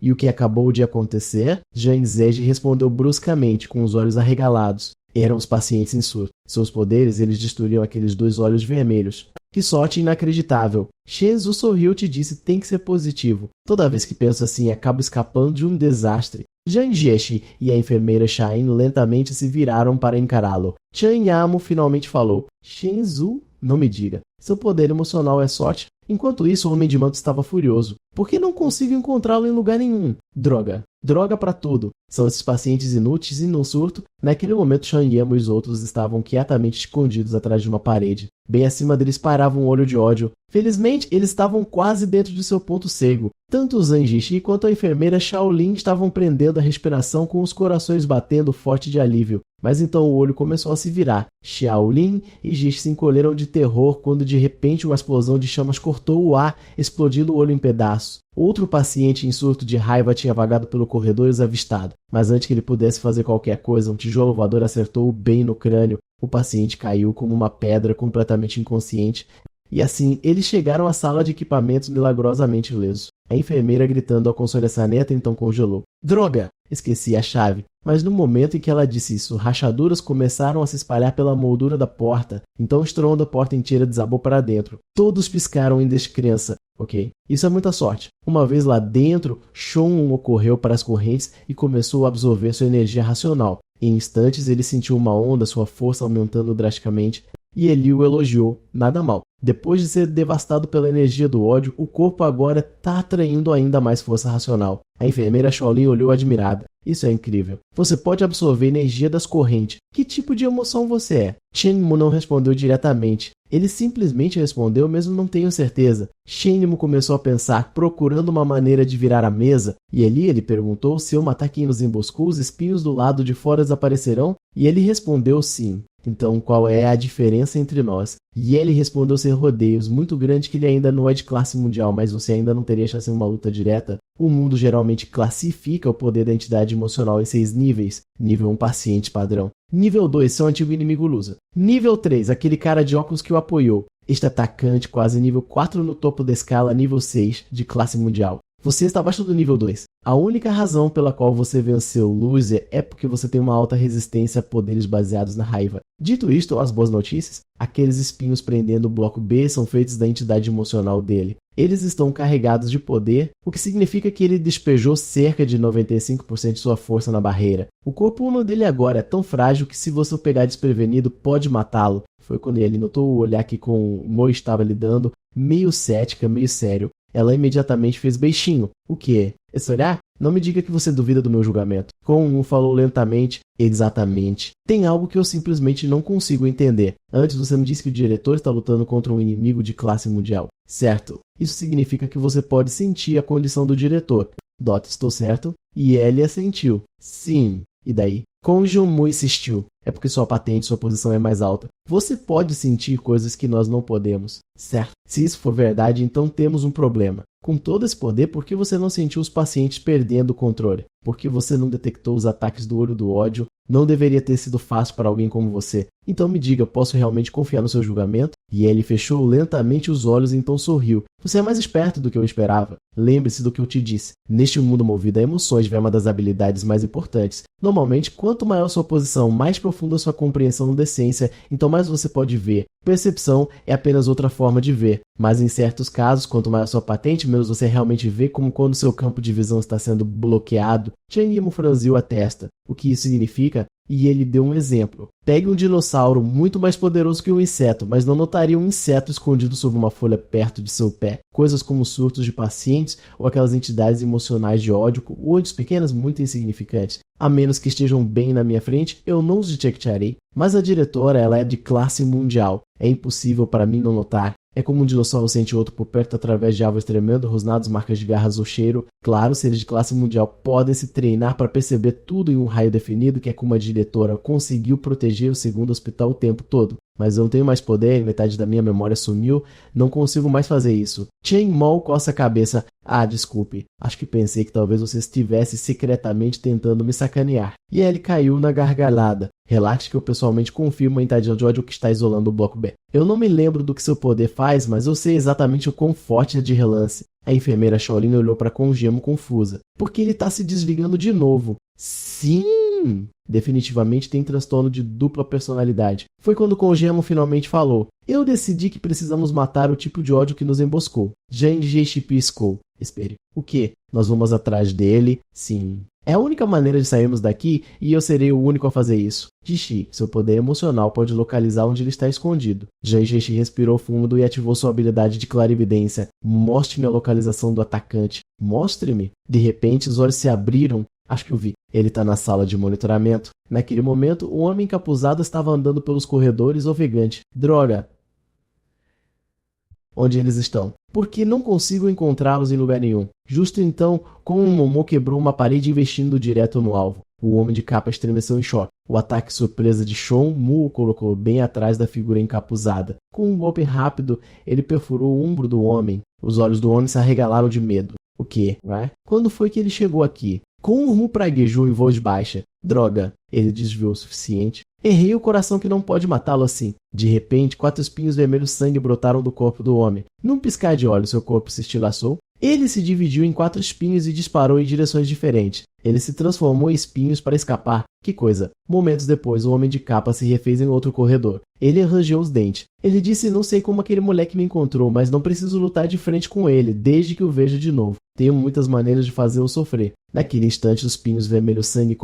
S1: E o que acabou de acontecer? Jiang Zeji respondeu bruscamente, com os olhos arregalados. Eram os pacientes em surto. Seus poderes, eles destruíram aqueles 2 olhos vermelhos. Que sorte inacreditável. Shenzu sorriu e disse: tem que ser positivo. Toda vez que penso assim, acabo escapando de um desastre. Jiang Jiechi e a enfermeira Shain lentamente se viraram para encará-lo. Chan Yamo finalmente falou: Shenzu, não me diga. Seu poder emocional é sorte? Enquanto isso, o Homem de Manto estava furioso. Por que não consigo encontrá-lo em lugar nenhum? Droga. Droga pra tudo. São esses pacientes inúteis e no surto. Naquele momento, Shan Yemo e os outros estavam quietamente escondidos atrás de uma parede. Bem acima deles parava um olho de ódio. Felizmente, eles estavam quase dentro de seu ponto cego. Tanto o Jiang Jiechi quanto a enfermeira Shaolin estavam prendendo a respiração com os corações batendo forte de alívio. Mas então o olho começou a se virar. Shaolin e Jiechi se encolheram de terror quando de repente uma explosão de chamas cortou o ar, explodindo o olho em pedaços. Outro paciente em surto de raiva tinha vagado pelo corredor e os avistado. Mas antes que ele pudesse fazer qualquer coisa, um tijolo voador acertou-o bem no crânio. O paciente caiu como uma pedra, completamente inconsciente. E assim, eles chegaram à sala de equipamentos milagrosamente ilesos. A enfermeira, gritando ao Console Saneta, então congelou. Droga! Esqueci a chave. Mas no momento em que ela disse isso, rachaduras começaram a se espalhar pela moldura da porta. Então o estrondo da porta inteira desabou para dentro. Todos piscaram em descrença. Ok, isso é muita sorte. Uma vez lá dentro, Shon ocorreu para as correntes e começou a absorver sua energia racional. Em instantes, ele sentiu uma onda, sua força aumentando drasticamente. E ele o elogiou. Nada mal. Depois de ser devastado pela energia do ódio, o corpo agora está atraindo ainda mais força racional. A enfermeira Shaolin olhou admirada. Isso é incrível. Você pode absorver energia das correntes. Que tipo de emoção você é? Chen Mu não respondeu diretamente. Ele simplesmente respondeu, mesmo não tenho certeza. Shenmue começou a pensar, procurando uma maneira de virar a mesa, e ali ele perguntou se eu matar quem nos emboscou, os espinhos do lado de fora desaparecerão, e ele respondeu sim. Então, qual é a diferença entre nós? E ele respondeu ser rodeios, muito grande que ele ainda não é de classe mundial, mas você ainda não teria chance em uma luta direta. O mundo geralmente classifica o poder da entidade emocional em 6 níveis. Nível 1, paciente padrão. Nível 2, seu antigo inimigo lusa. Nível 3, aquele cara de óculos que o apoiou. Este atacante quase nível 4 no topo da escala, nível 6, de classe mundial. Você está abaixo do nível 2. A única razão pela qual você venceu o Loser é porque você tem uma alta resistência a poderes baseados na raiva. Dito isto, as boas notícias, aqueles espinhos prendendo o bloco B são feitos da entidade emocional dele. Eles estão carregados de poder, o que significa que ele despejou cerca de 95% de sua força na barreira. O corpo humano dele agora é tão frágil que se você o pegar desprevenido, pode matá-lo. Foi quando ele notou o olhar que com o Mo estava lhe dando, meio cética, meio sério. Ela imediatamente fez baixinho. O quê? Esse olhar? Não me diga que você duvida do meu julgamento. Kon falou lentamente. Exatamente. Tem algo que eu simplesmente não consigo entender. Antes você me disse que o diretor está lutando contra um inimigo de classe mundial. Certo. Isso significa que você pode sentir a condição do diretor. Dot, estou certo? E ele assentiu. Sim. E daí? Kon Jun-Mu insistiu. É porque sua patente, sua posição é mais alta. Você pode sentir coisas que nós não podemos. Certo. Se isso for verdade, então temos um problema. Com todo esse poder, por que você não sentiu os pacientes perdendo o controle? Por que você não detectou os ataques do olho do ódio? Não deveria ter sido fácil para alguém como você. Então me diga, posso realmente confiar no seu julgamento? E ele fechou lentamente os olhos e então sorriu. Você é mais esperto do que eu esperava. Lembre-se do que eu te disse. Neste mundo movido a emoções, vem uma das habilidades mais importantes. Normalmente, quanto maior sua posição, mais profunda sua compreensão da essência, então mais você pode ver. Percepção é apenas outra forma de ver, mas em certos casos, quanto maior sua patente, menos você realmente vê, como quando seu campo de visão está sendo bloqueado. Chang Yimou franziu a testa. O que isso significa? E ele deu um exemplo. Pegue um dinossauro muito mais poderoso que um inseto, mas não notaria um inseto escondido sob uma folha perto de seu pé. Coisas como surtos de pacientes ou aquelas entidades emocionais de ódio, olhos pequenos muito insignificantes. A menos que estejam bem na minha frente, eu não os detectarei. Mas a diretora, ela é de classe mundial. É impossível para mim não notar. É como um dinossauro sente outro por perto através de árvores tremendo, rosnados, marcas de garras ou cheiro. Claro, seres de classe mundial podem se treinar para perceber tudo em um raio definido, que é como a diretora conseguiu proteger o segundo hospital o tempo todo. Mas eu não tenho mais poder, metade da minha memória sumiu, não consigo mais fazer isso. Chen Mou coça a cabeça. Ah, desculpe, acho que pensei que talvez você estivesse secretamente tentando me sacanear. E ele caiu na gargalhada. Relaxe que eu pessoalmente confirmo a entidade de ódio que está isolando o bloco B. Eu não me lembro do que seu poder faz, mas eu sei exatamente o quão forte é de relance. A enfermeira Shaolin olhou para Kongemo confusa. Porque ele está se desligando de novo. Sim! Definitivamente tem transtorno de dupla personalidade. Foi quando Kongemo finalmente falou. Eu decidi que precisamos matar o tipo de ódio que nos emboscou. Genji piscou. Espere. O quê? Nós vamos atrás dele? Sim. É a única maneira de sairmos daqui e eu serei o único a fazer isso. Jishi, seu poder emocional pode localizar onde ele está escondido. Genji respirou fundo e ativou sua habilidade de clarividência. Mostre-me a localização do atacante. Mostre-me. De repente, os olhos se abriram. Acho que eu vi. Ele está na sala de monitoramento. Naquele momento, o homem encapuzado estava andando pelos corredores ofegante. Droga! Onde eles estão? Porque não consigo encontrá-los em lugar nenhum. Justo então, como um Momo quebrou uma parede investindo direto no alvo. O homem de capa estremeceu em choque. O ataque surpresa de Shon Mu o colocou bem atrás da figura encapuzada. Com um golpe rápido, ele perfurou o ombro do homem. Os olhos do homem se arregalaram de medo. O quê? Quando foi que ele chegou aqui? Com um Mu praguejou em voz baixa. Droga, ele desviou o suficiente. Errei o coração que não pode matá-lo assim. De repente, 4 espinhos vermelhos sangue brotaram do corpo do homem. Num piscar de olhos, seu corpo se estilhaçou. Ele se dividiu em 4 espinhos e disparou em direções diferentes. Ele se transformou em espinhos para escapar. Que coisa! Momentos depois, o homem de capa se refez em outro corredor. Ele arranjou os dentes. Ele disse, não sei como aquele moleque me encontrou, mas não preciso lutar de frente com ele, desde que o veja de novo. Tenho muitas maneiras de fazê-lo sofrer. Naquele instante, os pinhos vermelhos sangue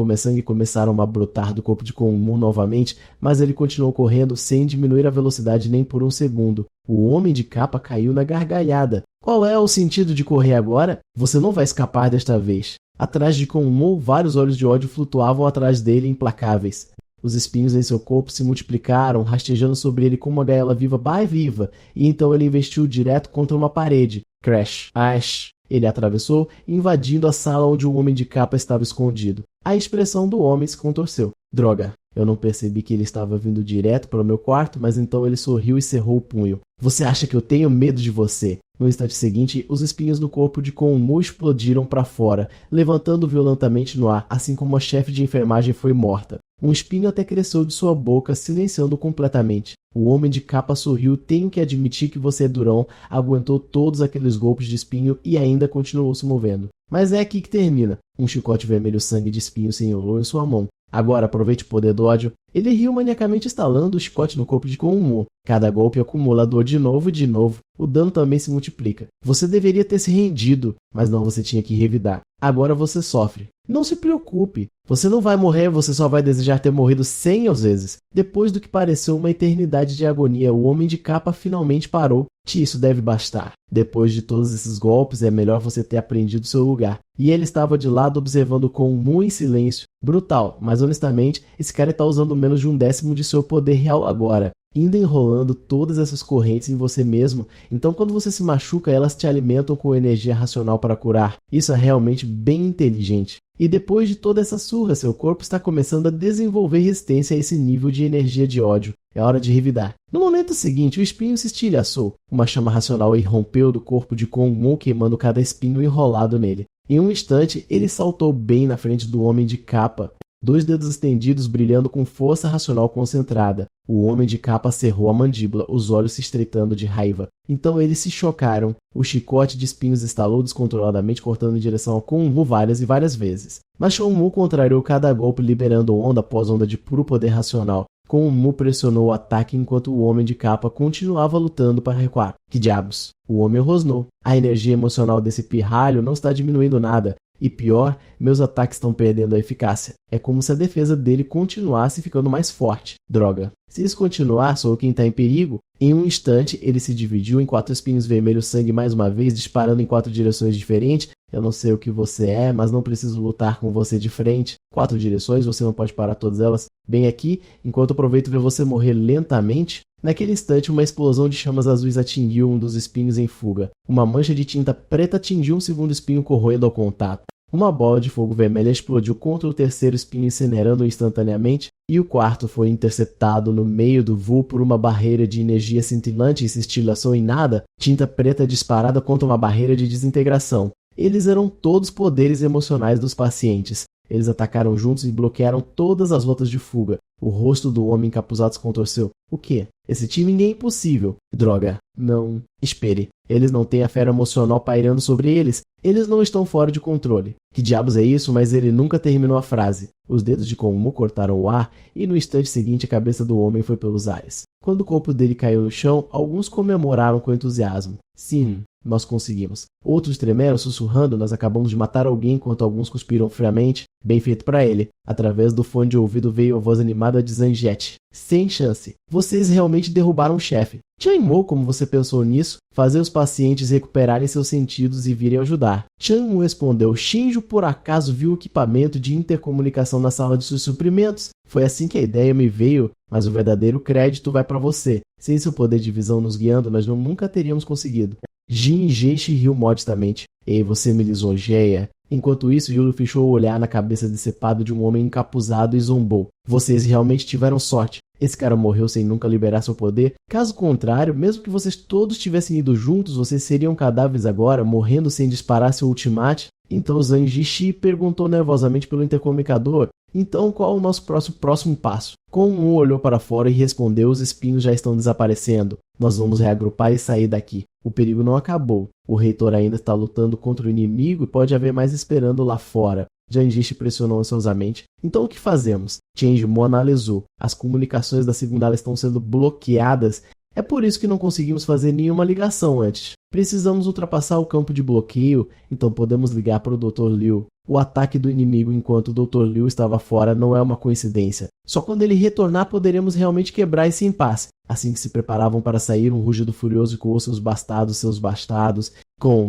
S1: começaram a brotar do corpo de Konmu novamente, mas ele continuou correndo sem diminuir a velocidade nem por um segundo. O homem de capa caiu na gargalhada. Qual é o sentido de correr agora? Você não vai escapar desta vez. Atrás de Konmu, vários olhos de ódio flutuavam atrás dele implacáveis. Os espinhos em seu corpo se multiplicaram, rastejando sobre ele como uma gaiola viva viva, e então ele investiu direto contra uma parede. Crash! Ash! Ele atravessou, invadindo a sala onde o homem de capa estava escondido. A expressão do homem se contorceu. Droga! Eu não percebi que ele estava vindo direto para o meu quarto, mas então ele sorriu e cerrou o punho. Você acha que eu tenho medo de você? No instante seguinte, os espinhos no corpo de Konmu explodiram para fora, levantando violentamente no ar, assim como a chefe de enfermagem foi morta. Um espinho até cresceu de sua boca, silenciando completamente. O homem de capa sorriu. Tenho que admitir que você é durão, aguentou todos aqueles golpes de espinho e ainda continuou se movendo. Mas é aqui que termina. Um chicote vermelho sangue de espinho se enrolou em sua mão. Agora aproveite o poder do ódio. Ele riu maniacamente, estalando o chicote no corpo de Konmu. Cada golpe acumula dor de novo e de novo. O dano também se multiplica. Você deveria ter se rendido, mas não, você tinha que revidar. Agora você sofre. Não se preocupe. Você não vai morrer, você só vai desejar ter morrido 100 vezes. Depois do que pareceu uma eternidade de agonia, o homem de capa finalmente parou. Isso deve bastar. Depois de todos esses golpes, é melhor você ter aprendido seu lugar. E ele estava de lado observando Konmu em silêncio. Brutal, mas honestamente, esse cara está usando menos de 1/10 de seu poder real agora. Ainda enrolando todas essas correntes em você mesmo, então quando você se machuca, elas te alimentam com energia racional para curar. Isso é realmente bem inteligente. E depois de toda essa surra, seu corpo está começando a desenvolver resistência a esse nível de energia de ódio. É hora de revidar. No momento seguinte, o espinho se estilhaçou. Uma chama racional irrompeu do corpo de Konmu, queimando cada espinho enrolado nele. Em um instante, ele saltou bem na frente do homem de capa. 2 dedos estendidos brilhando com força racional concentrada. O homem de capa cerrou a mandíbula, os olhos se estreitando de raiva. Então eles se chocaram. O chicote de espinhos estalou descontroladamente, cortando em direção a Konmu várias e várias vezes. Mas Konmu contrariou cada golpe, liberando onda após onda de puro poder racional. Konmu pressionou o ataque enquanto o homem de capa continuava lutando para recuar. Que diabos? O homem rosnou. A energia emocional desse pirralho não está diminuindo nada. E pior, meus ataques estão perdendo a eficácia. É como se a defesa dele continuasse ficando mais forte. Droga. Se isso continuar, sou quem está em perigo. Em um instante, ele se dividiu em 4 espinhos vermelhos sangue mais uma vez, disparando em 4 direções diferentes. Eu não sei o que você é, mas não preciso lutar com você de frente. 4 direções, você não pode parar todas elas. Bem aqui, enquanto aproveito ver você morrer lentamente. Naquele instante, uma explosão de chamas azuis atingiu um dos espinhos em fuga. Uma mancha de tinta preta atingiu um segundo espinho corroendo ao contato. Uma bola de fogo vermelha explodiu contra o terceiro espinho, incinerando-o instantaneamente, e o quarto foi interceptado no meio do voo por uma barreira de energia cintilante e se estilhaçou em nada. Tinta preta disparada contra uma barreira de desintegração. Eles eram todos poderes emocionais dos pacientes. Eles atacaram juntos e bloquearam todas as rotas de fuga. O rosto do homem encapuzado se contorceu. O quê? Esse time é impossível. Droga. Não. Espere. Eles não têm a fera emocional pairando sobre eles. Eles não estão fora de controle. Que diabos é isso? Mas ele nunca terminou a frase. Os dedos de Konmu cortaram o ar e no instante seguinte a cabeça do homem foi pelos ares. Quando o corpo dele caiu no chão, alguns comemoraram com entusiasmo. Sim, nós conseguimos. Outros tremeram sussurrando, nós acabamos de matar alguém, enquanto alguns cuspiram friamente. Bem feito para ele. Através do fone de ouvido veio a voz animada de Zanjet. Sem chance. Vocês realmente derrubaram o chefe. Chanmu, como você pensou nisso? Fazer os pacientes recuperarem seus sentidos e virem ajudar. Chanmu respondeu. Shinjo por acaso viu o equipamento de intercomunicação na sala de seus suprimentos? Foi assim que a ideia me veio, mas o verdadeiro crédito vai para você. Sem seu poder de visão nos guiando, nós nunca teríamos conseguido. Jin Jeshi riu modestamente. Ei, você me lisonjeia. Enquanto isso, Yulu fechou o olhar na cabeça decepado de um homem encapuzado e zombou. Vocês realmente tiveram sorte. Esse cara morreu sem nunca liberar seu poder. Caso contrário, mesmo que vocês todos tivessem ido juntos, vocês seriam cadáveres agora, morrendo sem disparar seu ultimate. Então Zanjishi perguntou nervosamente pelo intercomunicador. Então qual o nosso próximo passo? Konmu olhou para fora e respondeu, os espinhos já estão desaparecendo. Nós vamos reagrupar e sair daqui. O perigo não acabou. O reitor ainda está lutando contra o inimigo e pode haver mais esperando lá fora. Janjishi pressionou ansiosamente. Então o que fazemos? Changemu analisou. As comunicações da segunda ala estão sendo bloqueadas. É por isso que não conseguimos fazer nenhuma ligação antes. Precisamos ultrapassar o campo de bloqueio, então podemos ligar para o Dr. Liu. O ataque do inimigo enquanto o Dr. Liu estava fora não é uma coincidência. Só quando ele retornar poderemos realmente quebrar esse impasse. Assim que se preparavam para sair, um rugido furioso ecoou seus bastardos.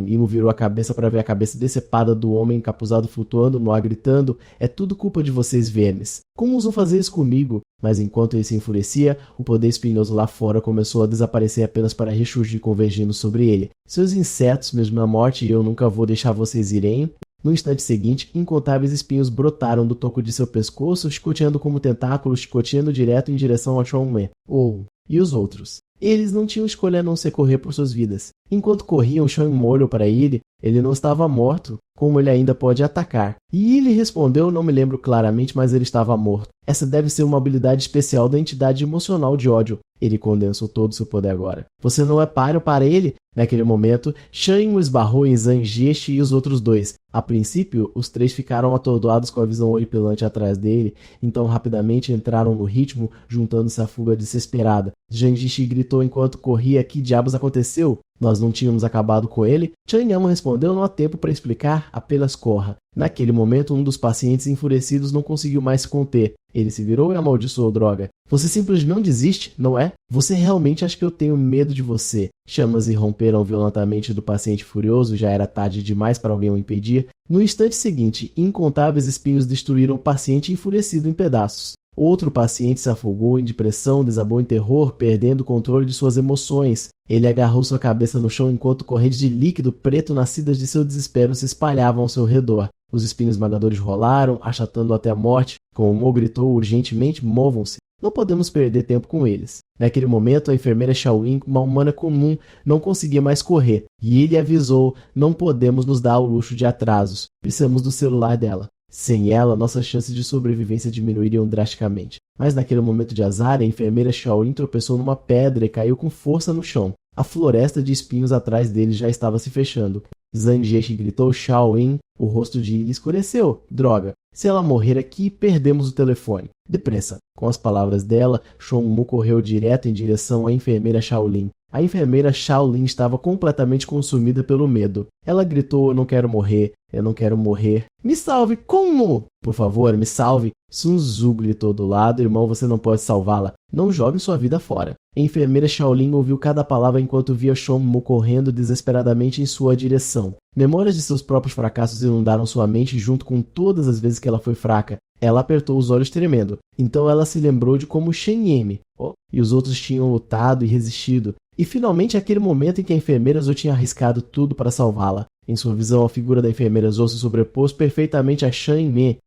S1: Imo virou a cabeça para ver a cabeça decepada do homem encapuzado flutuando no ar, gritando: "É tudo culpa de vocês, vermes. Como ousam fazer isso comigo?" Mas enquanto ele se enfurecia, o poder espinhoso lá fora começou a desaparecer apenas para ressurgir convergindo sobre ele. "Seus insetos, mesmo na morte, eu nunca vou deixar vocês irem." No instante seguinte, incontáveis espinhos brotaram do toco de seu pescoço, chicoteando como tentáculos, chicoteando direto em direção ao Chong-Me. E os outros? Eles não tinham escolha a não ser correr por suas vidas. Enquanto corriam, Chong-Me olhou para ele não estava morto. Como ele ainda pode atacar? E ele respondeu, não me lembro claramente, mas ele estava morto. Essa deve ser uma habilidade especial da entidade emocional de ódio. Ele condensou todo o seu poder agora. Você não é páreo para ele? Naquele momento, Shan o esbarrou em Zhang Jiechi e os outros dois. A princípio, os três ficaram atordoados com a visão horripilante atrás dele, então rapidamente entraram no ritmo, juntando-se à fuga desesperada. Zhang Jiechi gritou enquanto corria: "Que diabos aconteceu? Nós não tínhamos acabado com ele?" Chang Yama respondeu: "Não há tempo para explicar, apenas corra." Naquele momento, um dos pacientes enfurecidos não conseguiu mais se conter. Ele se virou e amaldiçoou Droga. "Você simplesmente não desiste, não é? Você realmente acha que eu tenho medo de você?" Chamas irromperam violentamente do paciente furioso, já era tarde demais para alguém o impedir. No instante seguinte, incontáveis espinhos destruíram o paciente enfurecido em pedaços. Outro paciente se afogou em depressão, desabou em terror, perdendo o controle de suas emoções. Ele agarrou sua cabeça no chão enquanto correntes de líquido preto nascidas de seu desespero se espalhavam ao seu redor. Os espinhos esmagadores rolaram, achatando-o até a morte. Mo gritou urgentemente: "Movam-se! Não podemos perder tempo com eles." Naquele momento, a enfermeira Shaolin, uma humana comum, não conseguia mais correr. E ele avisou: "Não podemos nos dar ao luxo de atrasos. Precisamos do celular dela." Sem ela, nossas chances de sobrevivência diminuiriam drasticamente. Mas naquele momento de azar, a enfermeira Shaolin tropeçou numa pedra e caiu com força no chão. A floresta de espinhos atrás dele já estava se fechando. Zhang Jiechi gritou: "Shaolin!" O rosto de Ilha escureceu. "Droga! Se ela morrer aqui, perdemos o telefone." Depressa. Com as palavras dela, Chong-Mu correu direto em direção à enfermeira Shaolin. A enfermeira Shaolin estava completamente consumida pelo medo. Ela gritou: "Eu não quero morrer. Eu não quero morrer. Me salve, como? Por favor, me salve." Sun Tzu gritou do lado: "Irmão, você não pode salvá-la. Não jogue sua vida fora." A enfermeira Shaolin ouviu cada palavra enquanto via Chong-Mu correndo desesperadamente em sua direção. Memórias de seus próprios fracassos inundaram sua mente junto com todas as vezes que ela foi fraca. Ela apertou os olhos tremendo. Então ela se lembrou de como Shen Yeme e os outros tinham lutado e resistido. E finalmente aquele momento em que a enfermeira Zhou tinha arriscado tudo para salvá-la. Em sua visão, a figura da enfermeira Zhou se sobrepôs perfeitamente a Shan Me,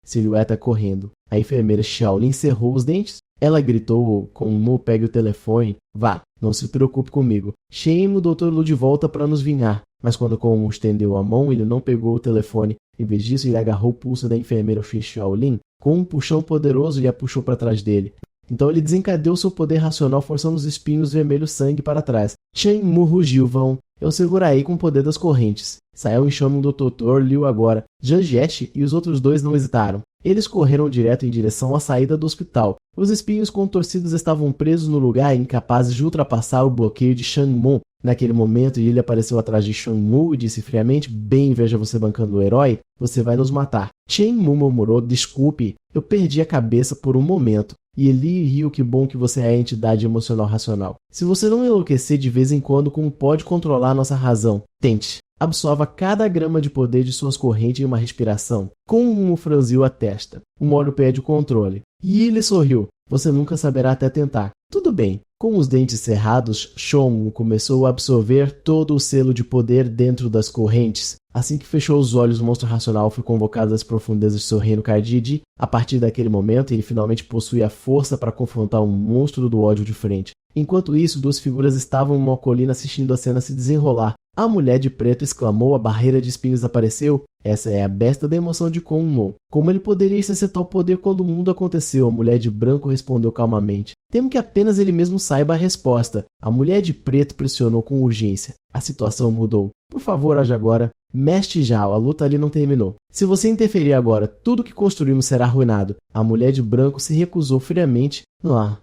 S1: silhueta correndo. A enfermeira Shaolin cerrou os dentes. Ela gritou: "Mu, pegue o telefone. Vá, não se preocupe comigo. Chame o Dr. Lu de volta para nos vingar." Mas quando Mu estendeu a mão, ele não pegou o telefone. Em vez disso, ele agarrou o pulso da enfermeira Shaolin. Com um puxão poderoso, e a puxou para trás dele. Então ele desencadeou seu poder racional, forçando os espinhos vermelhos sangue para trás. Chong-Mu rugiu: "Vão. Eu segurarei com o poder das correntes." Saiu em chame do Dr. Liu agora. Zhang Jiechi e os outros dois não hesitaram. Eles correram direto em direção à saída do hospital. Os espinhos contorcidos estavam presos no lugar, incapazes de ultrapassar o bloqueio de Chong-Mu. Naquele momento, ele apareceu atrás de Chong-Mu e disse friamente: "Bem, veja você bancando o herói. Você vai nos matar." Chong-Mu murmurou: "Desculpe, eu perdi a cabeça por um momento." E ele riu: "Que bom que você é a entidade emocional racional. Se você não enlouquecer de vez em quando, como pode controlar nossa razão? Tente. Absorva cada grama de poder de suas correntes em uma respiração." Como franziu a testa. O Moro perde o controle. E ele sorriu: "Você nunca saberá até tentar." Tudo bem. Com os dentes cerrados, Chong começou a absorver todo o selo de poder dentro das correntes. Assim que fechou os olhos, o monstro racional foi convocado das profundezas de seu reino Cardide. A partir daquele momento, ele finalmente possuía a força para confrontar um monstro do ódio de frente. Enquanto isso, duas figuras estavam em uma colina assistindo a cena se desenrolar. A mulher de preto exclamou: "A barreira de espinhos apareceu." Essa é a besta da emoção de Mu. Como ele poderia exercer tal poder quando o mundo aconteceu? A mulher de branco respondeu calmamente: "Temo que apenas ele mesmo saiba a resposta." A mulher de preto pressionou com urgência. A situação mudou. "Por favor, age agora." "Mestre Zhao, a luta ali não terminou. Se você interferir agora, tudo que construímos será arruinado." A mulher de branco se recusou friamente.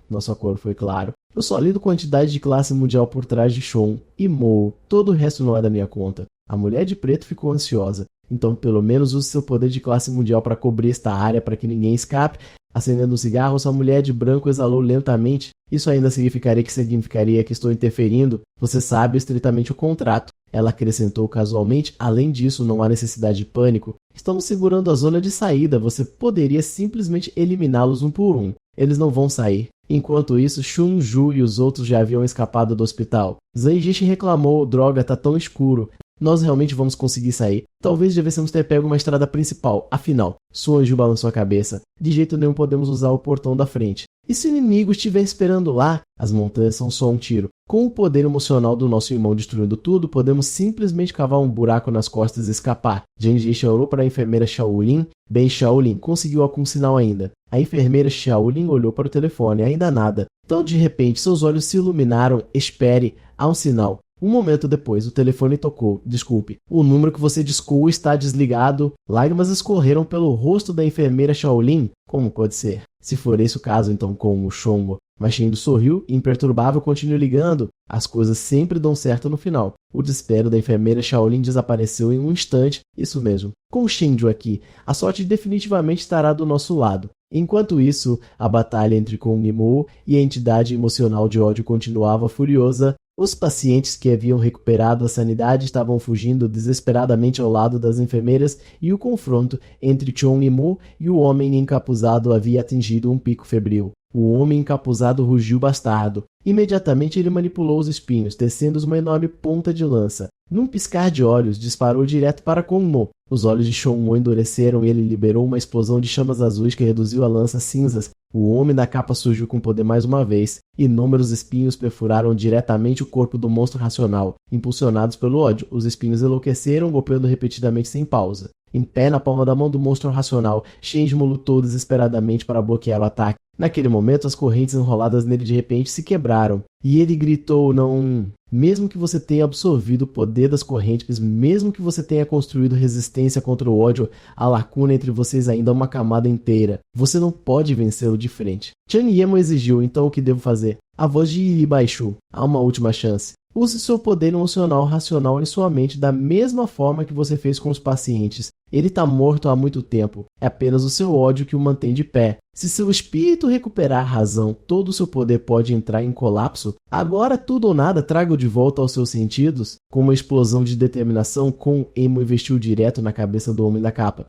S1: Nosso acordo foi claro. Eu só lido com a entidade de classe mundial por trás de Shon e Mo. Todo o resto não é da minha conta." A mulher de preto ficou ansiosa. Então pelo menos use seu poder de classe mundial para cobrir esta área para que ninguém escape. Acendendo um cigarro, sua mulher de branco exalou lentamente. Isso ainda significaria que estou interferindo? Você sabe estritamente o contrato. Ela acrescentou casualmente, além disso, não há necessidade de pânico. Estamos segurando a zona de saída, você poderia simplesmente eliminá-los um por um. Eles não vão sair. Enquanto isso, Shun-Ju e os outros já haviam escapado do hospital. Zangishi reclamou, droga, tá tão escuro. Nós realmente vamos conseguir sair. Talvez devêssemos ter pego uma estrada principal. Afinal, Suanju balançou a cabeça. De jeito nenhum podemos usar o portão da frente. E se o inimigo estiver esperando lá? As montanhas são só um tiro. Com o poder emocional do nosso irmão destruindo tudo, podemos simplesmente cavar um buraco nas costas e escapar. Zangishi olhou para a enfermeira Shaolin. Bem, Shaolin, conseguiu algum sinal ainda? A enfermeira Shaolin olhou para o telefone. Ainda nada. Então, de repente, seus olhos se iluminaram. Espere, há um sinal. Um momento depois, o telefone tocou. Desculpe, o número que você discou está desligado. Lágrimas escorreram pelo rosto da enfermeira Shaolin. Como pode ser? Se for esse o caso, então com o Shongo. Mas Shindu sorriu e, imperturbável, continuou ligando. As coisas sempre dão certo no final. O desespero da enfermeira Shaolin desapareceu em um instante. Isso mesmo. Com o Shindu aqui, a sorte definitivamente estará do nosso lado. Enquanto isso, a batalha entre Kong Mo e a entidade emocional de ódio continuava furiosa. Os pacientes que haviam recuperado a sanidade estavam fugindo desesperadamente ao lado das enfermeiras e o confronto entre Chong Yimou e o homem encapuzado havia atingido um pico febril. O homem encapuzado rugiu bastardo. Imediatamente ele manipulou os espinhos, tecendo uma enorme ponta de lança. Num piscar de olhos, disparou direto para Kong Mo. Os olhos de Shong Mo endureceram e ele liberou uma explosão de chamas azuis que reduziu a lança a cinzas. O homem da capa surgiu com poder mais uma vez. Inúmeros espinhos perfuraram diretamente o corpo do monstro racional. Impulsionados pelo ódio, os espinhos enlouqueceram, golpeando repetidamente sem pausa. Em pé na palma da mão do monstro racional, Shenjimo lutou desesperadamente para bloquear o ataque. Naquele momento, as correntes enroladas nele de repente se quebraram. E ele gritou, não... Mesmo que você tenha absorvido o poder das correntes, mesmo que você tenha construído resistência contra o ódio, a lacuna entre vocês ainda é uma camada inteira. Você não pode vencê-lo de frente. Chan Yemo exigiu, então o que devo fazer? A voz de Lee baixou. Há uma última chance. Use seu poder emocional racional em sua mente da mesma forma que você fez com os pacientes. Ele está morto há muito tempo. É apenas o seu ódio que o mantém de pé. Se seu espírito recuperar a razão, todo o seu poder pode entrar em colapso. Agora tudo ou nada, traga-o de volta aos seus sentidos. Com uma explosão de determinação, Kon Emo investiu direto na cabeça do homem da capa.